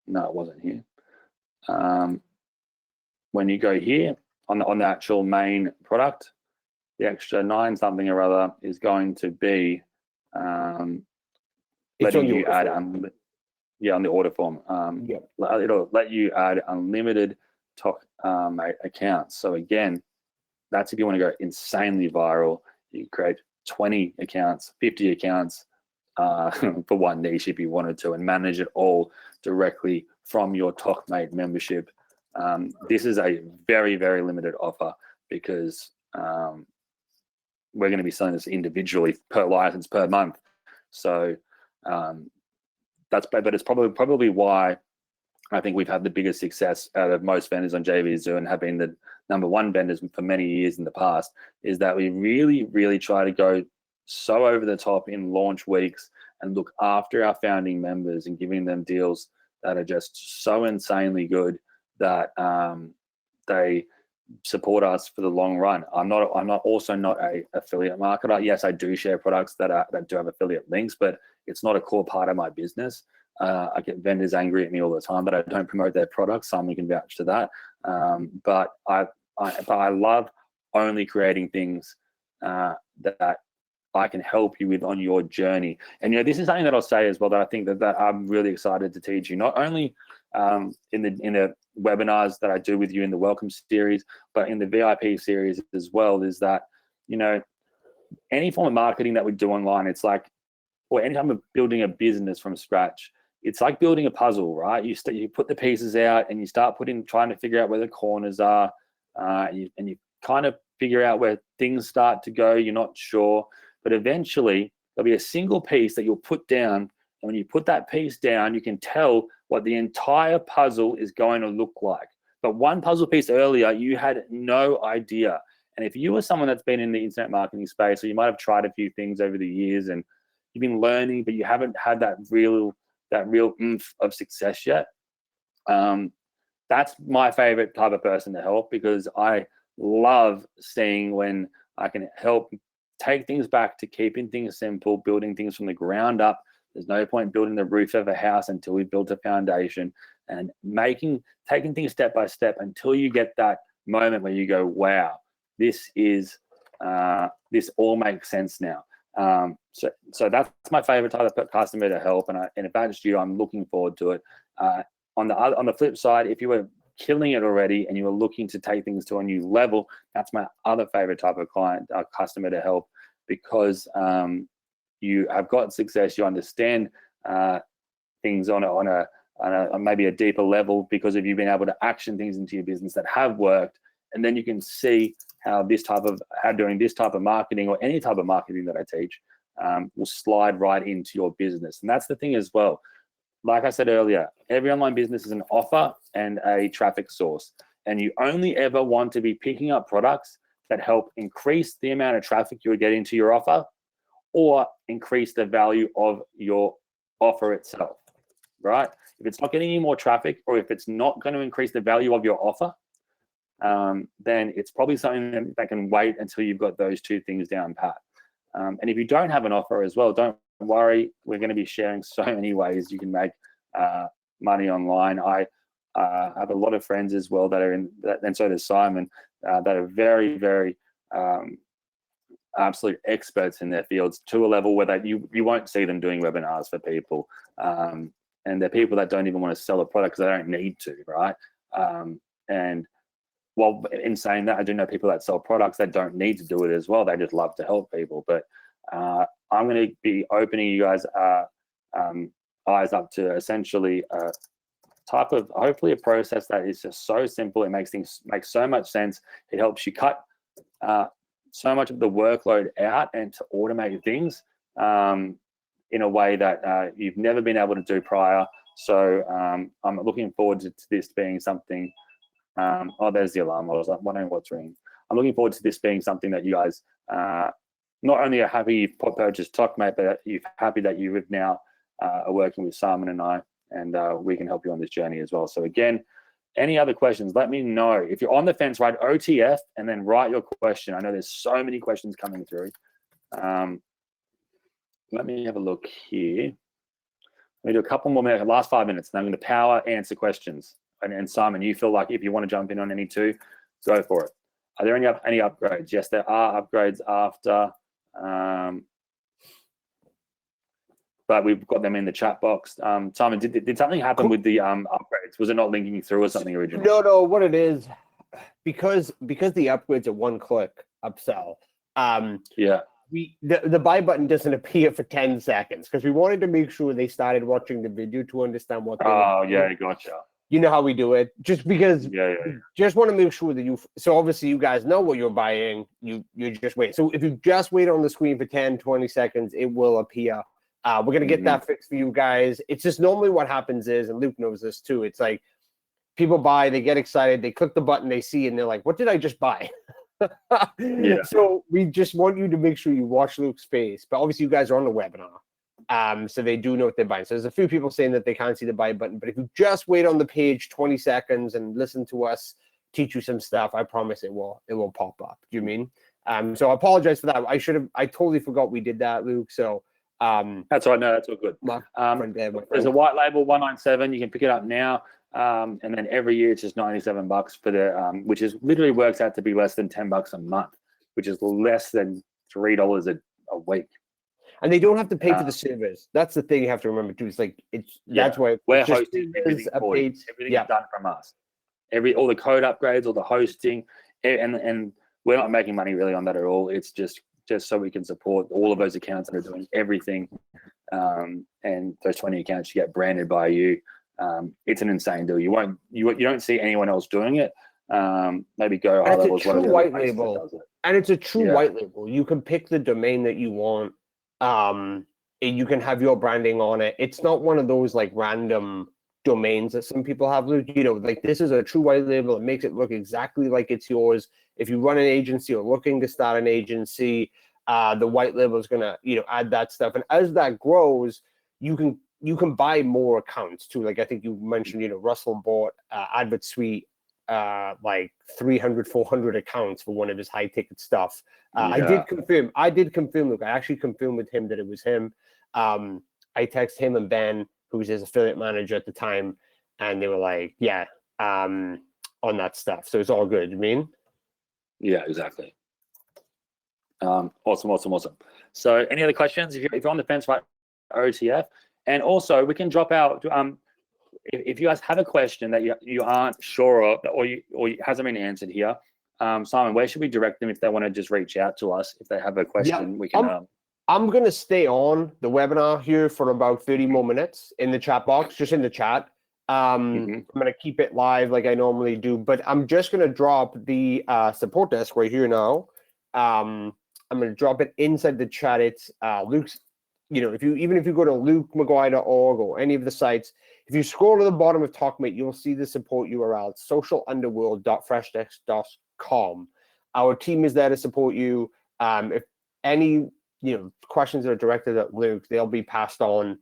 no, it wasn't here. When you go here on the actual main product, the extra 9 something or other is going to be letting you add on the order form. It'll let you add unlimited TokMate accounts. So again, that's if you want to go insanely viral. You create 20 accounts, 50 accounts for one niche if you wanted to, and manage it all directly from your TokMate membership. This is a very, very limited offer because we're going to be selling this individually per license per month. So but it's probably why I think we've had the biggest success out of most vendors on JVZoo and have been the #1 vendors for many years in the past, is that we really, really try to go so over the top in launch weeks and look after our founding members and giving them deals that are just so insanely good that they support us for the long run. I'm not also not a affiliate marketer. Yes, I do share products that do have affiliate links, but it's not a core part of my business. I get vendors angry at me all the time that I don't promote their products. Someone can vouch to that. But I love only creating things that I can help you with on your journey. And this is something that I'll say as well, that I think that I'm really excited to teach you, not only in the webinars that I do with you in the welcome series, but in the VIP series as well, is that any form of marketing that we do online, it's like, or any time of building a business from scratch, it's like building a puzzle, right? You put the pieces out and you start trying to figure out where the corners are, and you kind of figure out where things start to go. You're not sure, but eventually there'll be a single piece that you'll put down, and when you put that piece down, you can tell what the entire puzzle is going to look like. But one puzzle piece earlier, you had no idea. And if you were someone that's been in the internet marketing space, or you might have tried a few things over the years and you've been learning, but you haven't had that real oomph of success yet, that's my favorite type of person to help, because I love seeing when I can help take things back to keeping things simple, building things from the ground up. There's no point building the roof of a house until we've built a foundation, and taking things step by step until you get that moment where you go, wow, this all makes sense now. So that's my favorite type of customer to help, and if that's you, I'm looking forward to it. On the flip side, if you were killing it already and you were looking to take things to a new level, that's my other favorite type of customer to help, because you have got success, you understand things on a maybe a deeper level, because of you being able to action things into your business that have worked, and then you can see how doing this type of marketing, or any type of marketing that I teach, will slide right into your business. And that's the thing as well. Like I said earlier, every online business is an offer and a traffic source, and you only ever want to be picking up products that help increase the amount of traffic you're getting to your offer, or increase the value of your offer itself, right? If it's not getting any more traffic, or if it's not going to increase the value of your offer, then it's probably something that can wait until you've got those two things down pat. And if you don't have an offer as well, don't worry. We're going to be sharing so many ways you can make money online. I have a lot of friends as well that are in that, and so does Simon, that are very, very absolute experts in their fields, to a level where you won't see them doing webinars for people. And they're people that don't even want to sell a product because they don't need to, right? And well, in saying that, I do know people that sell products that don't need to do it as well. They just love to help people. But I'm going to be opening you guys' eyes up to essentially a type of, hopefully, a process that is just so simple. It makes things make so much sense. It helps you cut so much of the workload out and to automate things in a way that you've never been able to do prior. So I'm looking forward to this being something. Oh, there's the alarm. I was wondering what's ringing. I'm looking forward to this being something that you guys not only are happy you've purchased TokMate, but you're happy that you have now are working with Simon and I, and we can help you on this journey as well. So again, any other questions, let me know. If you're on the fence, write OTF and then write your question. I know there's so many questions coming through. Let me have a look here. Let me do a couple more minutes, last 5 minutes, and I'm going to power answer questions. And Simon, you feel like if you want to jump in on any two, go for it. Are there any upgrades? Yes, there are upgrades after, but we've got them in the chat box. Simon, did something happen with the upgrades? Was it not linking through or something originally? No. What it is, because the upgrades are one-click upsell. Yeah. The buy button doesn't appear for 10 seconds because we wanted to make sure they started watching the video to understand what. Yeah, gotcha. You know how we do it, just because. Yeah. Just want to make sure that you. So obviously you guys know what you're buying. You just wait. So if you just wait on the screen for 10, 20 seconds, it will appear. We're going to get that fixed for you guys. It's just normally what happens is, and Luke knows this too, it's like people buy, they get excited, they click the button, they see, and they're like, what did I just buy? So we just want you to make sure you watch Luke's face. But obviously you guys are on the webinar. So they do know what they're buying. So there's a few people saying that they can't see the buy button, but if you just wait on the page 20 seconds and listen to us teach you some stuff, I promise it will pop up. Do you mean? So I apologize for that. I totally forgot we did that, Luke. So that's all right. No, that's all good. There's a white label 197. You can pick it up now. And then every year it's just $97 for the, which is literally works out to be less than $10 a month, which is less than $3 a week. And they don't have to pay for the servers. That's the thing you have to remember too. It's like that's why we're hosting everything for you. Everything is done from us. All the code upgrades, all the hosting, and we're not making money really on that at all. It's just so we can support all of those accounts that are doing everything. And those 20 accounts you get branded by you. It's an insane deal. You don't see anyone else doing it. Maybe Go High Level is one of the white label, and it's a true white label. You can pick the domain that you want. You can have your branding on it. It's not one of those like random domains that some people have. You know, like this is a true white label. It makes it look exactly like it's yours. If you run an agency or looking to start an agency, the white label is gonna add that stuff. And as that grows, you can buy more accounts too. Like I think you mentioned, Russell bought Advert Suite, like 300, 400 accounts for one of his high ticket stuff. I did confirm, Luke. I actually confirmed with him that it was him. I texted him and Ben, who was his affiliate manager at the time, and they were like, on that stuff. So it's all good. You mean? Yeah, exactly. Awesome. So any other questions? If you're on the fence about OTF, and also we can drop out. If you guys have a question that you aren't sure of, or hasn't been answered here, Simon, where should we direct them if they want to just reach out to us if they have a question? We can. I'm gonna stay on the webinar here for about 30 more minutes in the chat box, just in the chat. I'm gonna keep it live like I normally do, but I'm just gonna drop the support desk right here now. I'm gonna drop it inside the chat. It's Luke's. If you go to lukemaguire.org or any of the sites, if you scroll to the bottom of TokMate, you'll see the support URL, socialunderworld.freshdesk.com. Our team is there to support you. If any questions that are directed at Luke, they'll be passed on.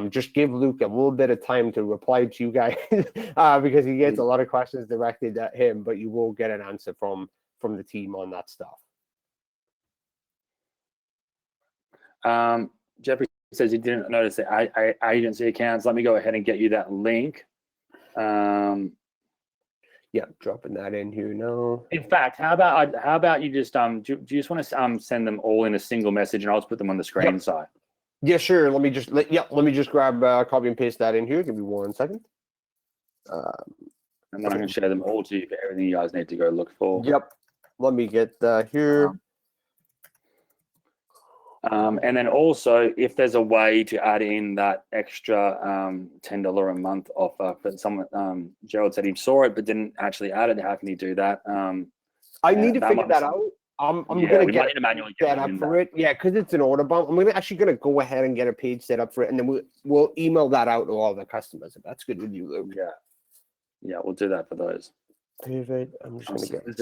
Just give Luke a little bit of time to reply to you guys because he gets a lot of questions directed at him, but you will get an answer from the team on that stuff. Jeffrey says he didn't notice the agency accounts. Let me go ahead and get you that link. Dropping that in here now. In fact, how about you just do you just want to send them all in a single message, and I'll just put them on the screen side? Yeah, sure. Let me just grab copy and paste that in here. Give me 1 second. And then I can share them all to you for everything you guys need to go look for. Yep. Let me get here. And then also, if there's a way to add in that extra $10 a month offer for someone, Gerald said he saw it but didn't actually add it. How can he do that? I need to figure that out. I'm gonna get set up for it. Yeah, because it's an order bump. I'm gonna go ahead and get a page set up for it, and then we'll email that out to all the customers if that's good with you, Luke. Yeah, we'll do that for those. Perfect. I'm just gonna get this.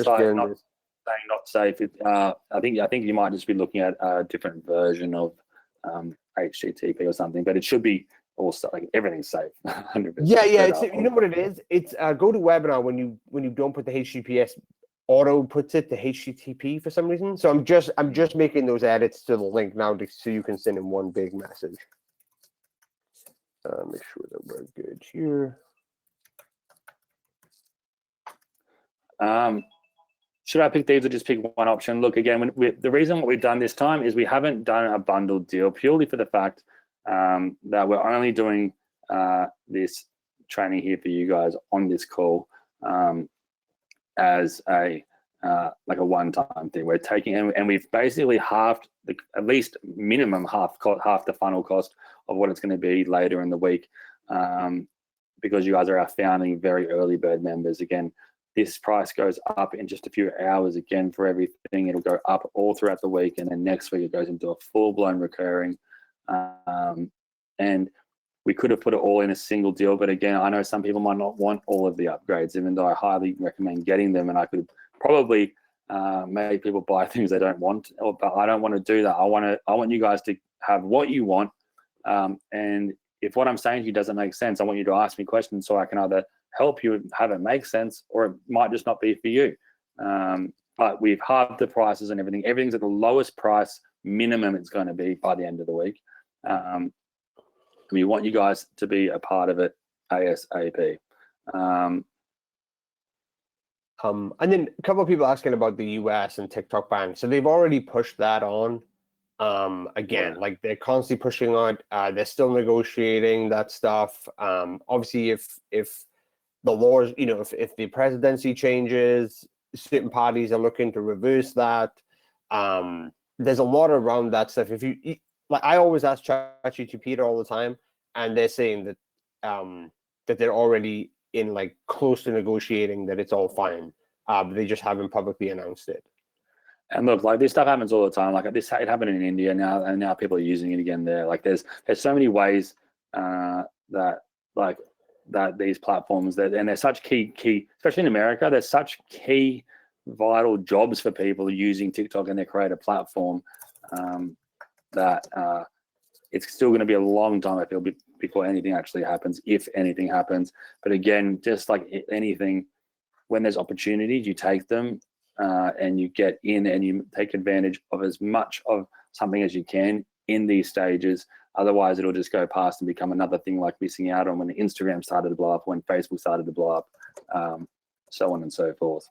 Saying not safe. I think you might just be looking at a different version of HTTP or something, but it should be also like everything's safe. 100%. Yeah. It's, you know what it is? It's GoToWebinar when you don't put the HTTPS, auto puts it to HTTP for some reason. So I'm just making those edits to the link now so you can send in one big message. Make sure that we're good here. Should I pick these or just pick one option? Look, again, the reason what we've done this time is we haven't done a bundled deal purely for the fact that we're only doing this training here for you guys on this call as a like a one-time thing. We're taking and we've basically halved at least minimum half the funnel cost of what it's going to be later in the week because you guys are our founding very early bird members. Again, this price goes up in just a few hours again for everything. It'll go up all throughout the week, and then next week it goes into a full-blown recurring And we could have put it all in a single deal, but again, I know some people might not want all of the upgrades, even though I highly recommend getting them, and I could probably make people buy things they don't want, but I don't want to do that. I want you guys to have what you want, and if what I'm saying to you doesn't make sense, I want you to ask me questions so I can either help you have it make sense, or it might just not be for you. But we've halved the prices and everything. Everything's at the lowest price minimum it's going to be by the end of the week. We want you guys to be a part of it ASAP. And then a couple of people asking about the US and TikTok ban. So they've already pushed that on. Again, like they're constantly pushing on. They're still negotiating that stuff. Obviously, if the laws, if the presidency changes, certain parties are looking to reverse that. There's a lot around that stuff. If you like, I always ask ChatGPT all the time, and they're saying that that they're already in like close to negotiating that it's all fine. But they just haven't publicly announced it. And look, like this stuff happens all the time. Like this, it happened in India now, and now people are using it again there. Like there's so many ways that these platforms and they're such key, especially in America, there's such key vital jobs for people using TikTok and their creator platform that it's still going to be a long time, I feel, before anything actually happens, if anything happens. But again, just like anything, when there's opportunities, you take them and you get in and you take advantage of as much of something as you can in these stages. Otherwise, it'll just go past and become another thing like missing out on when the Instagram started to blow up, when Facebook started to blow up, so on and so forth.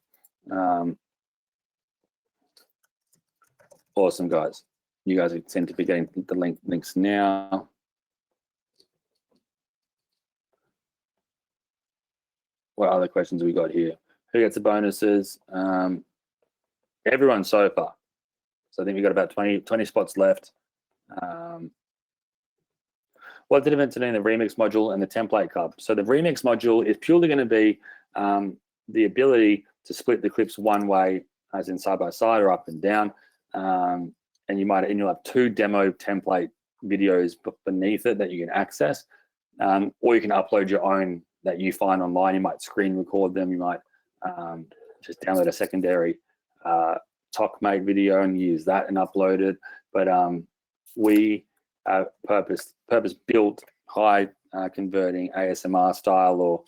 Awesome, guys. You guys seem to be getting the links now. What other questions have we got here? Who gets the bonuses? Everyone so far. So I think we've got about 20 spots left. What the difference between the remix module and the template club? So the remix module is purely going to be the ability to split the clips one way, as in side by side or up and down. And you'll have 2 demo template videos beneath it that you can access, or you can upload your own that you find online. You might screen record them. You might just download a secondary TokMate video and use that and upload it. But we have purpose built high converting ASMR style or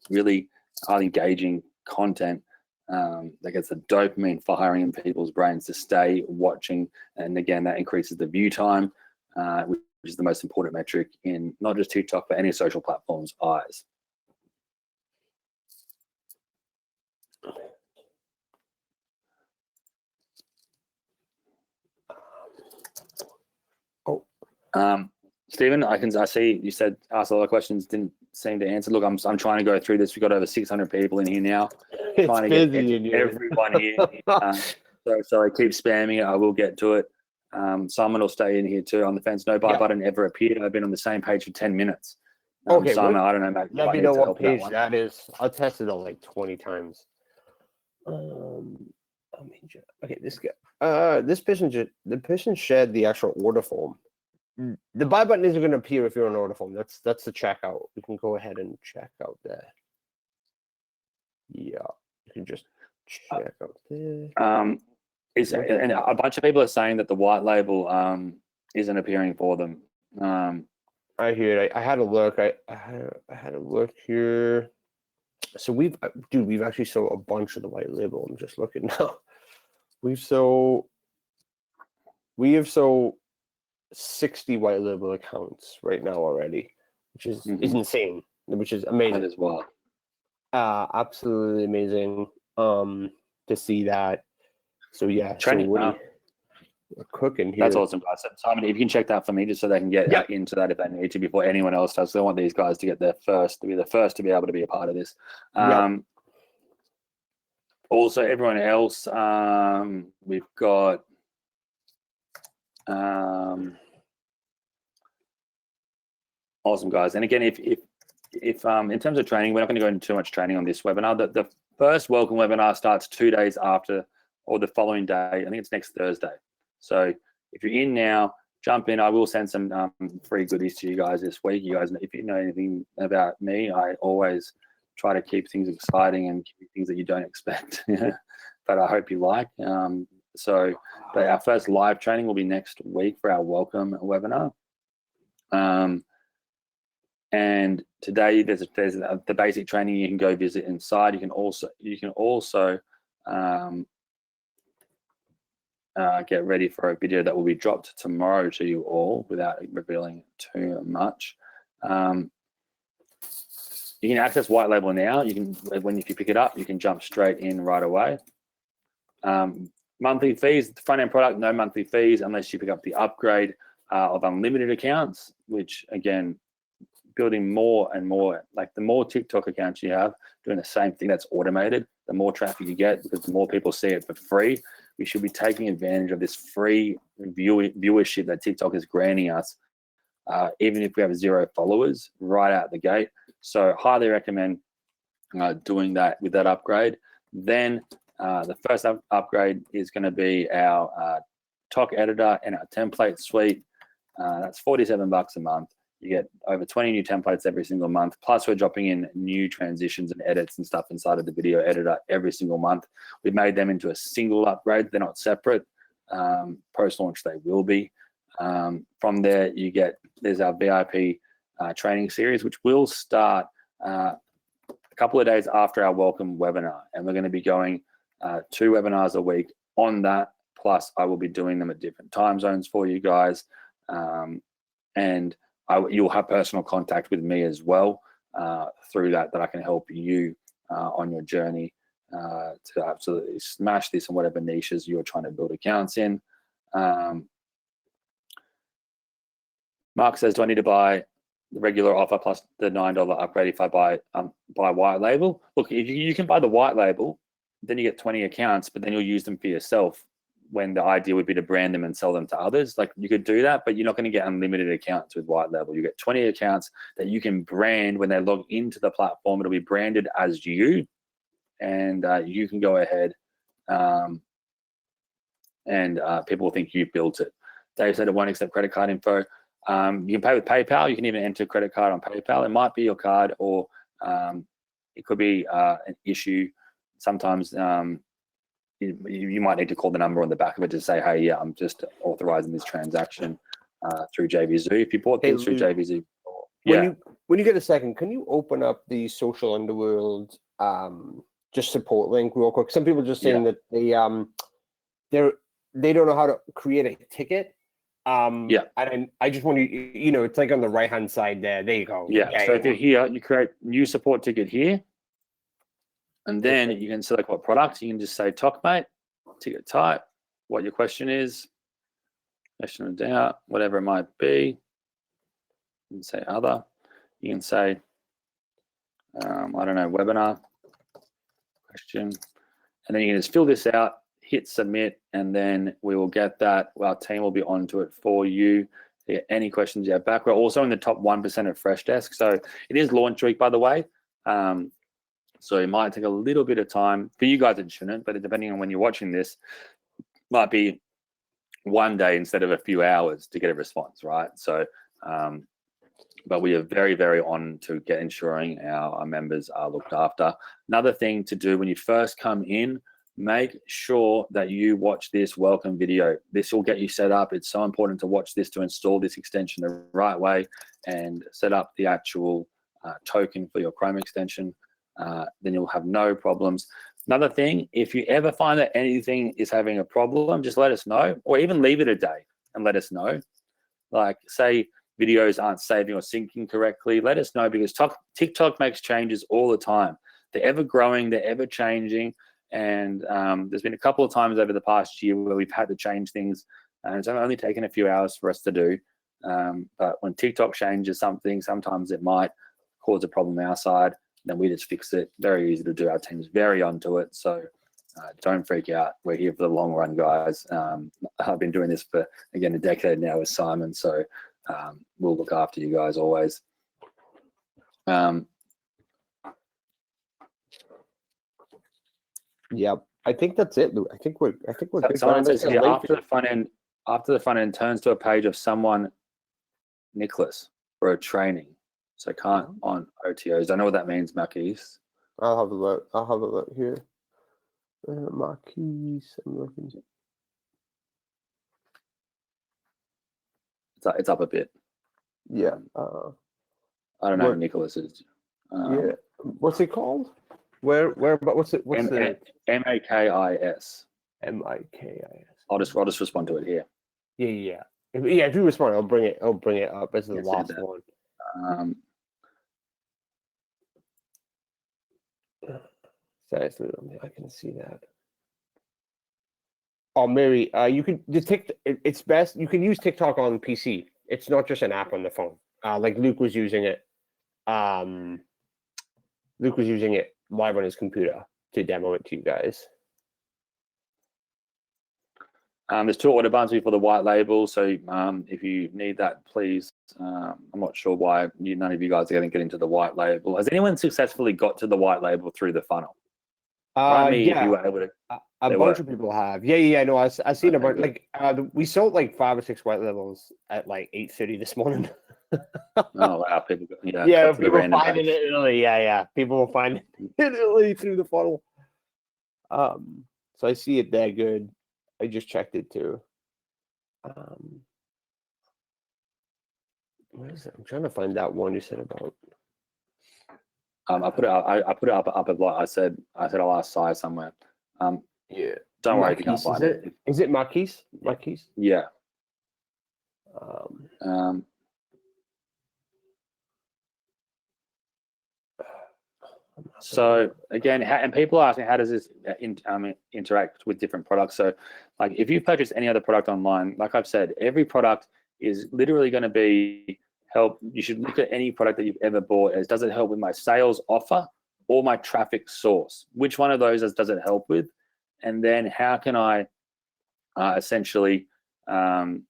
really highly engaging content that gets the dopamine firing in people's brains to stay watching. And again, that increases the view time, which is the most important metric in not just TikTok, but any social platform's eyes. Stephen, I see you said asked a lot of questions, didn't seem to answer. Look, I'm trying to go through this. We've got over 600 people in here now. It's trying to get everyone here. So I keep spamming it. I will get to it. Simon will stay in here too on the fence. No buy button ever appeared. I've been on the same page for 10 minutes. Okay, Simon, I don't know. Maybe let me know what page that is. I'll test it on like 20 times. Okay, this guy. This person shared the actual order form. The buy button isn't going to appear if you're on order form. That's the checkout. You can go ahead and check out there. Yeah, you can just check out there. And a bunch of people are saying that the white label isn't appearing for them. I hear it. I had a look. I had a look here. So we've actually sold a bunch of the white label. I'm just looking now. We have sold 60 white label accounts right now already, which is insane, which is amazing as well. Absolutely amazing to see that. So yeah, we're cooking here. That's awesome, guys. So, Simon, if you can check that for me, just so they can get into that if they need to before anyone else does. So I want these guys to get there first, to be the first to be able to be a part of this. Also, everyone else, we've got awesome, guys. And again, if in terms of training, we're not going to go into too much training on this webinar. The first welcome webinar starts 2 days after or the following day. I think it's next Thursday. So if you're in now, jump in. I will send some free goodies to you guys this week. You guys, if you know anything about me, I always try to keep things exciting and keep things that you don't expect. But I hope you like. But our first live training will be next week for our welcome webinar. And today there's the basic training you can go visit inside. You can also get ready for a video that will be dropped tomorrow to you all without revealing too much. You can access white label now. You can, if you pick it up, you can jump straight in right away. Monthly fees, the front end product, no monthly fees unless you pick up the upgrade of unlimited accounts, which again, building more and more, like the more TikTok accounts you have doing the same thing that's automated, the more traffic you get because the more people see it for free. We should be taking advantage of this free viewership that TikTok is granting us, even if we have 0 followers right out the gate. So highly recommend doing that with that upgrade. Then the first upgrade is going to be our Tok editor and our template suite. That's $47 a month. You get over 20 new templates every single month. Plus, we're dropping in new transitions and edits and stuff inside of the video editor every single month. We've made them into a single upgrade. They're not separate. Post-launch, they will be. From there, there's our VIP training series, which will start a couple of days after our welcome webinar. And we're going to be going 2 webinars a week on that. Plus, I will be doing them at different time zones for you guys. And you'll have personal contact with me as well through that I can help you on your journey to absolutely smash this in whatever niches you're trying to build accounts in. Mark says, do I need to buy the regular offer plus the $9 upgrade if I buy white label? Look, if you can buy the white label, then you get 20 accounts, but then you'll use them for yourself, when the idea would be to brand them and sell them to others. Like, you could do that, but you're not going to get unlimited accounts with white label. You get 20 accounts that you can brand when they log into the platform. It'll be branded as you, and you can go ahead and people will think you've built it. Dave said it won't accept credit card info. You can pay with PayPal. You can even enter credit card on PayPal. It might be your card, or it could be an issue. Sometimes you might need to call the number on the back of it to say, hey, yeah, I'm just authorizing this transaction through JVZoo. If you bought things through JVZoo, when you get a second, can you open up the Social Underworld just support link real quick? Some people just saying that they don't know how to create a ticket. And I just want to, it's like on the right hand side there. There you go. So if you're here, you create new support ticket here. And then you can select what product. You can just say TokMate, ticket type, what your question is, question or doubt, whatever it might be. You can say other. You can say, I don't know, webinar question. And then you can just fill this out, hit submit, and then we will get that. Our team will be onto it for you. Any questions you have back. We're also in the top 1% of Freshdesk. So it is launch week, by the way. So it might take a little bit of time. For you guys, it shouldn't, but depending on when you're watching this, might be one day instead of a few hours to get a response, right? So, but we are very, very on to ensuring our members are looked after. Another thing to do when you first come in, make sure that you watch this welcome video. This will get you set up. It's so important to watch this to install this extension the right way and set up the actual token for your Chrome extension. Then you'll have no problems. Another thing, if you ever find that anything is having a problem, just let us know, or even leave it a day and let us know. Like, say videos aren't saving or syncing correctly, let us know, because TikTok makes changes all the time. They're ever growing, they're ever changing. And there's been a couple of times over the past year where we've had to change things, and it's only taken a few hours for us to do. But when TikTok changes something, sometimes it might cause a problem on our side. Then we just fix it. Very easy to do. Our team's very onto it. So don't freak out. We're here for the long run, guys. I've been doing this for, again, a decade now with Simon. So we'll look after you guys always. Yep. I think that's it, Lou. I think we're good. Simon says, after the front end after the front end turns to a page of someone, Nicholas, for a training. So can't on OTOs. I know what that means, Marquise. I'll have a look. I'll have a look here. Marquise. I'm looking. It's up a bit. Yeah. I don't know who Nicholas is. Yeah. What's it called? Where? But what's it? What's the MAKIS? MIKIS? I'll just respond to it here. Yeah. If you respond, I'll bring it up as the last one. I can see that. Oh, Mary, you can it's best you can use TikTok on PC. It's not just an app on the phone. Like Luke was using it. Luke was using it live on his computer to demo it to you guys. There's 2 order buttons for the white label. So if you need that, please. I'm not sure why none of you guys are going to get into the white label. Has anyone successfully got to the white label through the funnel? Yeah, if you were able to, a bunch of people have. Yeah. No, I've seen a bunch. Like we sold like 5 or 6 white labels at like 8:30 this morning. Oh wow, people! Yeah, people were finding it early. Yeah, people were finding it early through the funnel. So I see it that good. I just checked it too. What is it? I'm trying to find that one you said about. I put it up. I put it up a lot. I said I'll ask Sai somewhere. Yeah. Don't worry if you can't find it. Is it Marquise? Marquise? Yeah. So again, and people are asking, how does this interact with different products? So like if you purchase any other product online, like I've said, every product is literally going to be you should look at any product that you've ever bought as, does it help with my sales offer or my traffic source? Which one of those does it help with? And then how can I essentially plug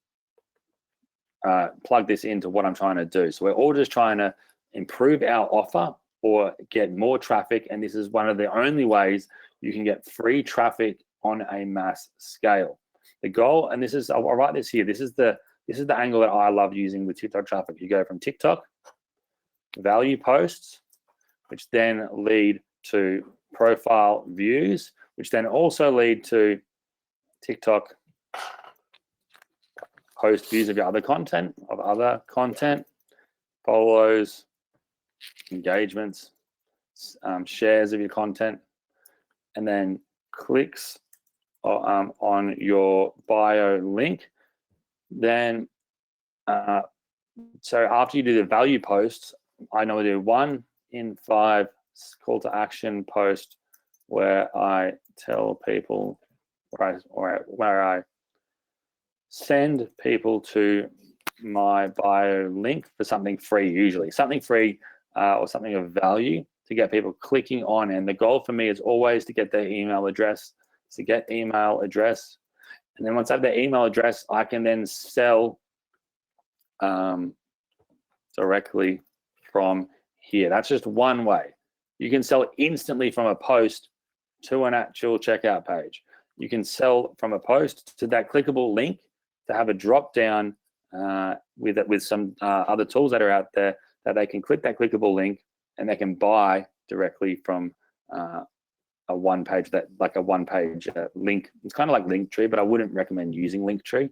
this into what I'm trying to do? So we're all just trying to improve our offer or get more traffic, and this is one of the only ways you can get free traffic on a mass scale. The goal, and this is, I'll write this here, this is the angle that I love using with TikTok traffic. You go from TikTok, value posts, which then lead to profile views, which then also lead to TikTok post views of your other content, follows, engagements, shares of your content, and then clicks on your bio link. Then so after you do the value posts, I normally do 1 in 5 call to action post where I tell people, where I send people to my bio link for something free, usually something free or something of value to get people clicking on. And the goal for me is always to get their email address, and then once I have their email address, I can then sell directly from here. That's just one way. You can sell instantly from a post to an actual checkout page. You can sell from a post to that clickable link to have a drop down with some other tools that are out there that they can click that clickable link and they can buy directly from a one-page link. It's kind of like Linktree, but I wouldn't recommend using Linktree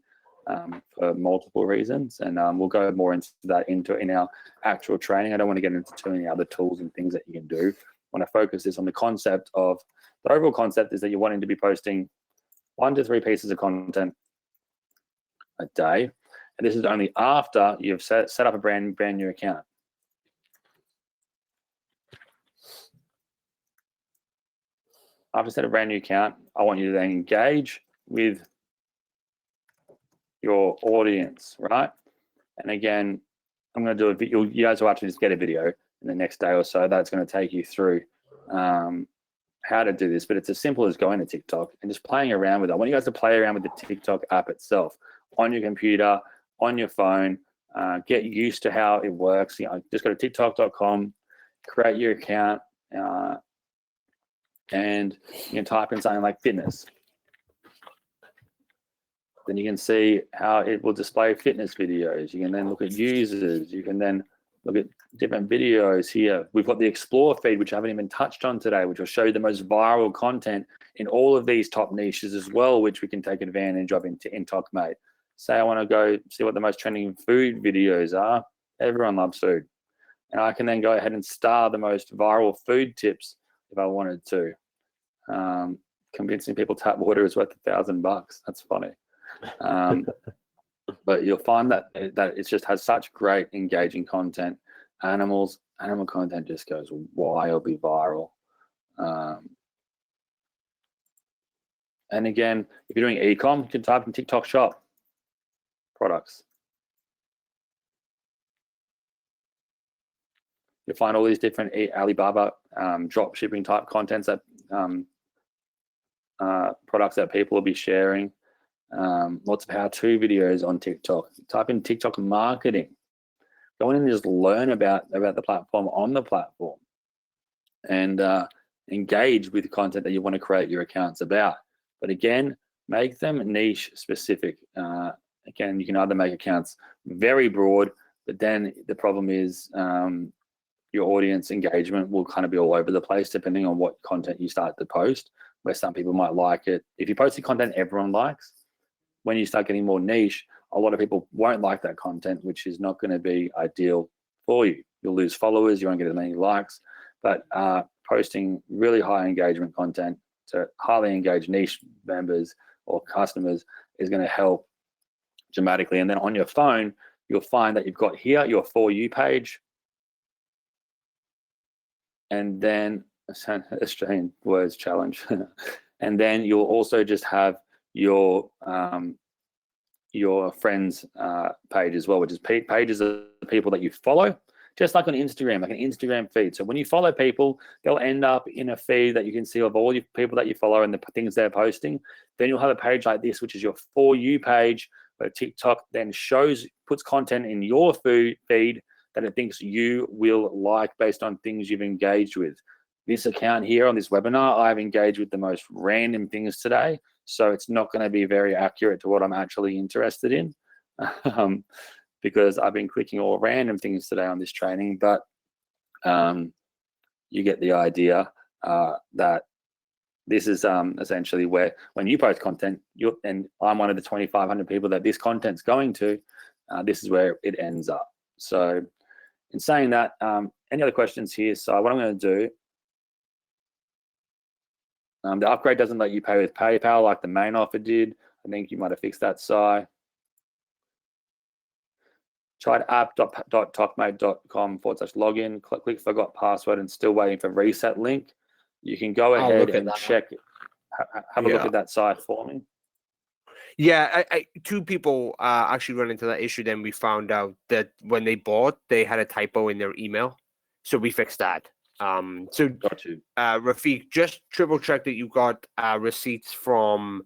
for multiple reasons. And we'll go more into that in our actual training. I don't want to get into too many other tools and things that you can do. I want to focus this on the concept of, the overall concept is that you're wanting to be posting 1 to 3 pieces of content a day. And this is only after you've set up a brand new account. After set a brand new account, I want you to then engage with your audience, right? And again, I'm going to do a video. You guys will actually just get a video in the next day or so that's going to take you through how to do this. But it's as simple as going to TikTok and just playing around with it. I want you guys to play around with the TikTok app itself on your computer, on your phone. Get used to how it works. Just go to tiktok.com, create your account, and you can type in something like fitness. Then you can see how it will display fitness videos. You can then look at users. You can then look at different videos here. We've got the Explore feed, which I haven't even touched on today, which will show you the most viral content in all of these top niches as well, which we can take advantage of in TokMate. Say I want to go see what the most trending food videos are. Everyone loves food. And I can then go ahead and star the most viral food tips if I wanted to. Convincing people tap water is worth $1,000. That's funny. But you'll find that it just has such great engaging content. Animal content just goes wildly viral. And again, if you're doing e-com, you can type in TikTok shop products. You'll find all these different Alibaba drop shipping type contents that products that people will be sharing. Lots of how-to videos on TikTok. Type in TikTok marketing. Go in and just learn about the platform on the platform, and engage with the content that you want to create your accounts about. But again, make them niche specific. Again, you can either make accounts very broad, but then the problem is your audience engagement will kind of be all over the place depending on what content you start to post, where some people might like it. If you post the content everyone likes, when you start getting more niche, a lot of people won't like that content, which is not going to be ideal for you. You'll lose followers, you won't get as many likes. But posting really high engagement content to highly engaged niche members or customers is going to help dramatically. And then on your phone, you'll find that you've got here your For You page. And then Australian words challenge. And then you'll also just have your friends page as well, which is pages of the people that you follow, just like on Instagram, like an Instagram feed. So when you follow people, they'll end up in a feed that you can see of all your people that you follow and the things they're posting. Then you'll have a page like this, which is your For You page, where TikTok then puts content in your feed that it thinks you will like based on things you've engaged with. This account here on this webinar, I've engaged with the most random things today. So it's not going to be very accurate to what I'm actually interested in, because I've been clicking all random things today on this training. But you get the idea that this is essentially where, when you post content, and I'm one of the 2,500 people that this content's going to, this is where it ends up. So in saying that, any other questions here? So what I'm going to do, the upgrade doesn't let you pay with PayPal like the main offer did. I think you might have fixed that, Si. Tried app.tokmate.com/login, click forgot password and still waiting for reset link. You can go ahead and check, have a look at that site for me. Yeah, two people actually run into that issue. Then we found out that when they bought, they had a typo in their email. So we fixed that. So Got you. Rafiq, just triple check that you got receipts from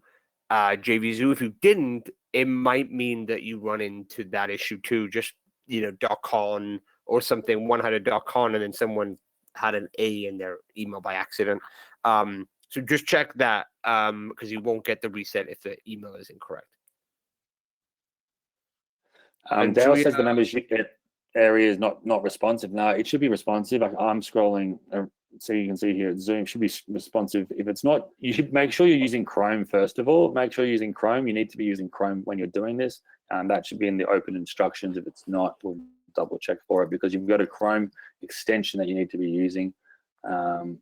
JVZoo. If you didn't, it might mean that you run into that issue too. Just, .con or something. One had a .con and then someone had an A in their email by accident. So just check that because you won't get the reset if the email is incorrect. Dale says the membership area is not responsive. No, it should be responsive. I'm scrolling, so you can see here, Zoom should be responsive. If it's not, you should make sure you're using Chrome first of all. Make sure you're using Chrome. You need to be using Chrome when you're doing this. That should be in the open instructions. If it's not, we'll double check for it, because you've got a Chrome extension that you need to be using, and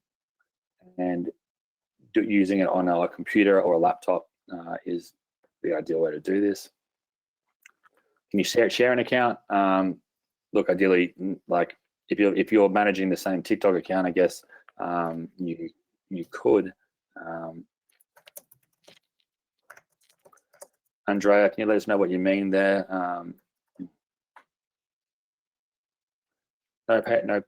using it on a computer or a laptop is the ideal way to do this. Can you share an account? Look, ideally, like if you're managing the same TikTok account, I guess you could. Andrea, can you let us know what you mean there? No.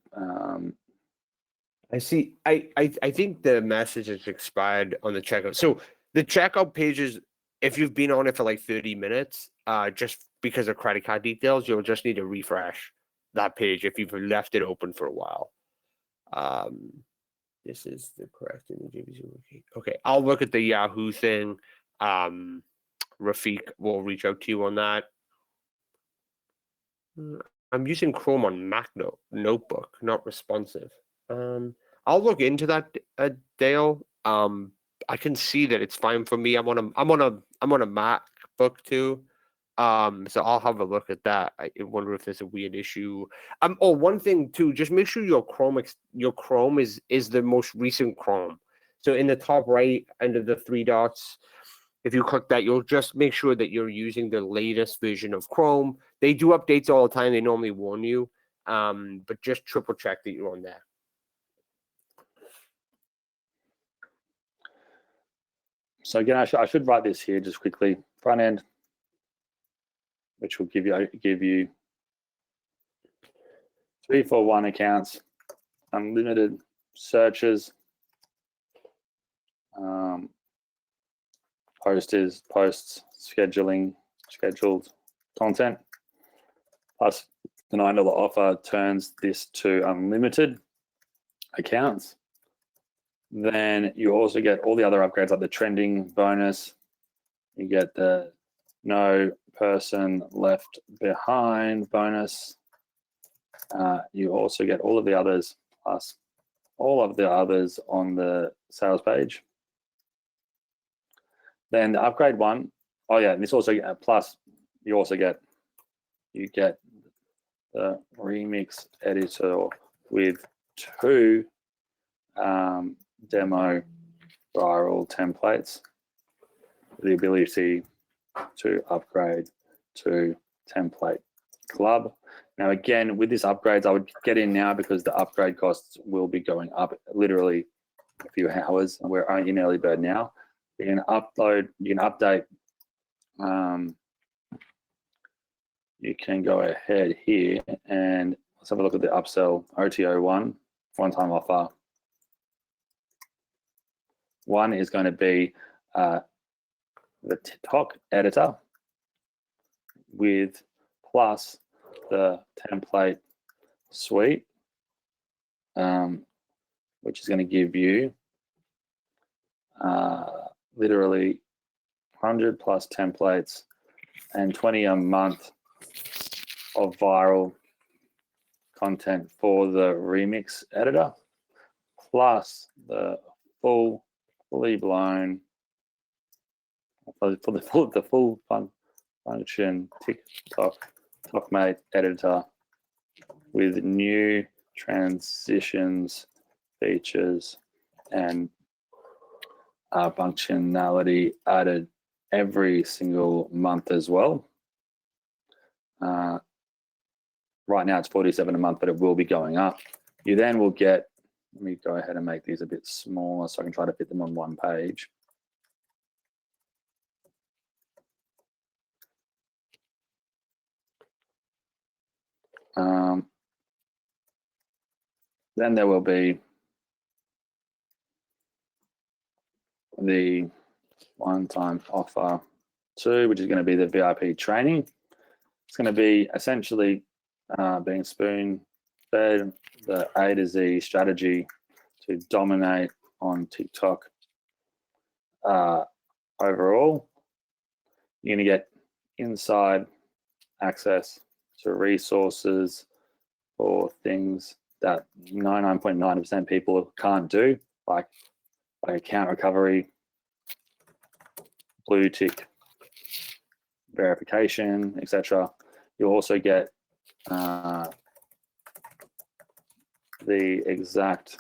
I see. I think the message is expired on the checkout. So the checkout pages, if you've been on it for like 30 minutes, just because of credit card details, you'll just need to refresh that page if you've left it open for a while. This is the correct image. Okay, I'll look at the Yahoo thing Rafiq will reach out to you on that. I'm using Chrome on Mac notebook, not responsive. I'll look into that, Dale. I can see that it's fine for me. I'm on a MacBook too. So I'll have a look at that. I wonder if there's a weird issue. Oh, one thing too, just make sure your Chrome is the most recent Chrome. So in the top right under the three dots, if you click that, you'll just make sure that you're using the latest version of Chrome. They do updates all the time. They normally warn you, but just triple check that you're on there. So again, I should write this here just quickly. Front end, which will give you 341 accounts, unlimited searches, posts, scheduled content, plus the $9 offer turns this to unlimited accounts. Then you also get all the other upgrades like the trending bonus. You get the no person left behind bonus. You also get all of the others plus all of the others on the sales page. Then the upgrade one, oh yeah, this also plus you also get the remix editor with 2 demo viral templates, the ability to upgrade to template club. Now again, with this upgrades, I would get in now because the upgrade costs will be going up literally a few hours. We're in early bird now. You can update, you can go ahead here and let's have a look at the upsell OTO one-time offer. One is going to be the TikTok editor with plus the template suite, which is going to give you literally 100 plus templates and 20 a month of viral content for the remix editor, plus the fully blown for the full function TokMate editor with new transitions, features, and functionality added every single month as well. Right now it's 47 a month, but it will be going up. You then will get, let me go ahead and make these a bit smaller so I can try to fit them on one page. Then there will be the one-time offer 2, which is going to be the VIP training. It's going to be essentially being spoon-fed the A to Z strategy to dominate on TikTok. Overall, you're going to get inside access to resources for things that 99.9% people can't do, like account recovery, blue tick verification, etc. You'll also get the exact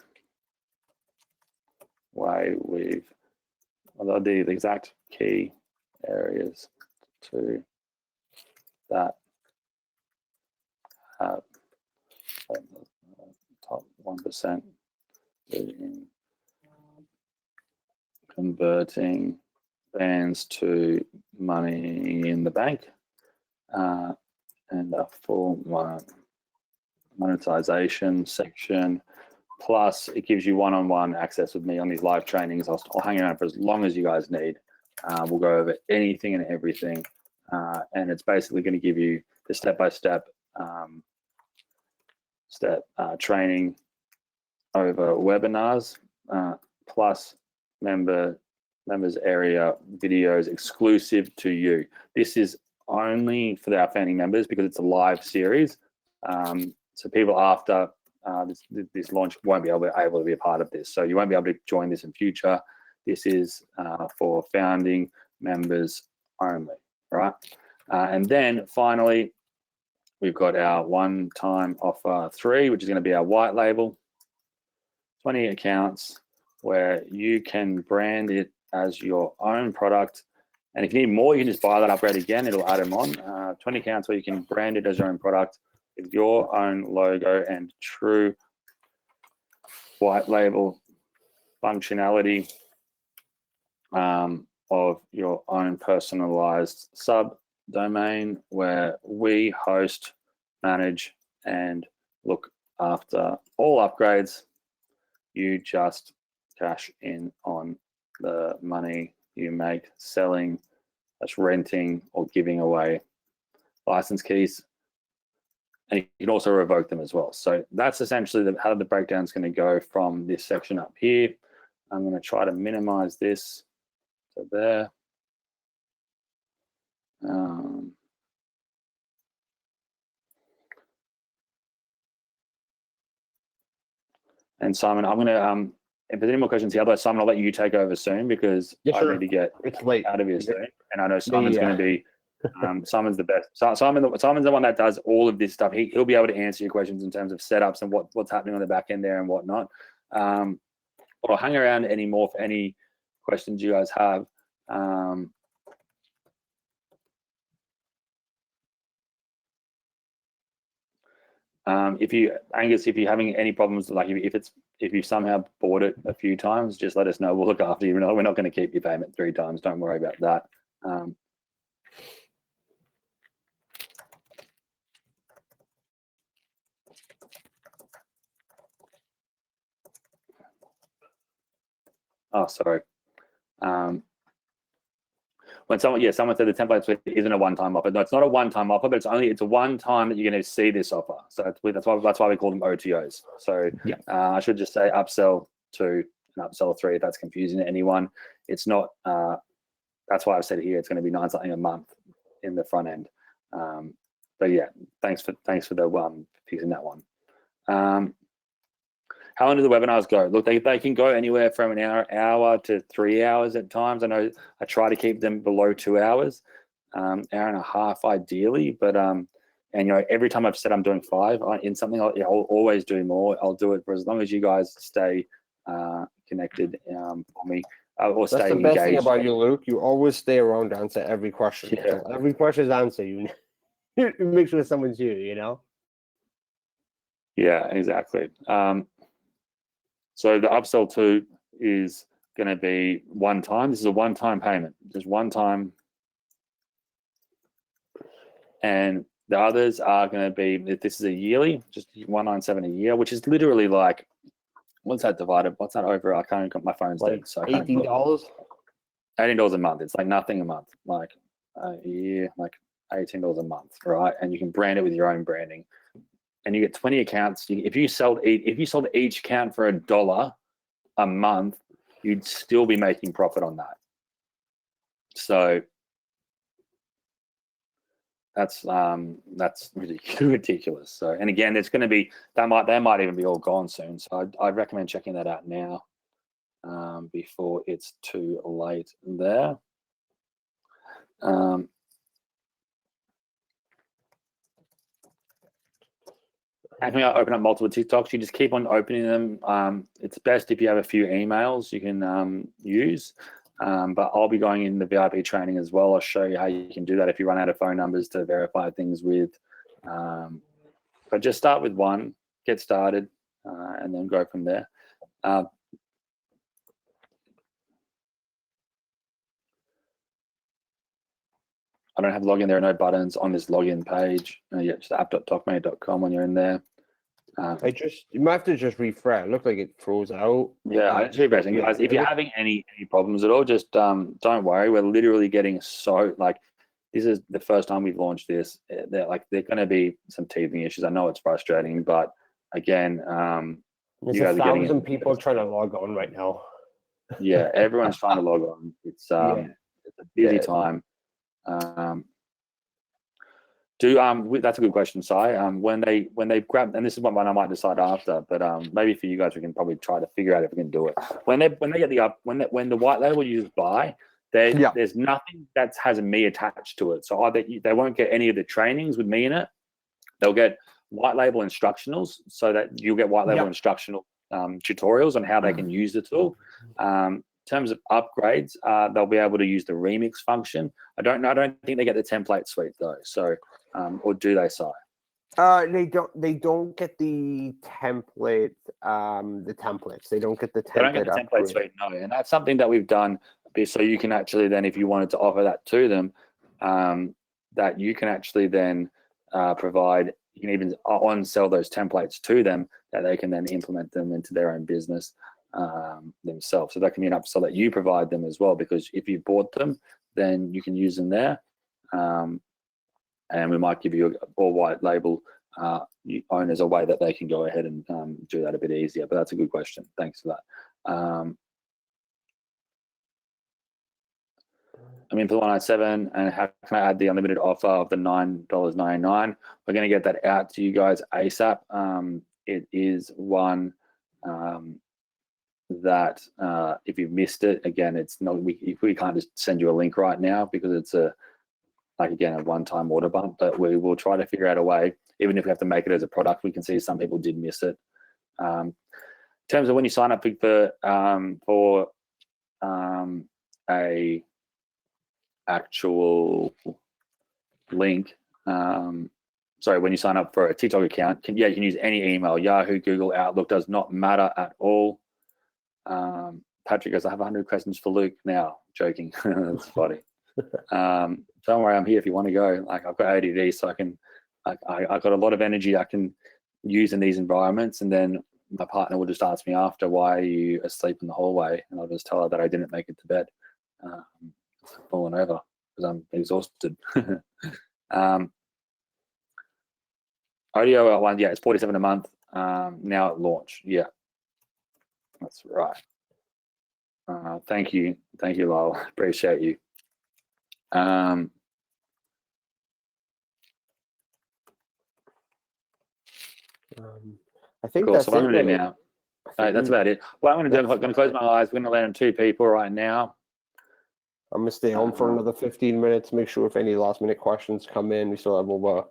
way the exact key areas to that have top 1% in converting bands to money in the bank, and a full monetization section. Plus, it gives you one-on-one access with me on these live trainings. I'll hang around for as long as you guys need. We'll go over anything and everything, and it's basically going to give you the step-by-step training over webinars, plus member members area videos exclusive to you. This is only for our founding members because it's a live series. So people after this launch won't be able to be a part of this. So you won't be able to join this in future. This is for founding members only, right? And then finally, we've got our one-time offer 3, which is going to be our white label, 20 accounts where you can brand it as your own product. And if you need more, you can just buy that upgrade again. It'll add them on. 20 accounts where you can brand it as your own product with your own logo and true white label functionality of your own personalized subdomain where we host, manage, and look after all upgrades. You just cash in on the money you make selling, that's renting or giving away license keys. And you can also revoke them as well. So that's essentially how the breakdown is going to go from this section up here. I'm going to try to minimize this to there. And Simon, I'm going to, if there's any more questions here, otherwise Simon, I'll let you take over soon because I need to get out of here soon. And I know Simon's going to be, Simon's the best. Simon's the one that does all of this stuff. He'll be able to answer your questions in terms of setups and what's happening on the back end there and whatnot. I'll hang around any more for any questions you guys have. If you're having any problems, like if you somehow bought it a few times, just let us know. We'll look after you. We're not going to keep your payment 3 times. Don't worry about that. Oh, sorry. When someone said the template suite isn't a one-time offer. No, it's not a one-time offer, but it's a one-time that you're going to see this offer. So that's why we call them OTOs. So yeah. I should just say upsell 2 and upsell 3 if that's confusing to anyone. It's not. That's why I've said here it's going to be 9 something a month in the front end. But yeah, thanks for the fixing that one. How long do the webinars go? Look, they can go anywhere from an hour to 3 hours at times. I know I try to keep them below 2 hours, hour and a half ideally. But and every time I've said I'm doing 5 in something, I'll always do more. I'll do it for as long as you guys stay connected for me or stay engaged. That's the best thing about you, Luke. You always stay around to answer every question. Yeah. So every question is answered. You make sure someone's you. Yeah, exactly. So the upsell 2 is going to be one time. This is a one-time payment, just one time. And the others are going to be, if this is a yearly, just $197 a year, which is literally like, what's that divided? What's that over? I can't even got my phone's dead. So $18. $18 a month. It's like nothing a month, like a year, like $18 a month, right? And you can brand it with your own branding. And you get 20 accounts. If you sold each account for $1 a month, you'd still be making profit on that. So that's ridiculous. So, and again, it's going to be they might even be all gone soon. So I'd recommend checking that out now before it's too late there. And when I open up multiple TikToks, you just keep on opening them. It's best if you have a few emails you can use. But I'll be going in the VIP training as well. I'll show you how you can do that if you run out of phone numbers to verify things with. But just start with one, get started, and then go from there. I don't have login. There are no buttons on this login page. Yeah, just app.tokmate.com when you're in there. You might have to just refresh. It looks like it froze out. Yeah, it's refreshing. Guys, if you're having any problems at all, just don't worry. We're literally getting this is the first time we've launched this. There are going to be some teething issues. I know it's frustrating, but again, there's 1,000 people trying to log on right now. Yeah, everyone's trying to log on. It's it's a busy time. That's a good question, Si. When they grab, and this is one I might decide after, but maybe for you guys, we can probably try to figure out if we can do it. When they get when the white label users buy, there's nothing that has a me attached to it. So either they won't get any of the trainings with me in it. They'll get white label instructionals, so that you'll get white label instructional tutorials on how they can use the tool. In terms of upgrades, they'll be able to use the remix function. I don't think they get the template suite though. So, or do they, Si? They don't get the template. The templates. They don't get the template. They don't get the template suite, no. And that's something that we've done, so you can actually then, if you wanted to offer that to them, that you can actually then provide. You can even on-sell those templates to them, that they can then implement them into their own business themselves. So that can be an upsell that you provide them as well, because if you bought them, then you can use them there. And we might give you a white label owners a way that they can go ahead and do that a bit easier. But that's a good question. Thanks for that. I'm in for the 197, and how can I add the unlimited offer of the $9.99? We're going to get that out to you guys ASAP. It is one that if you've missed it, again, it's not, we can't just send you a link right now, because it's a one-time order bump, but we will try to figure out a way, even if we have to make it as a product. We can see some people did miss it. In terms of when you sign up for a actual link, when you sign up for a TikTok account, you can use any email. Yahoo, Google, Outlook, does not matter at all. Patrick goes, I have 100 questions for Luke now. Joking. That's funny. Don't worry, I'm here if you want to go. Like, I've got ADD, so I've got a lot of energy I can use in these environments, and then my partner will just ask me after, why are you asleep in the hallway? And I'll just tell her that I didn't make it to bed. Falling over because I'm exhausted. OTO one, it's $47 a month now at launch. Yeah, that's right. Thank you, Lyle. Appreciate you. I think cool. that's So what I'm going to do it. now. That's about it. What I'm going to do, I'm going to close my eyes. We're going to land on 2 people right now. I'm going to stay on for another 15 minutes, make sure if any last-minute questions come in. We still have over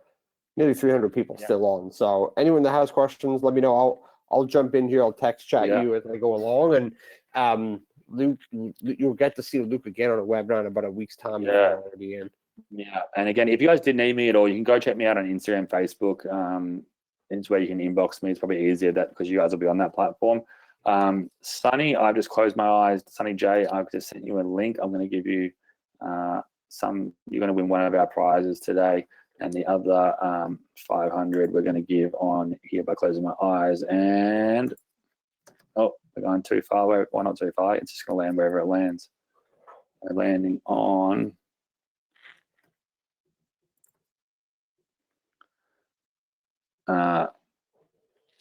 nearly 300 people still on. So anyone that has questions, let me know. I'll jump in here. I'll text chat you as I go along. And Luke, you'll get to see Luke again on a webinar in about a week's time. Yeah. Be in. Yeah. And again, if you guys didn't need me at all, you can go check me out on Instagram, Facebook. It's where you can inbox me. It's probably easier because you guys will be on that platform. Sunny, I've just closed my eyes. Sunny J, I've just sent you a link. I'm going to give you you're going to win one of our prizes today, and the other 500 we're going to give on here by closing my eyes. And we're going too far. Why not too far? It's just going to land wherever it lands. We're landing on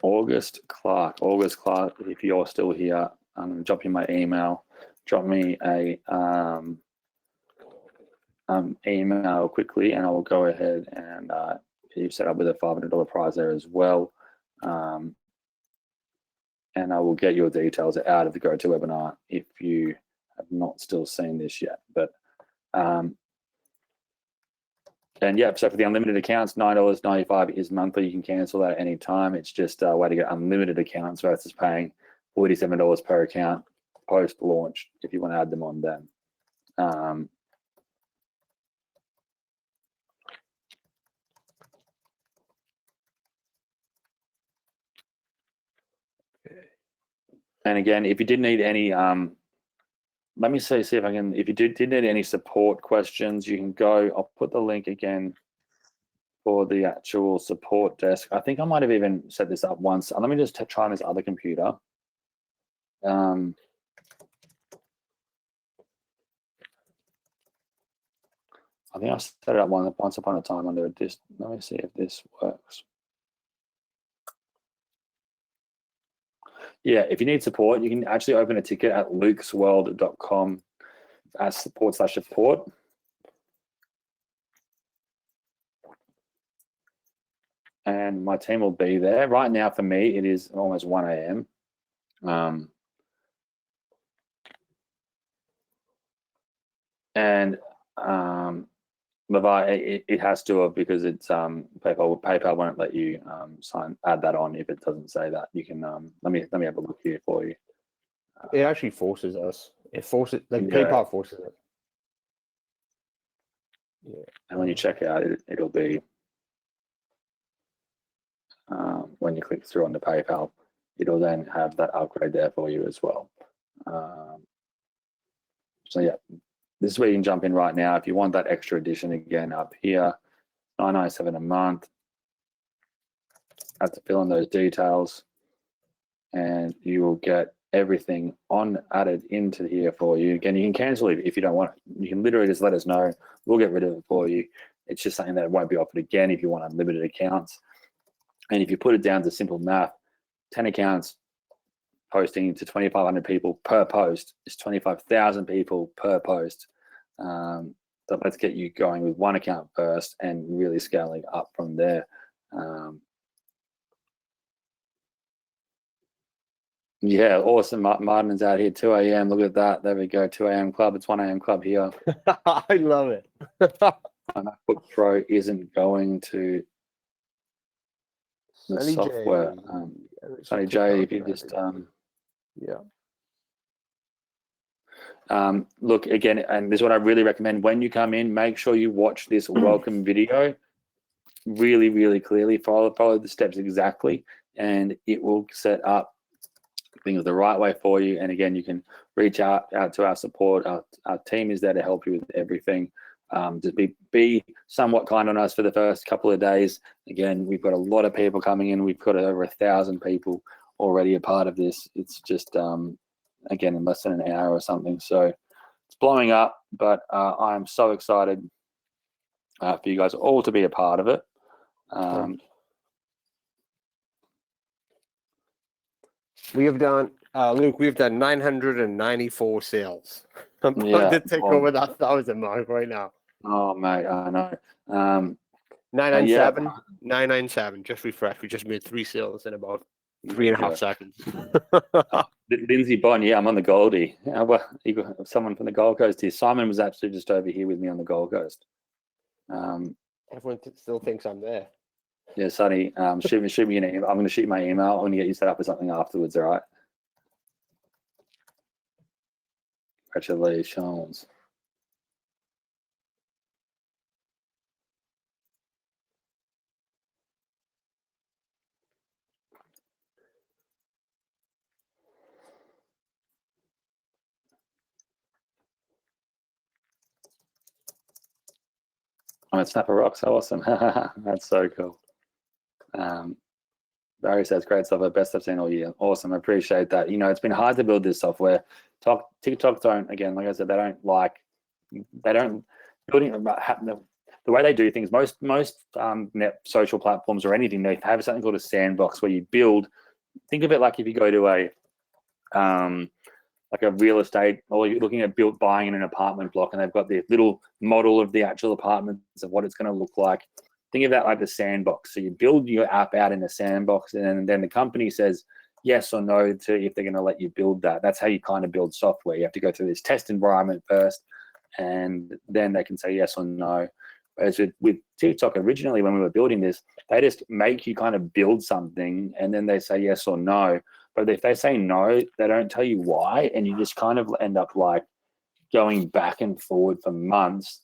August Clark, if you're still here, I'm going to drop you my email. Drop me a email quickly, and I will go ahead and you've set up with a $500 prize there as well. And I will get your details out of the GoToWebinar if you have not still seen this yet. But and yeah, so for the unlimited accounts, $9.95 is monthly. You can cancel that at any time. It's just a way to get unlimited accounts versus paying $47 per account post-launch if you want to add them on then. And again, if you did need any, let me see if I can, if you did need any support questions, you can go, I'll put the link again for the actual support desk. I think I might have even set this up once. Let me just try on this other computer. I think I set it up once upon a time under this. Let me see if this works. Yeah, if you need support, you can actually open a ticket at lukesworld.com /support. And my team will be there. Right now, for me, it is almost 1 a.m. Levi, it has to have, because it's PayPal won't let you add that on if it doesn't say that. You can let me have a look here for you. It actually forces us. It forces, like, Yeah. PayPal forces it. Yeah. And when you check out, it'll be when you click through on the PayPal, it'll then have that upgrade there for you as well. So yeah, this is where you can jump in right now. If you want that extra edition, again, up here, $9.97 a month. Have to fill in those details, and you will get everything added into here for you. Again, you can cancel it if you don't want it. You can literally just let us know. We'll get rid of it for you. It's just something that won't be offered again if you want unlimited accounts. And if you put it down to simple math, 10 accounts posting to 2,500 people per post is 25,000 people per post. So let's get you going with one account first and really scaling up from there. Yeah, awesome. Martin's out here, 2 a.m. Look at that. There we go, 2 a.m. club. It's 1 a.m. club here. I love it. MacBook Pro isn't going to the Sunny software. J. Sunny J, if you just look again, and this is what I really recommend. When you come in, make sure you watch this welcome video really, really clearly. Follow the steps exactly, and it will set up things the right way for you. And again, you can reach out to our support. Our team is there to help you with everything. Just be somewhat kind on us for the first couple of days. Again, we've got a lot of people coming in. We've got over 1,000 people already a part of this. It's just again, in less than an hour or something. So it's blowing up, but I'm so excited for you guys all to be a part of it. We have done, Luke, we've done 994 sales. I'm about to take over that 1,000 mark right now. Oh, mate, I know. 997, 997, just refresh. We just made 3 sales in about 3.5 seconds. Lindsay Bond, yeah, I'm on the Goldie. Well, you got someone from the Gold Coast here. Simon was actually just over here with me on the Gold Coast. Everyone still thinks I'm there. Yeah, Sonny, shoot me an email. I'm going to shoot my email. I'm going to get you set up with something afterwards, all right? Congratulations. Oh, it's Snapper Rocks. Awesome. That's so cool. Barry says, great software, best I've seen all year. Awesome. I appreciate that. You know, it's been hard to build this software. TikTok don't, again, like I said, building the way they do things. Most net social platforms or anything, they have something called a sandbox where you build. Think of it like if you go to like a real estate, or you're looking at buying in an apartment block, and they've got the little model of the actual apartments of what it's going to look like. Think of that like the sandbox. So you build your app out in the sandbox, and then the company says yes or no to if they're going to let you build that. That's how you kind of build software. You have to go through this test environment first, and then they can say yes or no. Whereas with TikTok, originally when we were building this, they just make you kind of build something, and then they say yes or no. But if they say no, they don't tell you why, and you just kind of end up like going back and forward for months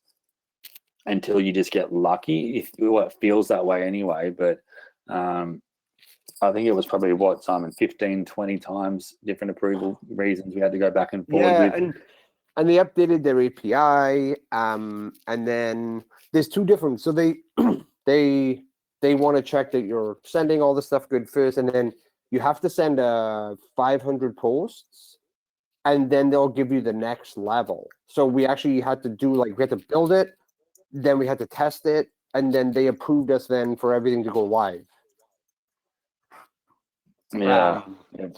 until you just get lucky. It feels that way anyway, but I think it was probably Simon, 15, 20 times different approval reasons we had to go back and forward with. And they updated their API, and then there's 2 different. So they want to check that you're sending all the stuff good first, and then you have to send 500 posts, and then they'll give you the next level. So we actually had to do we had to build it, then we had to test it, and then they approved us then for everything to go live. Yeah.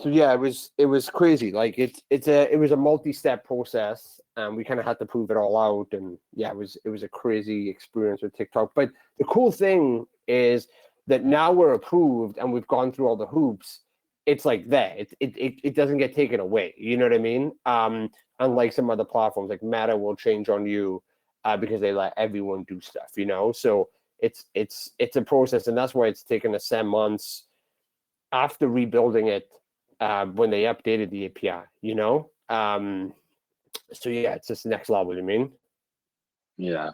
So yeah, it was crazy. Like it was a multi-step process, and we kind of had to prove it all out. And yeah, it was a crazy experience with TikTok. But the cool thing is that now we're approved and we've gone through all the hoops. It's like that. It doesn't get taken away. You know what I mean? Unlike some other platforms, like Meta will change on you because they let everyone do stuff. You know, so it's a process, and that's why it's taken us 7 months after rebuilding it when they updated the API, you know? So yeah, it's just next level, you mean? Yeah.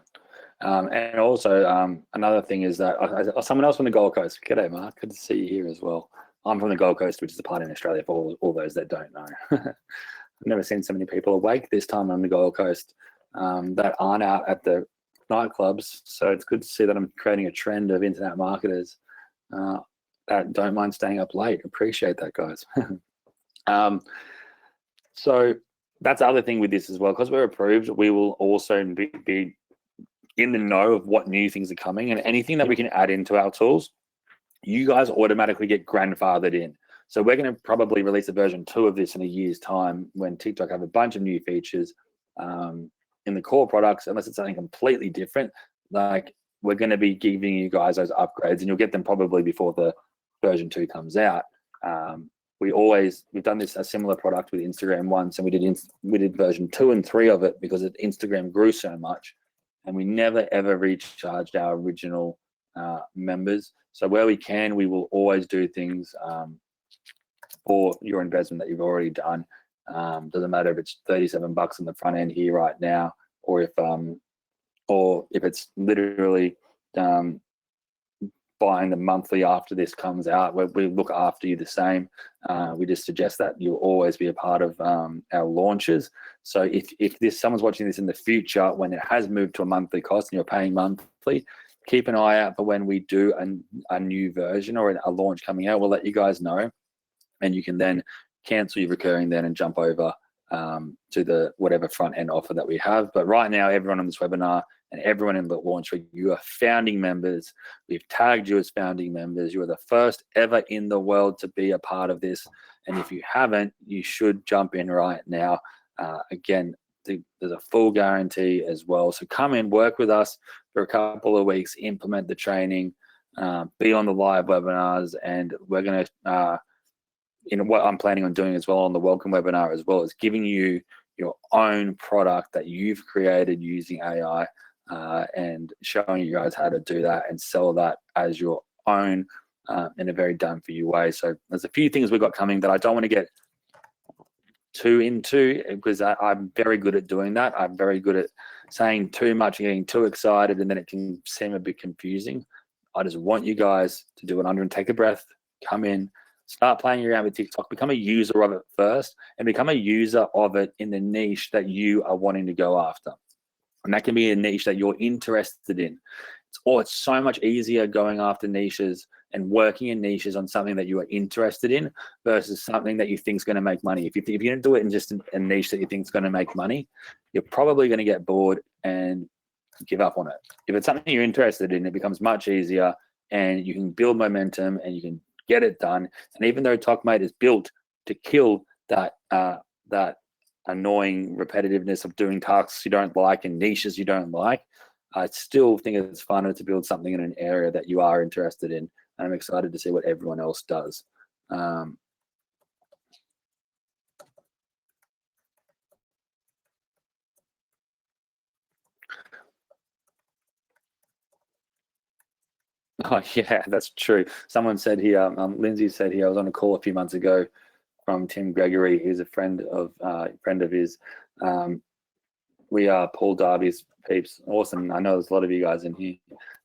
And also another thing is that someone else from the Gold Coast. G'day, Mark. Good to see you here as well. I'm from the Gold Coast, which is a part in Australia for all those that don't know. I've never seen so many people awake this time on the Gold Coast that aren't out at the nightclubs. So it's good to see that I'm creating a trend of internet marketers that don't mind staying up late. Appreciate that, guys. So that's the other thing with this as well. Because we're approved, we will also be in the know of what new things are coming, and anything that we can add into our tools, you guys automatically get grandfathered in. So we're going to probably release a version 2 of this in a year's time when TikTok have a bunch of new features in the core products, unless it's something completely different. Like, we're going to be giving you guys those upgrades, and you'll get them probably before the version 2 comes out. We've done a similar product with Instagram once, and we did version 2 and 3 of it because Instagram grew so much, and we never ever recharged our original members. So where we can, we will always do things for your investment that you've already done. Doesn't matter if it's $37 on the front end here right now, or if it's literally buying the monthly after this comes out. We look after you the same. We just suggest that you'll always be a part of our launches. So if someone's watching this in the future when it has moved to a monthly cost and you're paying monthly, keep an eye out for when we do a new version or a launch coming out. We'll let you guys know, and you can then cancel your recurring then and jump over to the whatever front end offer that we have. But right now, everyone on this webinar and everyone in the launch, you are founding members. We've tagged you as founding members. You are the first ever in the world to be a part of this. And if you haven't, you should jump in right now. Again, there's a full guarantee as well. So come in, work with us for a couple of weeks, implement the training, be on the live webinars, and we're going to, what I'm planning on doing as well on the welcome webinar as well, is giving you your own product that you've created using AI and showing you guys how to do that and sell that as your own in a very done for you way. So there's a few things we've got coming that I don't want to get too into, because I'm very good at doing that. I'm very good at saying too much and getting too excited, and then it can seem a bit confusing. I just want you guys to do it under and take a breath, come in, start playing around with TikTok, become a user of it first, and become a user of it in the niche that you are wanting to go after. And that can be a niche that you're interested in. It's so much easier going after niches and working in niches on something that you are interested in versus something that you think is going to make money. If you don't do it in just a niche that you think is going to make money, you're probably going to get bored and give up on it. If it's something you're interested in, it becomes much easier, and you can build momentum and you can get it done. And even though TokMate is built to kill that annoying repetitiveness of doing tasks you don't like and niches you don't like, I still think it's funner to build something in an area that you are interested in. And I'm excited to see what everyone else does. Oh yeah, that's true. Someone said here, Lindsay said here, I was on a call a few months ago from Tim Gregory, who's a friend of his. We are Paul Darby's peeps. Awesome. I know there's a lot of you guys in here.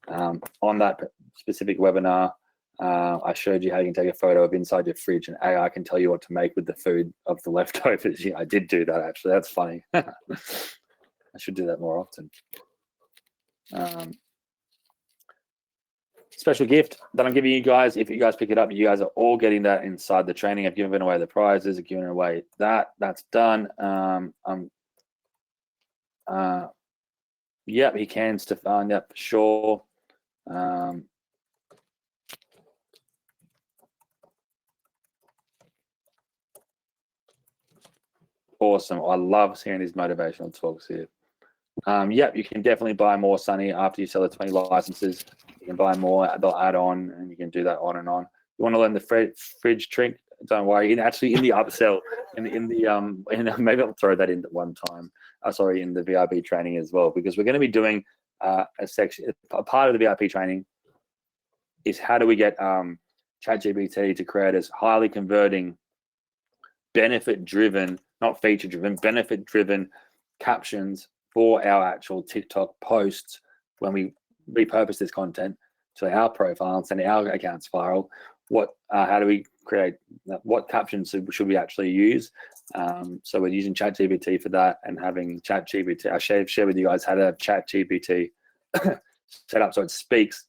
On that specific webinar, I showed you how you can take a photo of inside your fridge, and AI can tell you what to make with the food of the leftovers. Yeah, I did do that actually. That's funny. I should do that more often. Special gift that I'm giving you guys. If you guys pick it up, you guys are all getting that inside the training. I've given away the prizes. I've given away that. That's done. Yep, he can, Stefan. Yep, for sure. Awesome. I love seeing these motivational talks here. Yep, you can definitely buy more, Sonny, after you sell the 20 licenses. You can buy more, they'll add on, and you can do that on and on. You want to learn the fridge trick? Don't worry. In the upsell, maybe I'll throw that in at one time. In the VIP training as well, because we're going to be doing a part of the VIP training is how do we get ChatGPT to create as highly converting, benefit-driven, not feature-driven, benefit-driven captions for our actual TikTok posts when we repurpose this content to our profile and send our accounts viral. How do we create, what captions should we actually use? So we're using ChatGPT for that, and having ChatGPT, I share with you guys how to have ChatGPT set up so it speaks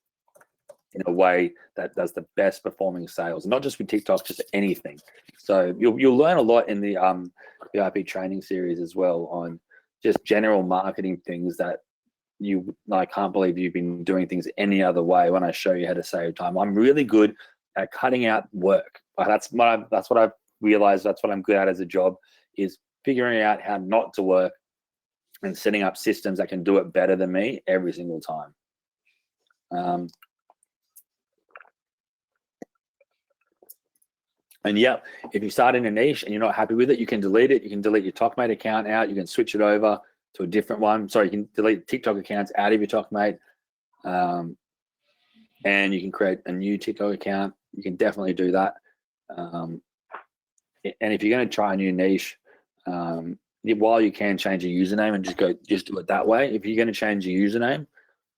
in a way that does the best performing sales, not just with TikTok, just anything. So you'll learn a lot in the VIP training series as well on just general marketing things that I can't believe you've been doing things any other way when I show you how to save time. I'm really good at cutting out work. That's what I've realized. That's what I'm good at as a job, is figuring out how not to work and setting up systems that can do it better than me every single time. And yeah, if you start in a niche and you're not happy with it, you can delete it. You can delete your TokMate account out. You can switch it over to a different one. Sorry, you can delete TikTok accounts out of your TokMate. And you can create a new TikTok account. You can definitely do that. And if you're going to try a new niche, while you can change your username and just do it that way, if you're going to change your username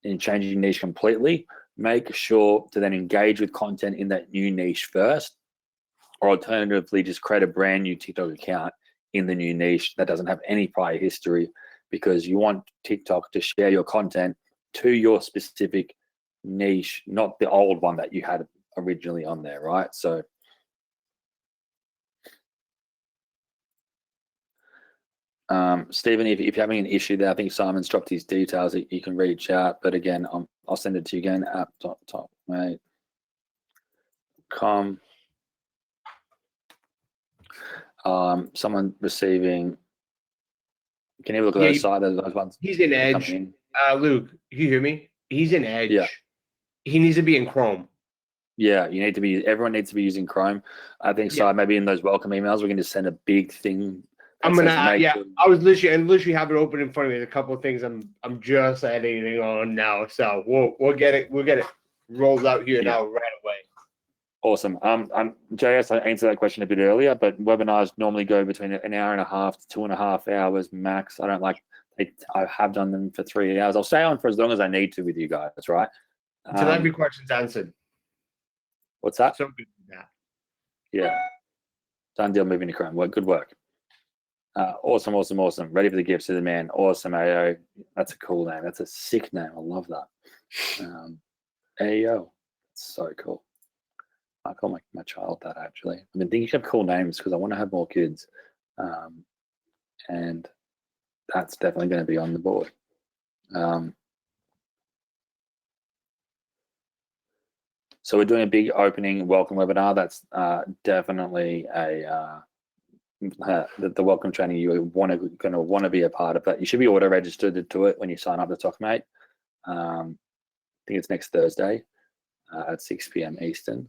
and change your niche completely, make sure to then engage with content in that new niche first, or alternatively, just create a brand new TikTok account in the new niche that doesn't have any prior history, because you want TikTok to share your content to your specific niche, not the old one that you had originally on there, right? So Stephen, if you're having an issue there, I think Simon's dropped his details. You can reach out, but again, I'll send it to you again, app.tokmate.com. Someone receiving, can you look at those side of those ones? He's in Edge. Luke, you hear me? He's in Edge. Yeah. He needs to be in Chrome. Yeah, everyone needs to be using Chrome. I think so. Maybe in those welcome emails, we can just send a big thing. I was literally have it open in front of me. There's a couple of things I'm just editing on now. So we'll get it rolled out here now right away. Awesome. JS, I answered that question a bit earlier, but webinars normally go between an hour and a half to 2.5 hours max. I have done them for 3 hours. I'll stay on for as long as I need to with you guys, right? Until every question's answered. What's that? So good with that. Yeah. Done deal, moving to Chrome. Good work. Awesome. Ready for the gifts to the man. Awesome, AO. That's a cool name. That's a sick name. I love that. AO. So cool. I call my child that, actually. I've been thinking of cool names because I want to have more kids. And that's definitely going to be on the board. So we're doing a big opening welcome webinar. That's definitely the welcome training. You're going to want to be a part of that. You should be auto-registered to it when you sign up to TokMate. I think it's next Thursday at 6 p.m. Eastern.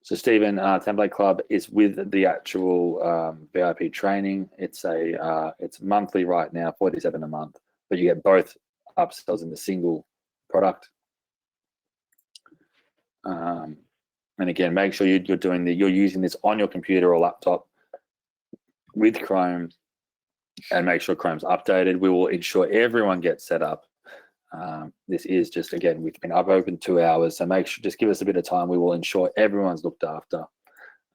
So Stephen, Template Club is with the actual VIP training. It's monthly right now, $47 a month, but you get both upsells in the single product. And again, make sure you're using this on your computer or laptop with Chrome, and make sure Chrome's updated. We will ensure everyone gets set up. This is just, again, we've been up open 2 hours, so make sure, just give us a bit of time. We will ensure everyone's looked after.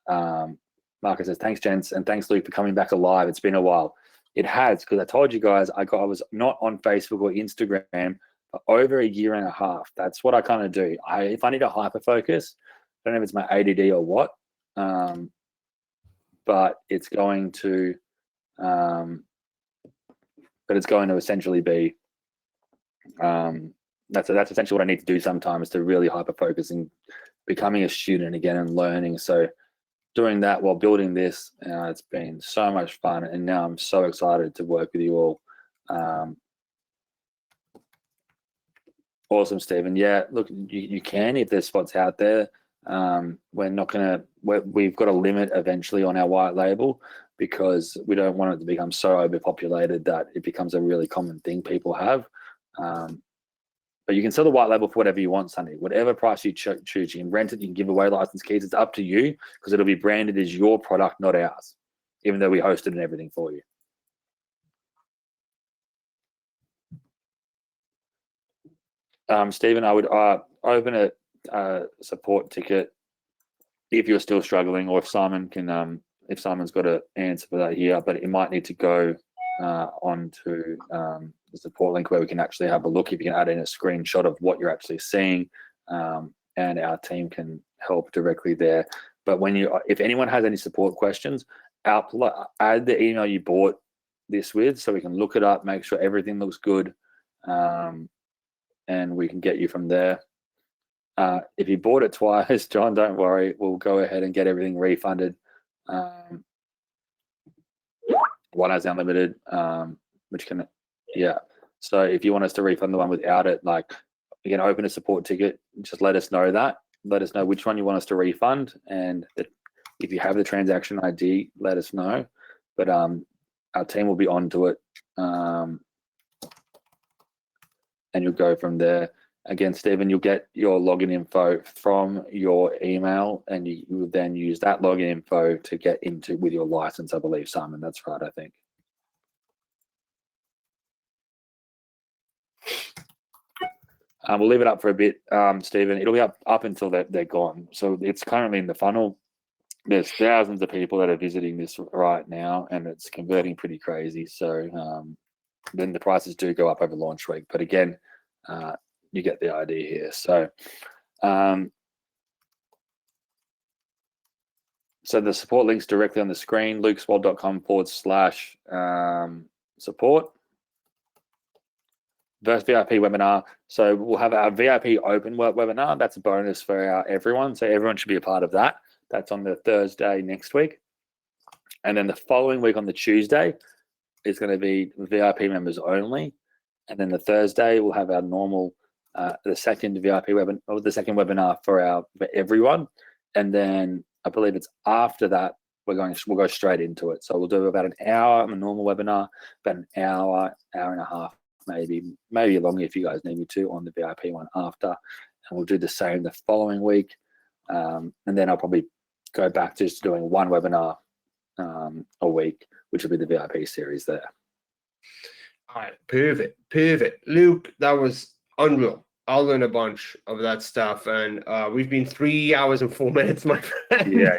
Marcus says, thanks, gents, and thanks, Luke, for coming back alive. It's been a while. It has, because I told you guys I was not on Facebook or Instagram for over 1.5 years. That's what I kind of do. If I need to hyper focus, I don't know if it's my ADD or what, but it's going to essentially be that's essentially what I need to do sometimes, to really hyper focus and becoming a student again and learning. So doing that while building this, it's been so much fun, and now I'm so excited to work with you all. Awesome, Stephen. Yeah, look, you can, if there's spots out there. We're not gonna. We've got a limit eventually on our white label, because we don't want it to become so overpopulated that it becomes a really common thing people have. But you can sell the white label for whatever you want, Sunny. Whatever price you choose, you can rent it, you can give away license keys. It's up to you, because it'll be branded as your product, not ours, even though we hosted and everything for you. Stephen, I would open a support ticket if you're still struggling, or if Simon can, if Simon's got an answer for that here, but it might need to go onto the support link where we can actually have a look. If you can add in a screenshot of what you're actually seeing, and our team can help directly there. But if anyone has any support questions, add the email you bought this with, so we can look it up, make sure everything looks good, and we can get you from there. If you bought it twice, John, don't worry, we'll go ahead and get everything refunded. One has unlimited, which can, yeah. So if you want us to refund the one without it, like, you can open a support ticket, just let us know that. Let us know which one you want us to refund, and if you have the transaction ID, let us know. But our team will be onto it, and you'll go from there. Again, Stephen, you'll get your login info from your email, and you will then use that login info to get into with your license, I believe, Simon. That's right, I think. We'll leave it up for a bit, Stephen. It'll be up until they're gone. So it's currently in the funnel. There's thousands of people that are visiting this right now, and it's converting pretty crazy. So then the prices do go up over launch week. But again, you get the idea here. So, so the support link's directly on the screen, lukeswald.com/support. First VIP webinar. So we'll have our VIP open webinar. That's a bonus for everyone. So everyone should be a part of that. That's on the Thursday next week. And then the following week on the Tuesday is going to be VIP members only. And then the Thursday we'll have our normal, the second VIP webinar, or the second webinar for everyone. And then I believe it's after that we'll go straight into it. So we'll do about an hour on the normal webinar, about an hour and a half, maybe longer if you guys need me to, on the VIP one after. And we'll do the same the following week. And then I'll probably go back to just doing one webinar a week, which will be the VIP series there. All right, perfect. Luke, that was unreal. I'll learn a bunch of that stuff, and we've been 3 hours and 4 minutes, my friend. Yeah.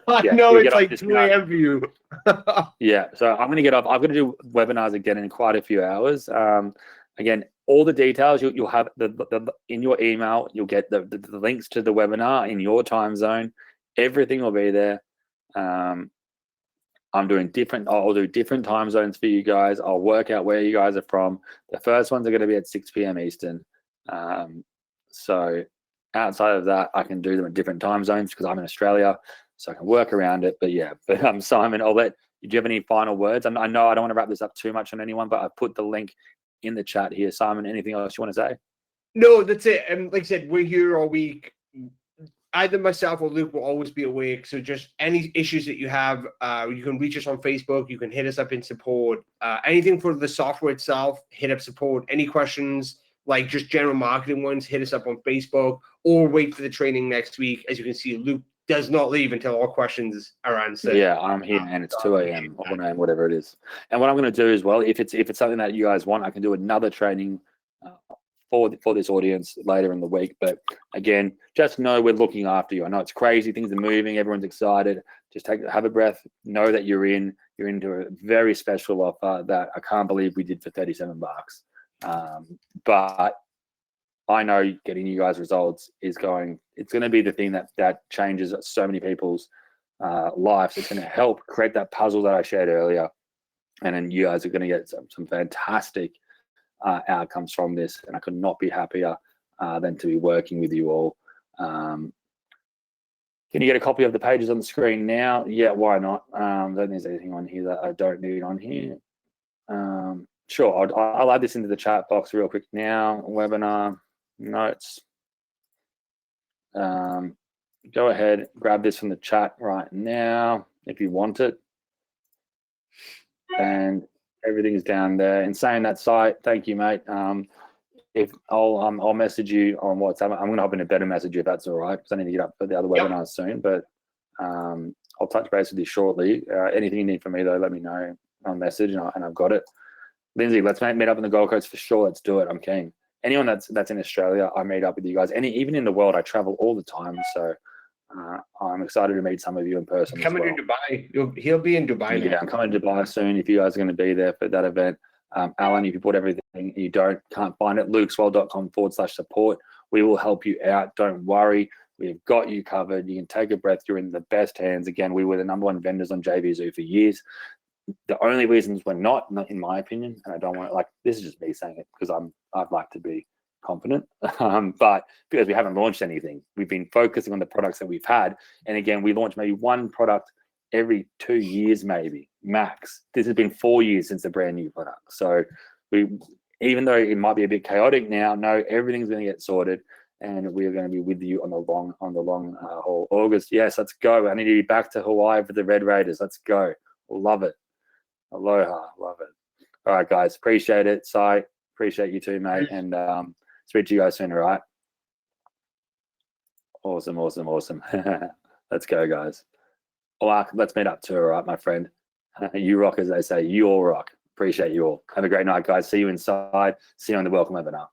I know it's like 2 a.m. for you. Yeah, so I'm going to get off. I'm going to do webinars again in quite a few hours. Again, all the details you'll have in your email. You'll get the links to the webinar in your time zone. Everything will be there. I'll do different time zones for you guys. I'll work out where you guys are from. The first ones are going to be at 6 p.m. Eastern. So outside of that, I can do them at different time zones because I'm in Australia, so I can work around it. But yeah, Simon, do you have any final words? I know I don't want to wrap this up too much on anyone, but I've put the link in the chat here. Simon, anything else you want to say? No, that's it. And like I said, we're here all week. Either myself or Luke will always be awake. So just any issues that you have, you can reach us on Facebook. You can hit us up in support. Anything for the software itself, hit up support. Any questions, like just general marketing ones, hit us up on Facebook, or wait for the training next week. As you can see, Luke does not leave until all questions are answered. Yeah, I'm here, and it's 2 a.m. or 1 a.m., whatever it is. And what I'm going to do as well, if it's something that you guys want, I can do another training for this audience later in the week. But again, just know we're looking after you. I know it's crazy, things are moving, everyone's excited. Just have a breath, know that you're into a very special offer that I can't believe we did for $37. But I know getting you guys results it's going to be the thing that changes so many people's lives. It's going to help create that puzzle that I shared earlier, and then you guys are going to get some fantastic outcomes from this, and I could not be happier than to be working with you all. Can you get a copy of the pages on the screen now? Yeah, why not? Don't think there's anything on here that I don't need on here. Sure, I'll add this into the chat box real quick now. Webinar notes. Go ahead, grab this from the chat right now if you want it. And everything is down there. In saying that, site, thank you, mate. If I'll message you on WhatsApp. I'm gonna hop in a better message if that's all right, because I need to get up for the other webinars soon. But I'll touch base with you shortly. Anything you need from me though, let me know on message, and I've got it. Lindsay, let's meet up in the Gold Coast for sure. Let's do it. I'm keen. Anyone that's in Australia, I meet up with you guys. Even in the world, I travel all the time. So I'm excited to meet some of you in person. Coming to Dubai. He'll be in Dubai now. Yeah, I'm coming to Dubai soon. If you guys are going to be there for that event, Alan, if you bought everything, you can't find it, lukeswell.com/support. We will help you out. Don't worry. We've got you covered. You can take a breath. You're in the best hands. Again, we were the #1 vendors on JVZoo for years. The only reasons we're not, in my opinion, and I don't want to, this is just me saying it because I'd like to be confident, but because we haven't launched anything, we've been focusing on the products that we've had. And again, we launch maybe one product every 2 years, maybe max. This has been 4 years since a brand new product. So even though it might be a bit chaotic now, no, everything's going to get sorted, and we are going to be with you on the long haul. August, yes, let's go. I need to be back to Hawaii for the Red Raiders. Let's go. Love it. Aloha, love it. All right, guys, appreciate it. Si, appreciate you too, mate. And speak to you guys soon, all right? Awesome. Let's go, guys. Let's meet up too, all right, my friend. You rock, as they say. You all rock. Appreciate you all. Have a great night, guys. See you inside. See you on the welcome webinar.